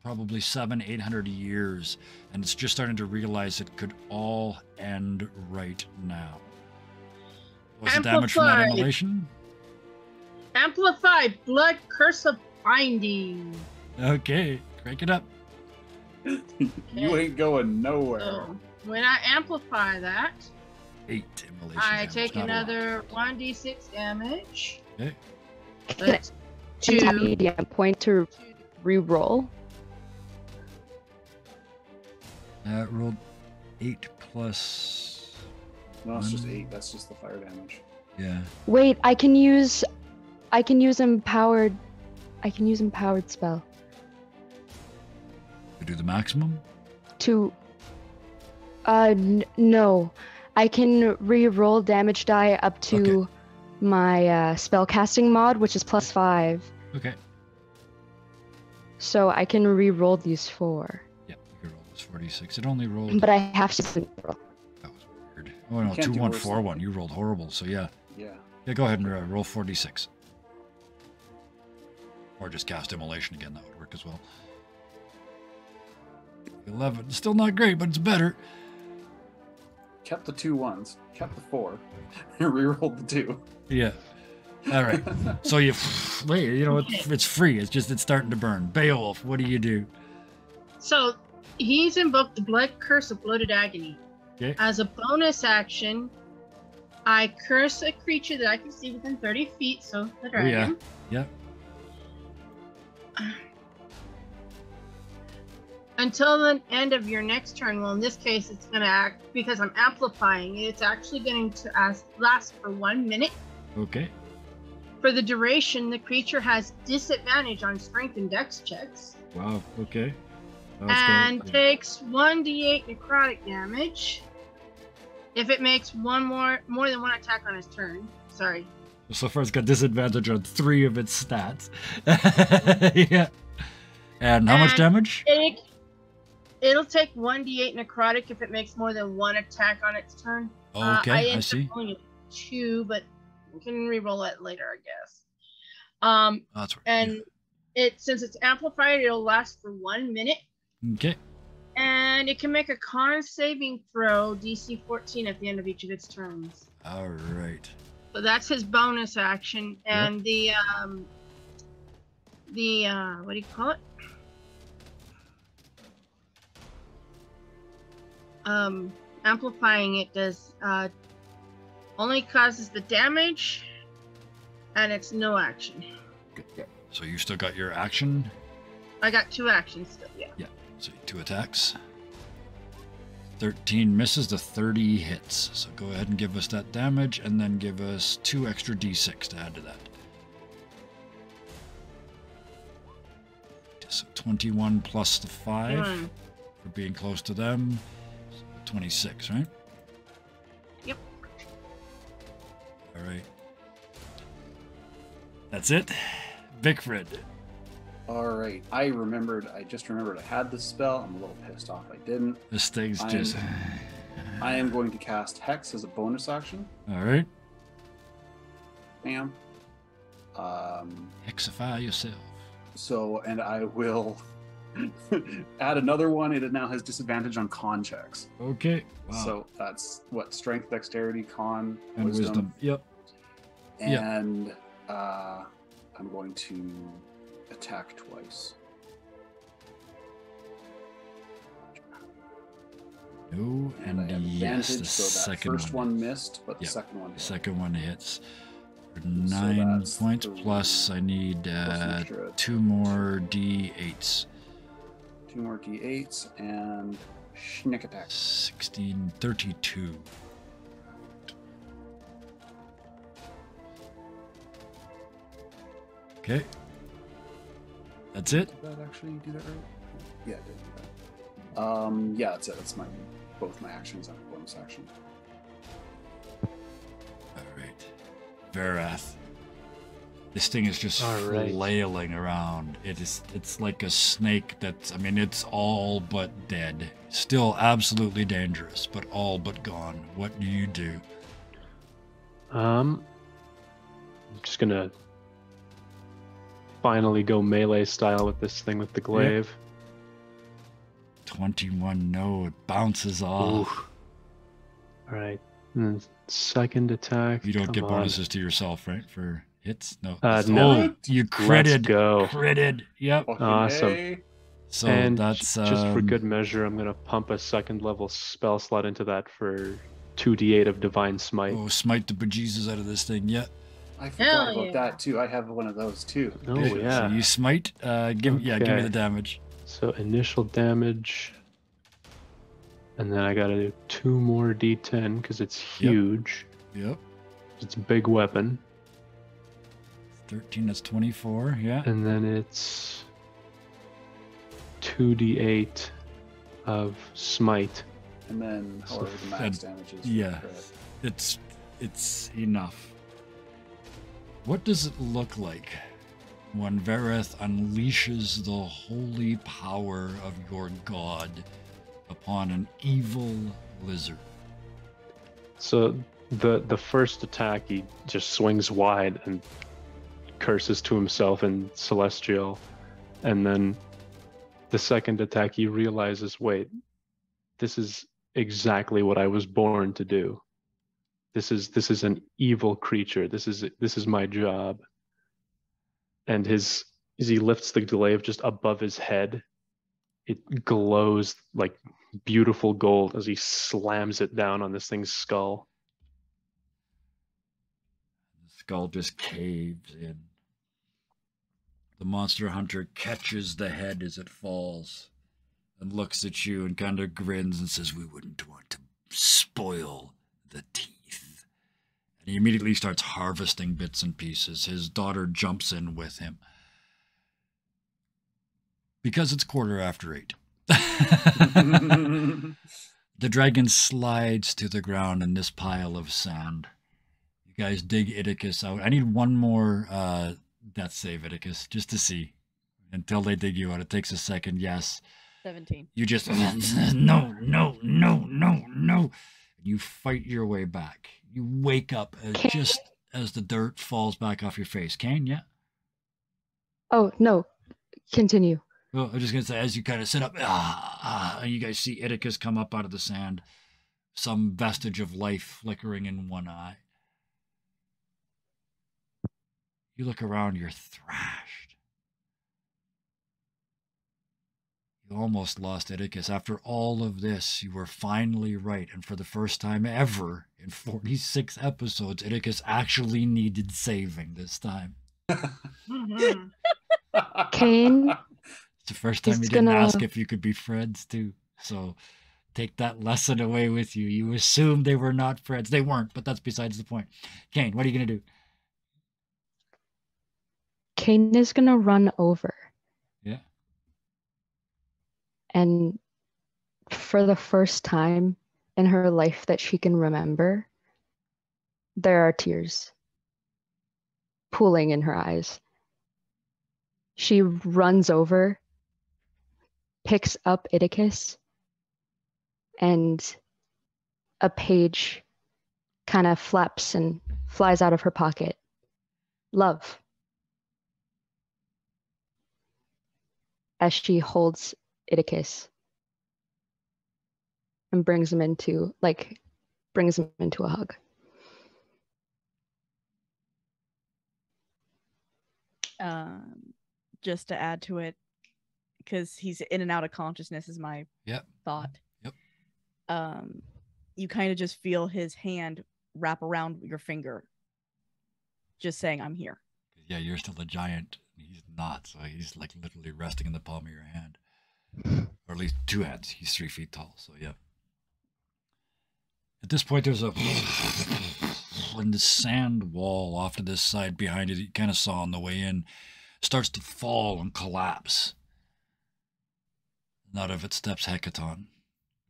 probably 700-800 years, and it's just starting to realize it could all end right now. What's the damage from that Amplified. immolation? Amplified blood curse of binding. Okay, crank it up. You ain't going nowhere. So when I amplify that, 8 immolation I damage, take not a lot. another 1d6 damage. Okay. That's Can tap two. EDM point to re-roll. Rolled 8 plus. No, it's just 8. That's just the fire damage. Yeah. Wait, I can use empowered spell We do the maximum? to no. I can re-roll damage die up to Okay. my spellcasting mod, which is +5. Okay. So I can re-roll these 4. Yep, you can roll this 46. It only rolled. But I have to roll. That was weird. Oh no, can't do 2, 1, worse 4, than 1. You rolled horrible, so yeah. Yeah. Yeah, go ahead and roll 46. Or just cast Immolation again, that would work as well. 11. Still not great, but it's better. Kept the 2 1s, kept the 4, and rerolled the 2. Yeah. All right. So you wait. You know it's free. It's starting to burn. Beowulf, what do you do? So he's invoked the blood curse of bloated agony. Okay. As a bonus action, I curse a creature that I can see within 30 feet, so the Oh, yeah. dragon. Yep. Until the end of your next turn. Well, in this case, it's going to act, because I'm amplifying it, it's actually going to last for 1 minute. Okay. For the duration, the creature has disadvantage on strength and dex checks. Wow. Okay. And takes 1d8 necrotic damage if it makes more than one attack on its turn. Sorry. So far, it's got disadvantage on 3 of its stats. Yeah. And how much damage? It'll take 1d8 necrotic if it makes more than one attack on its turn. Okay, I see. Only 2, but we can re-roll it later, I guess. That's right. And since it's amplified, it'll last for 1 minute. Okay. And it can make a con saving throw, DC 14, at the end of each of its turns. All right. So that's his bonus action. And what do you call it? Amplifying it does only causes the damage, and it's no action. Good. So you still got your action? I got 2 actions still, yeah. Yeah. So 2 attacks. 13 misses, the 30 hits. So go ahead and give us that damage, and then give us 2 extra d6 to add to that. So 21 plus the 5 for being close to them. 26, right? Yep. All right. That's it. Bigfred. All right. I just remembered I had this spell. I'm a little pissed off I didn't. This thing's just... I am going to cast Hex as a bonus action. All right. Bam. Hexify yourself. So, and I will add another one. It now has disadvantage on con checks. Okay. Wow. So that's what? Strength, dexterity, con, And wisdom. Yep. And I'm going to attack twice. No, and I have yes, the advantage, so that second first one missed, but the Yep. second one hit. Second one hits. For 9 that's points, 3 plus I need plus an extra 2 more d8s. 2 more d8s and sneak attack. 16, 32. Okay. That's it? Did that actually do that right? Yeah, it did do that. Yeah, that's it. That's both my actions and a bonus action. Alright. Varath. This thing is just Alright. flailing around. It's like a snake it's all but dead. Still absolutely dangerous, but all but gone. What do you do? I'm just gonna finally go melee style with this thing with the glaive. 21, no, it bounces off. All right. And then second attack. You don't come get on. bonuses to yourself, right? For hits? No. No. Oh, you Let's critted. go. Critted. Yep. Fucking Awesome. A. So And that's just for good measure, I'm gonna pump a second level spell slot into that for 2d8 of divine smite. Oh, smite the bejesus out of this thing. Yeah. I forgot Hell about yeah. that too. I have one of those too. Oh So yeah. you smite. Give me Okay. the damage. So initial damage, and then I gotta do 2 more d10 because it's huge. Yep. It's a big weapon, 13. That's 24. Yeah. and then it's 2d8 of smite. And then however the max damage is. for yeah. crit. It's enough. What does it look like when Vareth unleashes the holy power of your god upon an evil lizard? So the first attack, he just swings wide and curses to himself in Celestial, and then the second attack, he realizes, wait, this is exactly what I was born to do. This is an evil creature. This is my job. And as he lifts the glaive just above his head, it glows like beautiful gold as he slams it down on this thing's skull. skull just caves in. The monster hunter catches the head as it falls and looks at you and kind of grins and says, "We wouldn't want to spoil the teeth." And he immediately starts harvesting bits and pieces. His daughter jumps in with him. Because it's 8:15. The dragon slides to the ground in this pile of sand. You guys dig Idicus out. I need one more death save, Idicus, just to see. Until they dig you out. It takes a second. Yes. 17. You just, no. You fight your way back. You wake up just as the dirt falls back off your face. Kane, yeah? Oh, no. Continue. Well, I'm just going to say, as you kind of sit up, and you guys see Idicus come up out of the sand, some vestige of life flickering in one eye. You look around, you're thrashed. You almost lost Idicus. After all of this, you were finally right, and for the first time ever, in 46 episodes, Idicus actually needed saving this time. Kane. It's the first time you didn't ask if you could be friends, too. So take that lesson away with you. You assumed they were not friends. They weren't, but that's besides the point. Kane, what are you going to do? Kane is going to run over. Yeah. And for the first time in her life that she can remember, there are tears pooling in her eyes. She runs over, picks up Idicus, and a page kind of flaps and flies out of her pocket. Love. As she holds Idicus and brings him into a hug. Just to add to it, because he's in and out of consciousness is my thought. Yep. You kind of just feel his hand wrap around your finger, just saying, "I'm here." Yeah, you're still a giant. He's not, so he's like literally resting in the palm of your hand. Or at least 2 hands. He's 3 feet tall, so yeah. At this point, there's a... and the sand wall off to this side behind it, you kind of saw on the way in, starts to fall and collapse. And out of it steps Hecaton,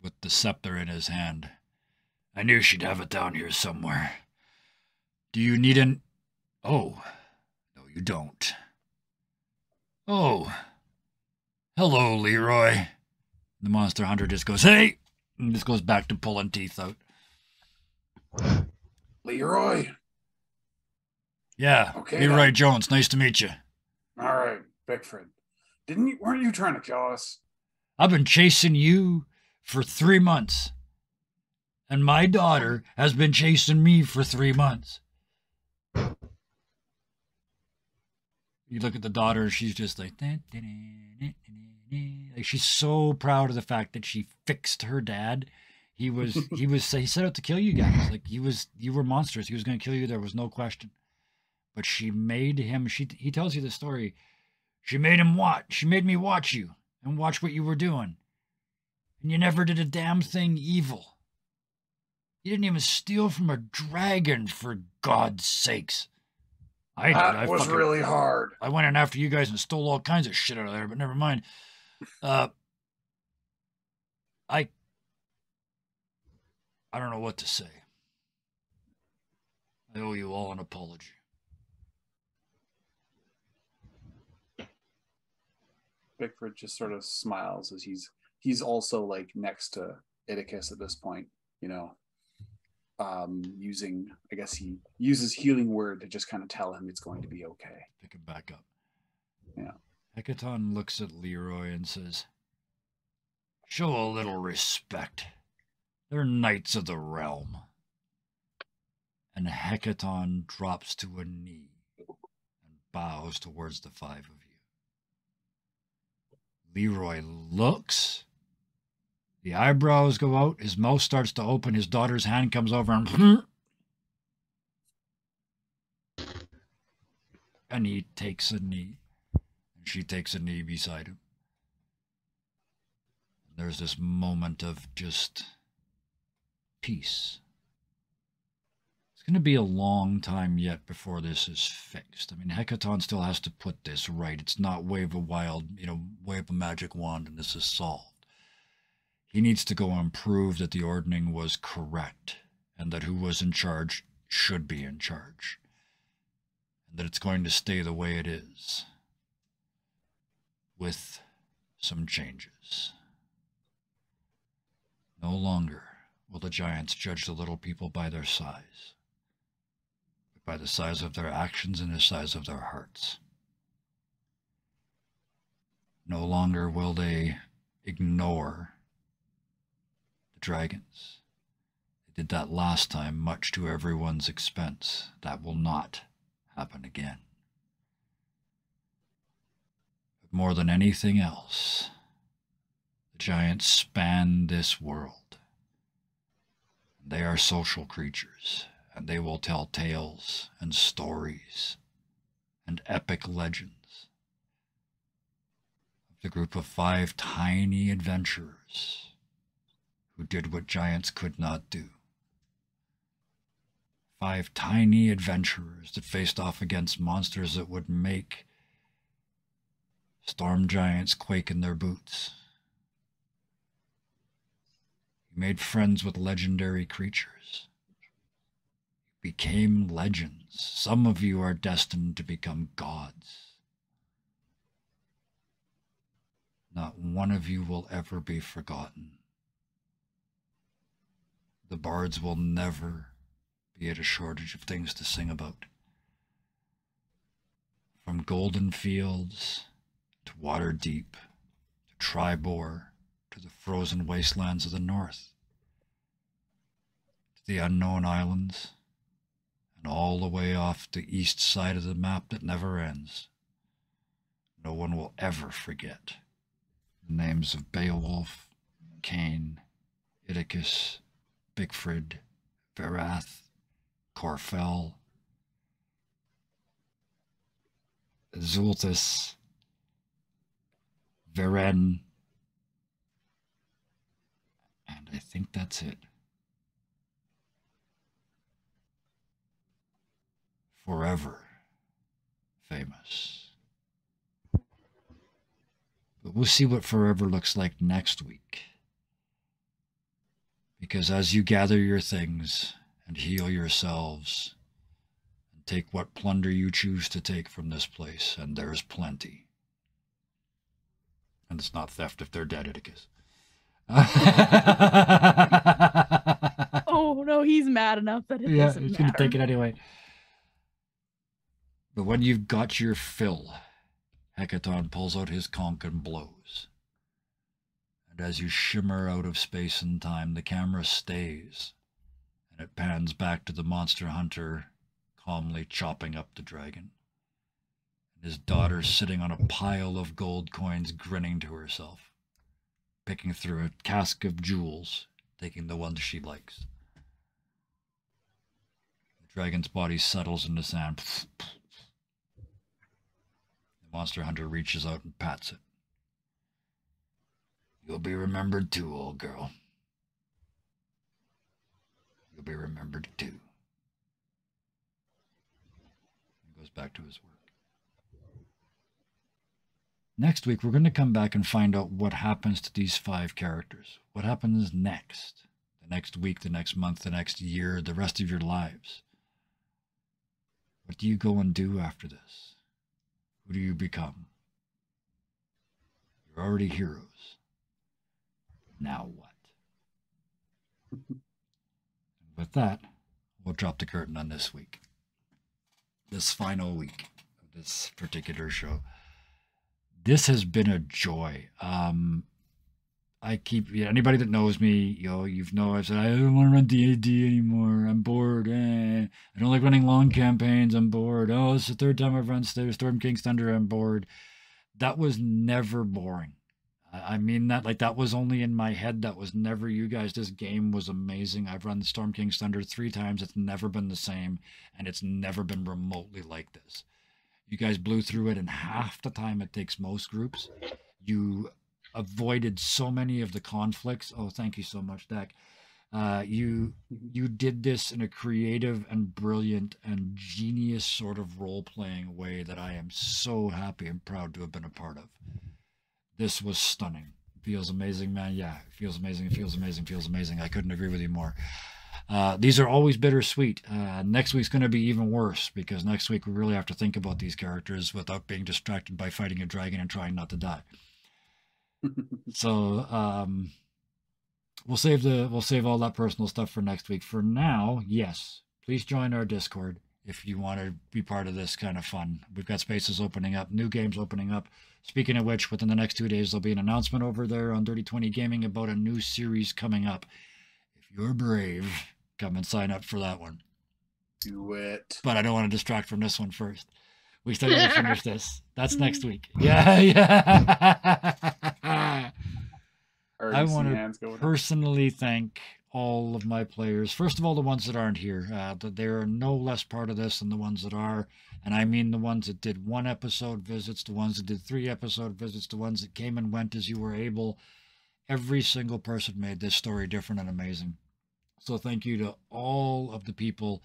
with the scepter in his hand. I knew she'd have it down here somewhere. Do you need an... Oh, no you don't. Oh, hello, Leroy. The monster hunter just goes, "Hey!" and just goes back to pulling teeth out. Leroy? Yeah, Okay, Leroy Jones, nice to meet you. All right, Bickford. Weren't you trying to kill us? I've been chasing you for 3 months. And my daughter has been chasing me for 3 months. You look at the daughter, she's just like she's so proud of the fact that she fixed her dad. He set out to kill you guys. Like you were monsters. He was going to kill you. There was no question. But she made him, he tells you the story. She made me watch you and watch what you were doing. And you never did a damn thing evil. You didn't even steal from a dragon, for God's sakes. I did. That was really hard. I went in after you guys and stole all kinds of shit out of there, but never mind. I don't know what to say. I owe you all an apology. Bickford just sort of smiles as he's also like next to Idicus at this point, you know. Using, I guess he uses healing word to just kind of tell him it's going to be okay. Pick him back up. Yeah. Hecaton looks at Leroy and says, "Show a little respect. They're knights of the realm." And Hecaton drops to a knee and bows towards the 5 of you. Leroy looks. The eyebrows go out. His mouth starts to open. His daughter's hand comes over and And he takes a knee. And she takes a knee beside him. And there's this moment of just peace. It's going to be a long time yet before this is fixed. I mean, Hecaton still has to put this right. It's not wave a magic wand and this is solved. He needs to go and prove that the ordning was correct and that who was in charge should be in charge. And that it's going to stay the way it is. With some changes. No longer will the giants judge the little people by their size, but by the size of their actions and the size of their hearts. No longer will they ignore the dragons. They did that last time, much to everyone's expense. That will not happen again. But more than anything else, the giants span this world. They are social creatures, and they will tell tales and stories and epic legends of the group of 5 tiny adventurers who did what giants could not do. 5 tiny adventurers that faced off against monsters that would make storm giants quake in their boots. You made friends with legendary creatures. You became legends. Some of you are destined to become gods. Not one of you will ever be forgotten. The bards will never be at a shortage of things to sing about. From golden fields to Waterdeep to Triboar, to the frozen wastelands of the north, to the unknown islands, and all the way off the east side of the map that never ends. No one will ever forget the names of Beowulf, Cain, Idicus, Bigfrid, Verath, Corfell, Zulthus, Varen, and I think that's it. Forever famous. But we'll see what forever looks like next week. Because as you gather your things and heal yourselves, and take what plunder you choose to take from this place, and there's plenty. And it's not theft if they're dead, Idicus. Oh no, he's mad enough that it doesn't he's matter. gonna take it anyway. But when you've got your fill, Hecaton pulls out his conch and blows. And as you shimmer out of space and time, the camera stays, and it pans back to the monster hunter calmly chopping up the dragon. And his daughter sitting on a pile of gold coins, grinning to herself, picking through a cask of jewels, taking the ones she likes. The dragon's body settles in the sand. The monster hunter reaches out and pats it. You'll be remembered too, old girl. You'll be remembered too. He goes back to his work. Next week, we're going to come back and find out what happens to these 5 characters. What happens next? The next week, the next month, the next year, the rest of your lives. What do you go and do after this? Who do you become? You're already heroes. Now what? With that, we'll drop the curtain on this week. This final week of this particular show. This has been a joy. Anybody that knows me, I've said, I don't want to run D&D anymore. I'm bored. I don't like running long campaigns. I'm bored. Oh, it's the 3rd time I've run Storm King's Thunder. I'm bored. That was never boring. I mean that, like, that was only in my head. That was never you guys. This game was amazing. I've run Storm King's Thunder 3 times. It's never been the same, and it's never been remotely like this. You guys blew through it in half the time it takes most groups. You avoided so many of the conflicts. Oh, thank you so much, Dak. You did this in a creative and brilliant and genius sort of role-playing way that I am so happy and proud to have been a part of. This was stunning. Feels amazing, man. Yeah, it feels amazing. It feels amazing. Feels amazing. I couldn't agree with you more. These are always bittersweet. Next week's going to be even worse because next week we really have to think about these characters without being distracted by fighting a dragon and trying not to die. So we'll save all that personal stuff for next week. For now, yes, please join our Discord if you want to be part of this kind of fun. We've got spaces opening up, new games opening up. Speaking of which, within the next 2 days, there'll be an announcement over there on Dirty 20 Gaming about a new series coming up. If you're brave, come and sign up for that one. Do it. But I don't want to distract from this one first. We still got to finish this. That's next week. Yeah. I want to personally thank all of my players. First of all, the ones that aren't here. That they are no less part of this than the ones that are. And I mean the ones that did 1 episode visits, the ones that did 3 episode visits, the ones that came and went as you were able. Every single person made this story different and amazing. So thank you to all of the people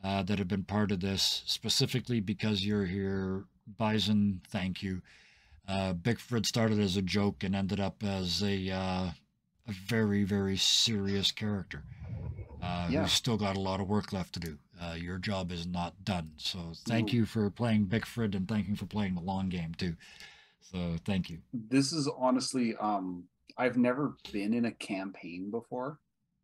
that have been part of this, specifically because you're here. Bison, thank you. Bigford started as a joke and ended up as a very, very serious character who's still got a lot of work left to do. Your job is not done. So thank you for playing Bigford and thank you for playing the long game too. So thank you. This is honestly, I've never been in a campaign before.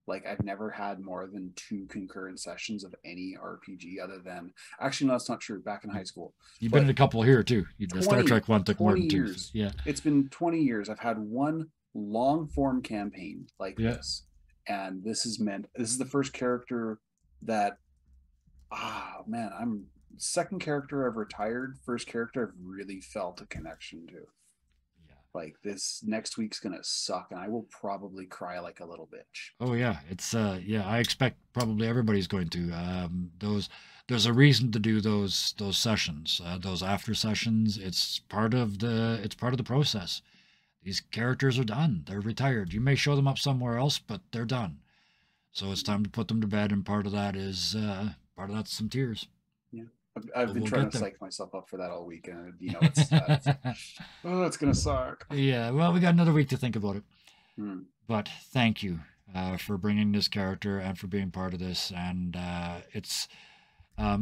Like, I've never had more than 2 concurrent sessions of any RPG other than... Actually, no, that's not true. Back in high school. You've been in a couple here, too. The Star Trek one took more than 2 years. Yeah. It's been 20 years. I've had 1 long-form campaign like this. And this is the first character that... man, I'm... Second character I've retired. First character I've really felt a connection to. Like, this next week's gonna suck and I will probably cry like a little bitch. Oh yeah, it's I expect probably everybody's going to. There's a reason to do those sessions, those after sessions. It's part of the process. These characters are done. They're retired. You may show them up somewhere else, but they're done. So it's time to put them to bed, and part of that's some tears. Yeah. I've been trying to psych myself up for that all week, and it's gonna suck. Yeah, well, we got another week to think about it. But thank you for bringing this character and for being part of this. And it's a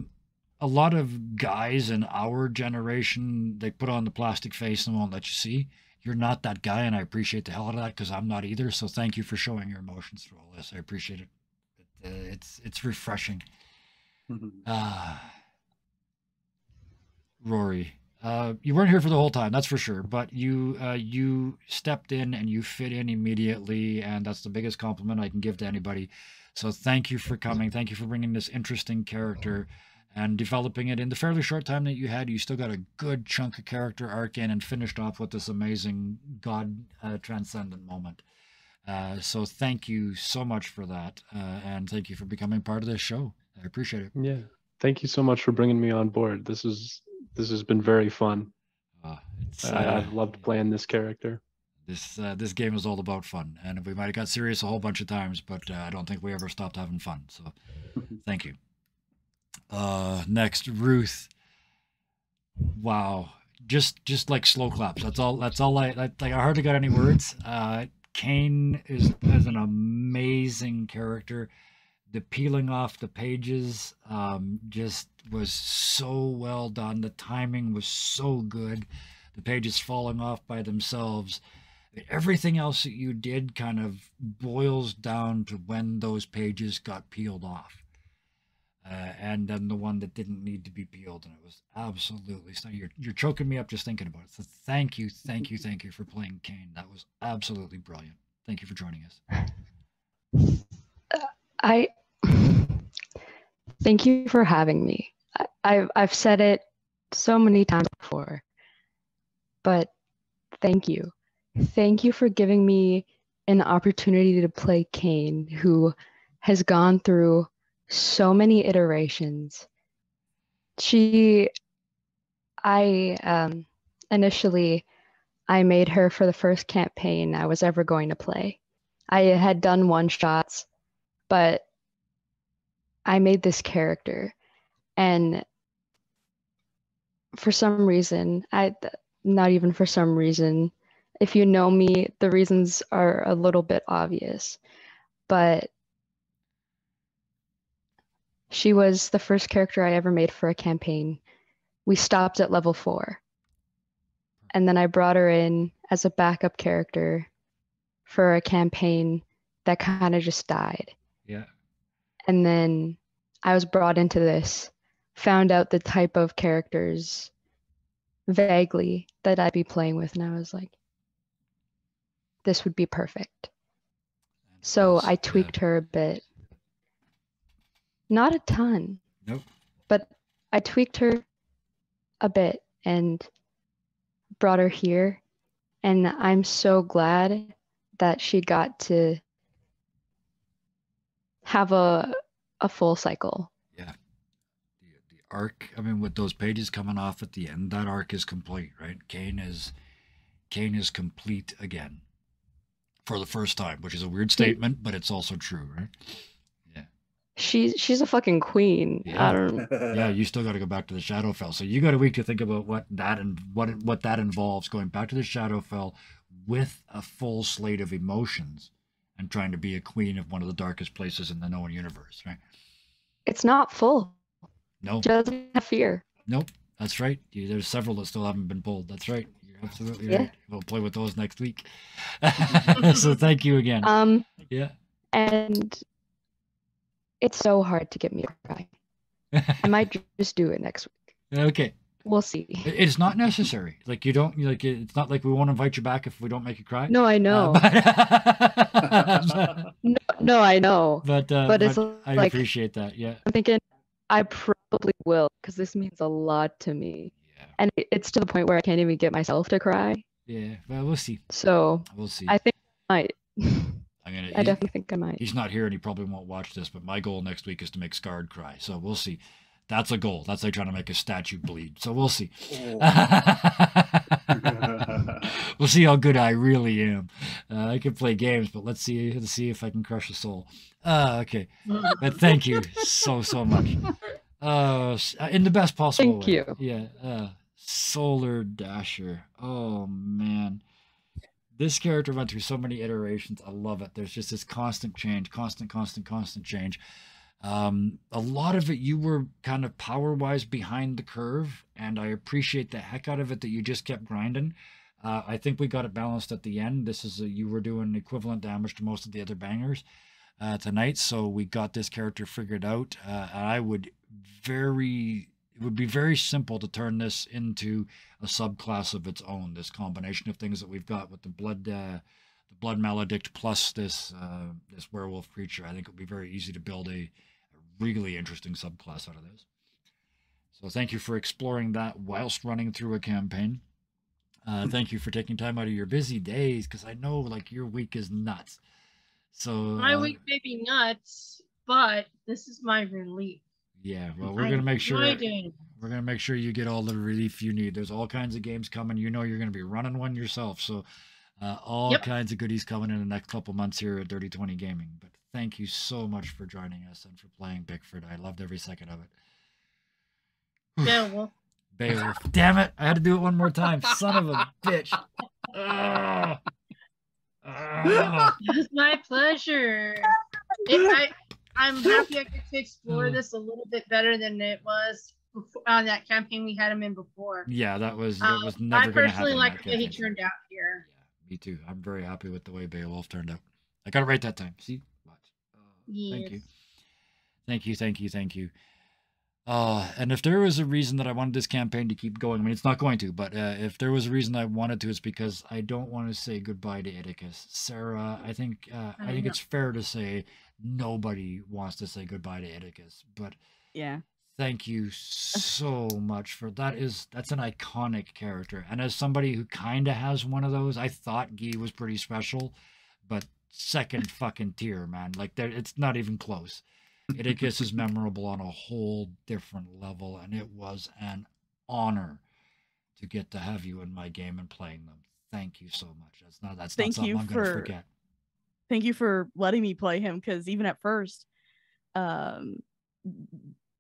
lot of guys in our generation, they put on the plastic face and won't let you see. You're not that guy, and I appreciate the hell out of that because I'm not either. So thank you for showing your emotions through all this. I appreciate it. It's refreshing. Rory, you weren't here for the whole time, that's for sure, but you stepped in and you fit in immediately, and that's the biggest compliment I can give to anybody. So thank you for coming. Thank you for bringing this interesting character and developing it in the fairly short time that you had. You still got a good chunk of character arc in and finished off with this amazing god transcendent moment. So thank you so much for that, and thank you for becoming part of this show. I appreciate it. Yeah, thank you so much for bringing me on board. This has been very fun. I've loved playing this character. This game is all about fun, and we might have got serious a whole bunch of times, but I don't think we ever stopped having fun. So, thank you. Next, Ruth. Wow, just like slow claps. That's all. I hardly got any words. Kane is an amazing character. The peeling off the pages just was so well done. The timing was so good. The pages falling off by themselves. Everything else that you did kind of boils down to when those pages got peeled off. And then the one that didn't need to be peeled. And it was absolutely stunning. You're choking me up just thinking about it. So thank you for playing Kane. That was absolutely brilliant. Thank you for joining us. Thank you for having me. I've said it so many times before, but thank you. Thank you for giving me an opportunity to play Kane, who has gone through so many iterations. I initially I made her for the first campaign I was ever going to play. I had done one shots, but I made this character, and for some reason, not even for some reason, if you know me, the reasons are a little bit obvious, but she was the first character I ever made for a campaign. We stopped at level 4. And then I brought her in as a backup character for a campaign that kind of just died. Yeah. And then I was brought into this, found out the type of characters vaguely that I'd be playing with, and I was like, this would be perfect. So I tweaked her a bit. Not a ton. Nope. But I tweaked her a bit and brought her here. And I'm so glad that she got to have a full cycle. Yeah. The arc, I mean, with those pages coming off at the end, that arc is complete, right? Kane is complete again. For the first time, which is a weird statement, but it's also true, right? Yeah. She's a fucking queen. Yeah. I don't. Yeah, you still got to go back to the Shadowfell. So you got a week to think about what that involves, going back to the Shadowfell with a full slate of emotions and trying to be a queen of one of the darkest places in the known universe, right? It's not full. No. She doesn't have fear. Nope. That's right. There's several that still haven't been pulled. That's right. Absolutely Yeah. right. We'll play with those next week. So thank you again. Yeah. And it's so hard to get me to cry. I might just do it next week. Okay. We'll see. It's not necessary. Like you don't like. It's not like we won't invite you back if we don't make you cry. No, I know. No, I know. But it's I like, appreciate that. Yeah. I'm thinking I probably will, because this means a lot to me. Yeah. And it's to the point where I can't even get myself to cry. Yeah. Well, we'll see. So We'll see. I think I might. I definitely think I might. He's not here and he probably won't watch this, but my goal next week is to make Scarred cry. So we'll see. That's a goal. That's like trying to make a statue bleed. So we'll see. We'll see how good I really am. I can play games, but let's see if I can crush a soul. Okay. But thank you so much. In the best possible way. Thank you. Yeah. Solar Dasher. Oh man. This character went through so many iterations. I love it. There's just this constant change, constant change. A lot of it, you were kind of power-wise behind the curve, and I appreciate the heck out of it that you just kept grinding. I think we got it balanced at the end. You were doing equivalent damage to most of the other bangers tonight, so we got this character figured out. It would be very simple to turn this into a subclass of its own. This combination of things that we've got with the blood maledict plus this werewolf creature. I think it would be very easy to build a really interesting subclass out of this. So thank you for exploring that whilst running through a campaign. Thank you for taking time out of your busy days, because I know like your week is nuts. So my week may be nuts, but this is my relief. Yeah, well, we're gonna make sure you get all the relief you need. There's all kinds of games coming. You know you're gonna be running one yourself, so all kinds of goodies coming in the next couple months here at Dirty 20 Gaming. But thank you so much for joining us and for playing Bickford. I loved every second of it. Beowulf. Beowulf. Damn it! I had to do it one more time. Son of a bitch. It was my pleasure. I'm happy I get to explore this a little bit better than it was before, on that campaign we had him in before. Yeah, that was never I going to happen. personally like the way he turned out here. Yeah, me too. I'm very happy with the way Beowulf turned out. I got it right that time. See? Watch. Yes. Thank you. And if there was a reason that I wanted this campaign to keep going, I mean, it's not going to, but if there was a reason I wanted to, it's because I don't want to say goodbye to Idicus. Sarah, I think it's fair to say nobody wants to say goodbye to Idicus, but yeah, thank you so much for that. That's an iconic character, and as somebody who kind of has one of those, I thought Guy was pretty special, but second fucking tier, man. Like it's not even close. Idicus is memorable on a whole different level, and it was an honor to get to have you in my game and playing them. Thank you so much. That's not Thank something you I'm going to for- forget. Thank you for letting me play him, because even at first,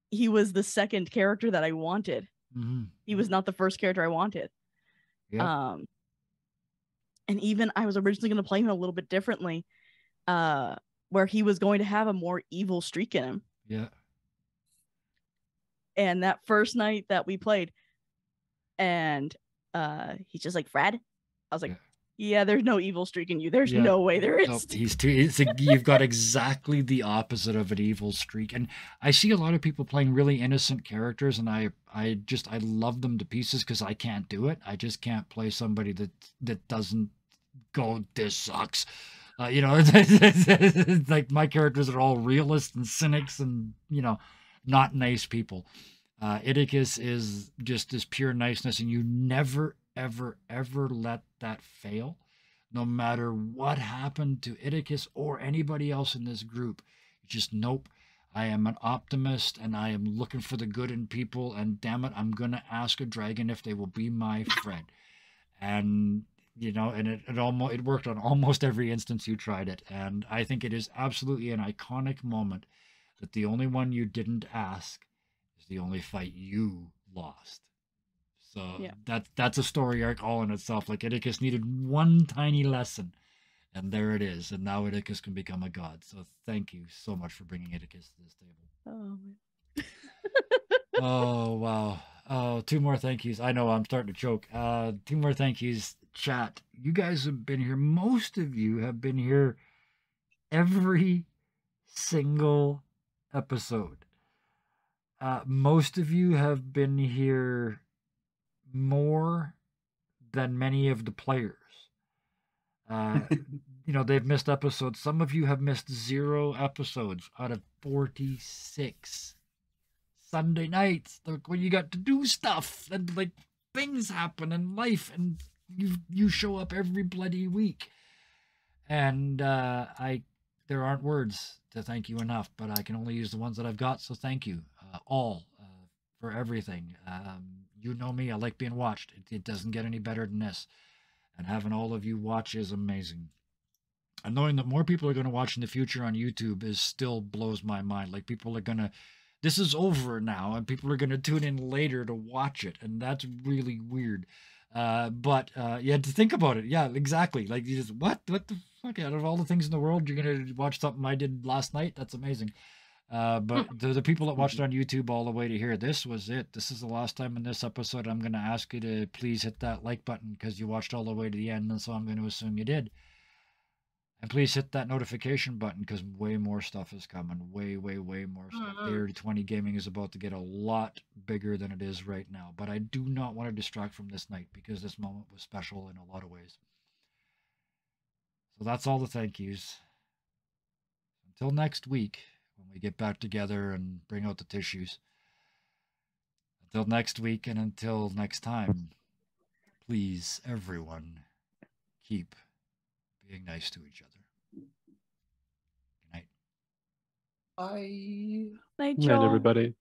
he was the second character that I wanted. Mm-hmm. He was not the first character I wanted. Yeah. And even I was originally going to play him a little bit differently, where he was going to have a more evil streak in him. Yeah. And that first night that we played, and he's just like, Fred? I was like, yeah, there's no evil streak in you. There's Yeah. no way there is. No, you've got exactly the opposite of an evil streak. And I see a lot of people playing really innocent characters, and I love them to pieces because I can't do it. I just can't play somebody that doesn't go, this sucks. It's like my characters are all realists and cynics and, not nice people. Idicus is just this pure niceness, and you never, ever, ever let that fail. No matter what happened to Idicus or anybody else in this group, just nope. I am an optimist, and I am looking for the good in people, and damn it, I'm going to ask a dragon if they will be my friend. And, and it worked on almost every instance you tried it. And I think it is absolutely an iconic moment that the only one you didn't ask is the only fight you lost. So Yeah. that's a story arc all in itself. Like, Idicus needed one tiny lesson, and there it is. And now Idicus can become a god. So thank you so much for bringing Idicus to this table. Oh, wow. Oh, 2 more thank yous. I know, I'm starting to choke. 2 more thank yous. Chat, you guys have been here. Most of you have been here every single episode. Most of you have been here more than many of the players. They've missed episodes. Some of you have missed 0 episodes out of 46 Sunday nights, like when you got to do stuff and like things happen in life, and you show up every bloody week. And there aren't words to thank you enough, but I can only use the ones that I've got. So thank you all for everything. You know me, I like being watched. It doesn't get any better than this. And having all of you watch is amazing. And knowing that more people are going to watch in the future on YouTube still blows my mind. Like, people are going to, this is over now, and people are going to tune in later to watch it. And that's really weird. But you had to think about it. Yeah, exactly. Like, you just, what the fuck? Out of all the things in the world, you're going to watch something I did last night? That's amazing. But the people that watched on YouTube all the way to here, this was it. This is the last time in this episode I'm going to ask you to please hit that like button, because you watched all the way to the end, and so I'm going to assume you did. And please hit that notification button, because way more stuff is coming. Way, way, way more stuff. The 20 Gaming is about to get a lot bigger than it is right now. But I do not want to distract from this night, because this moment was special in a lot of ways. So that's all the thank yous. Until next week, when we get back together and bring out the tissues. Until next week, and until next time, please, everyone, keep being nice to each other. Good night. Bye. Night, Night, y'all. everybody.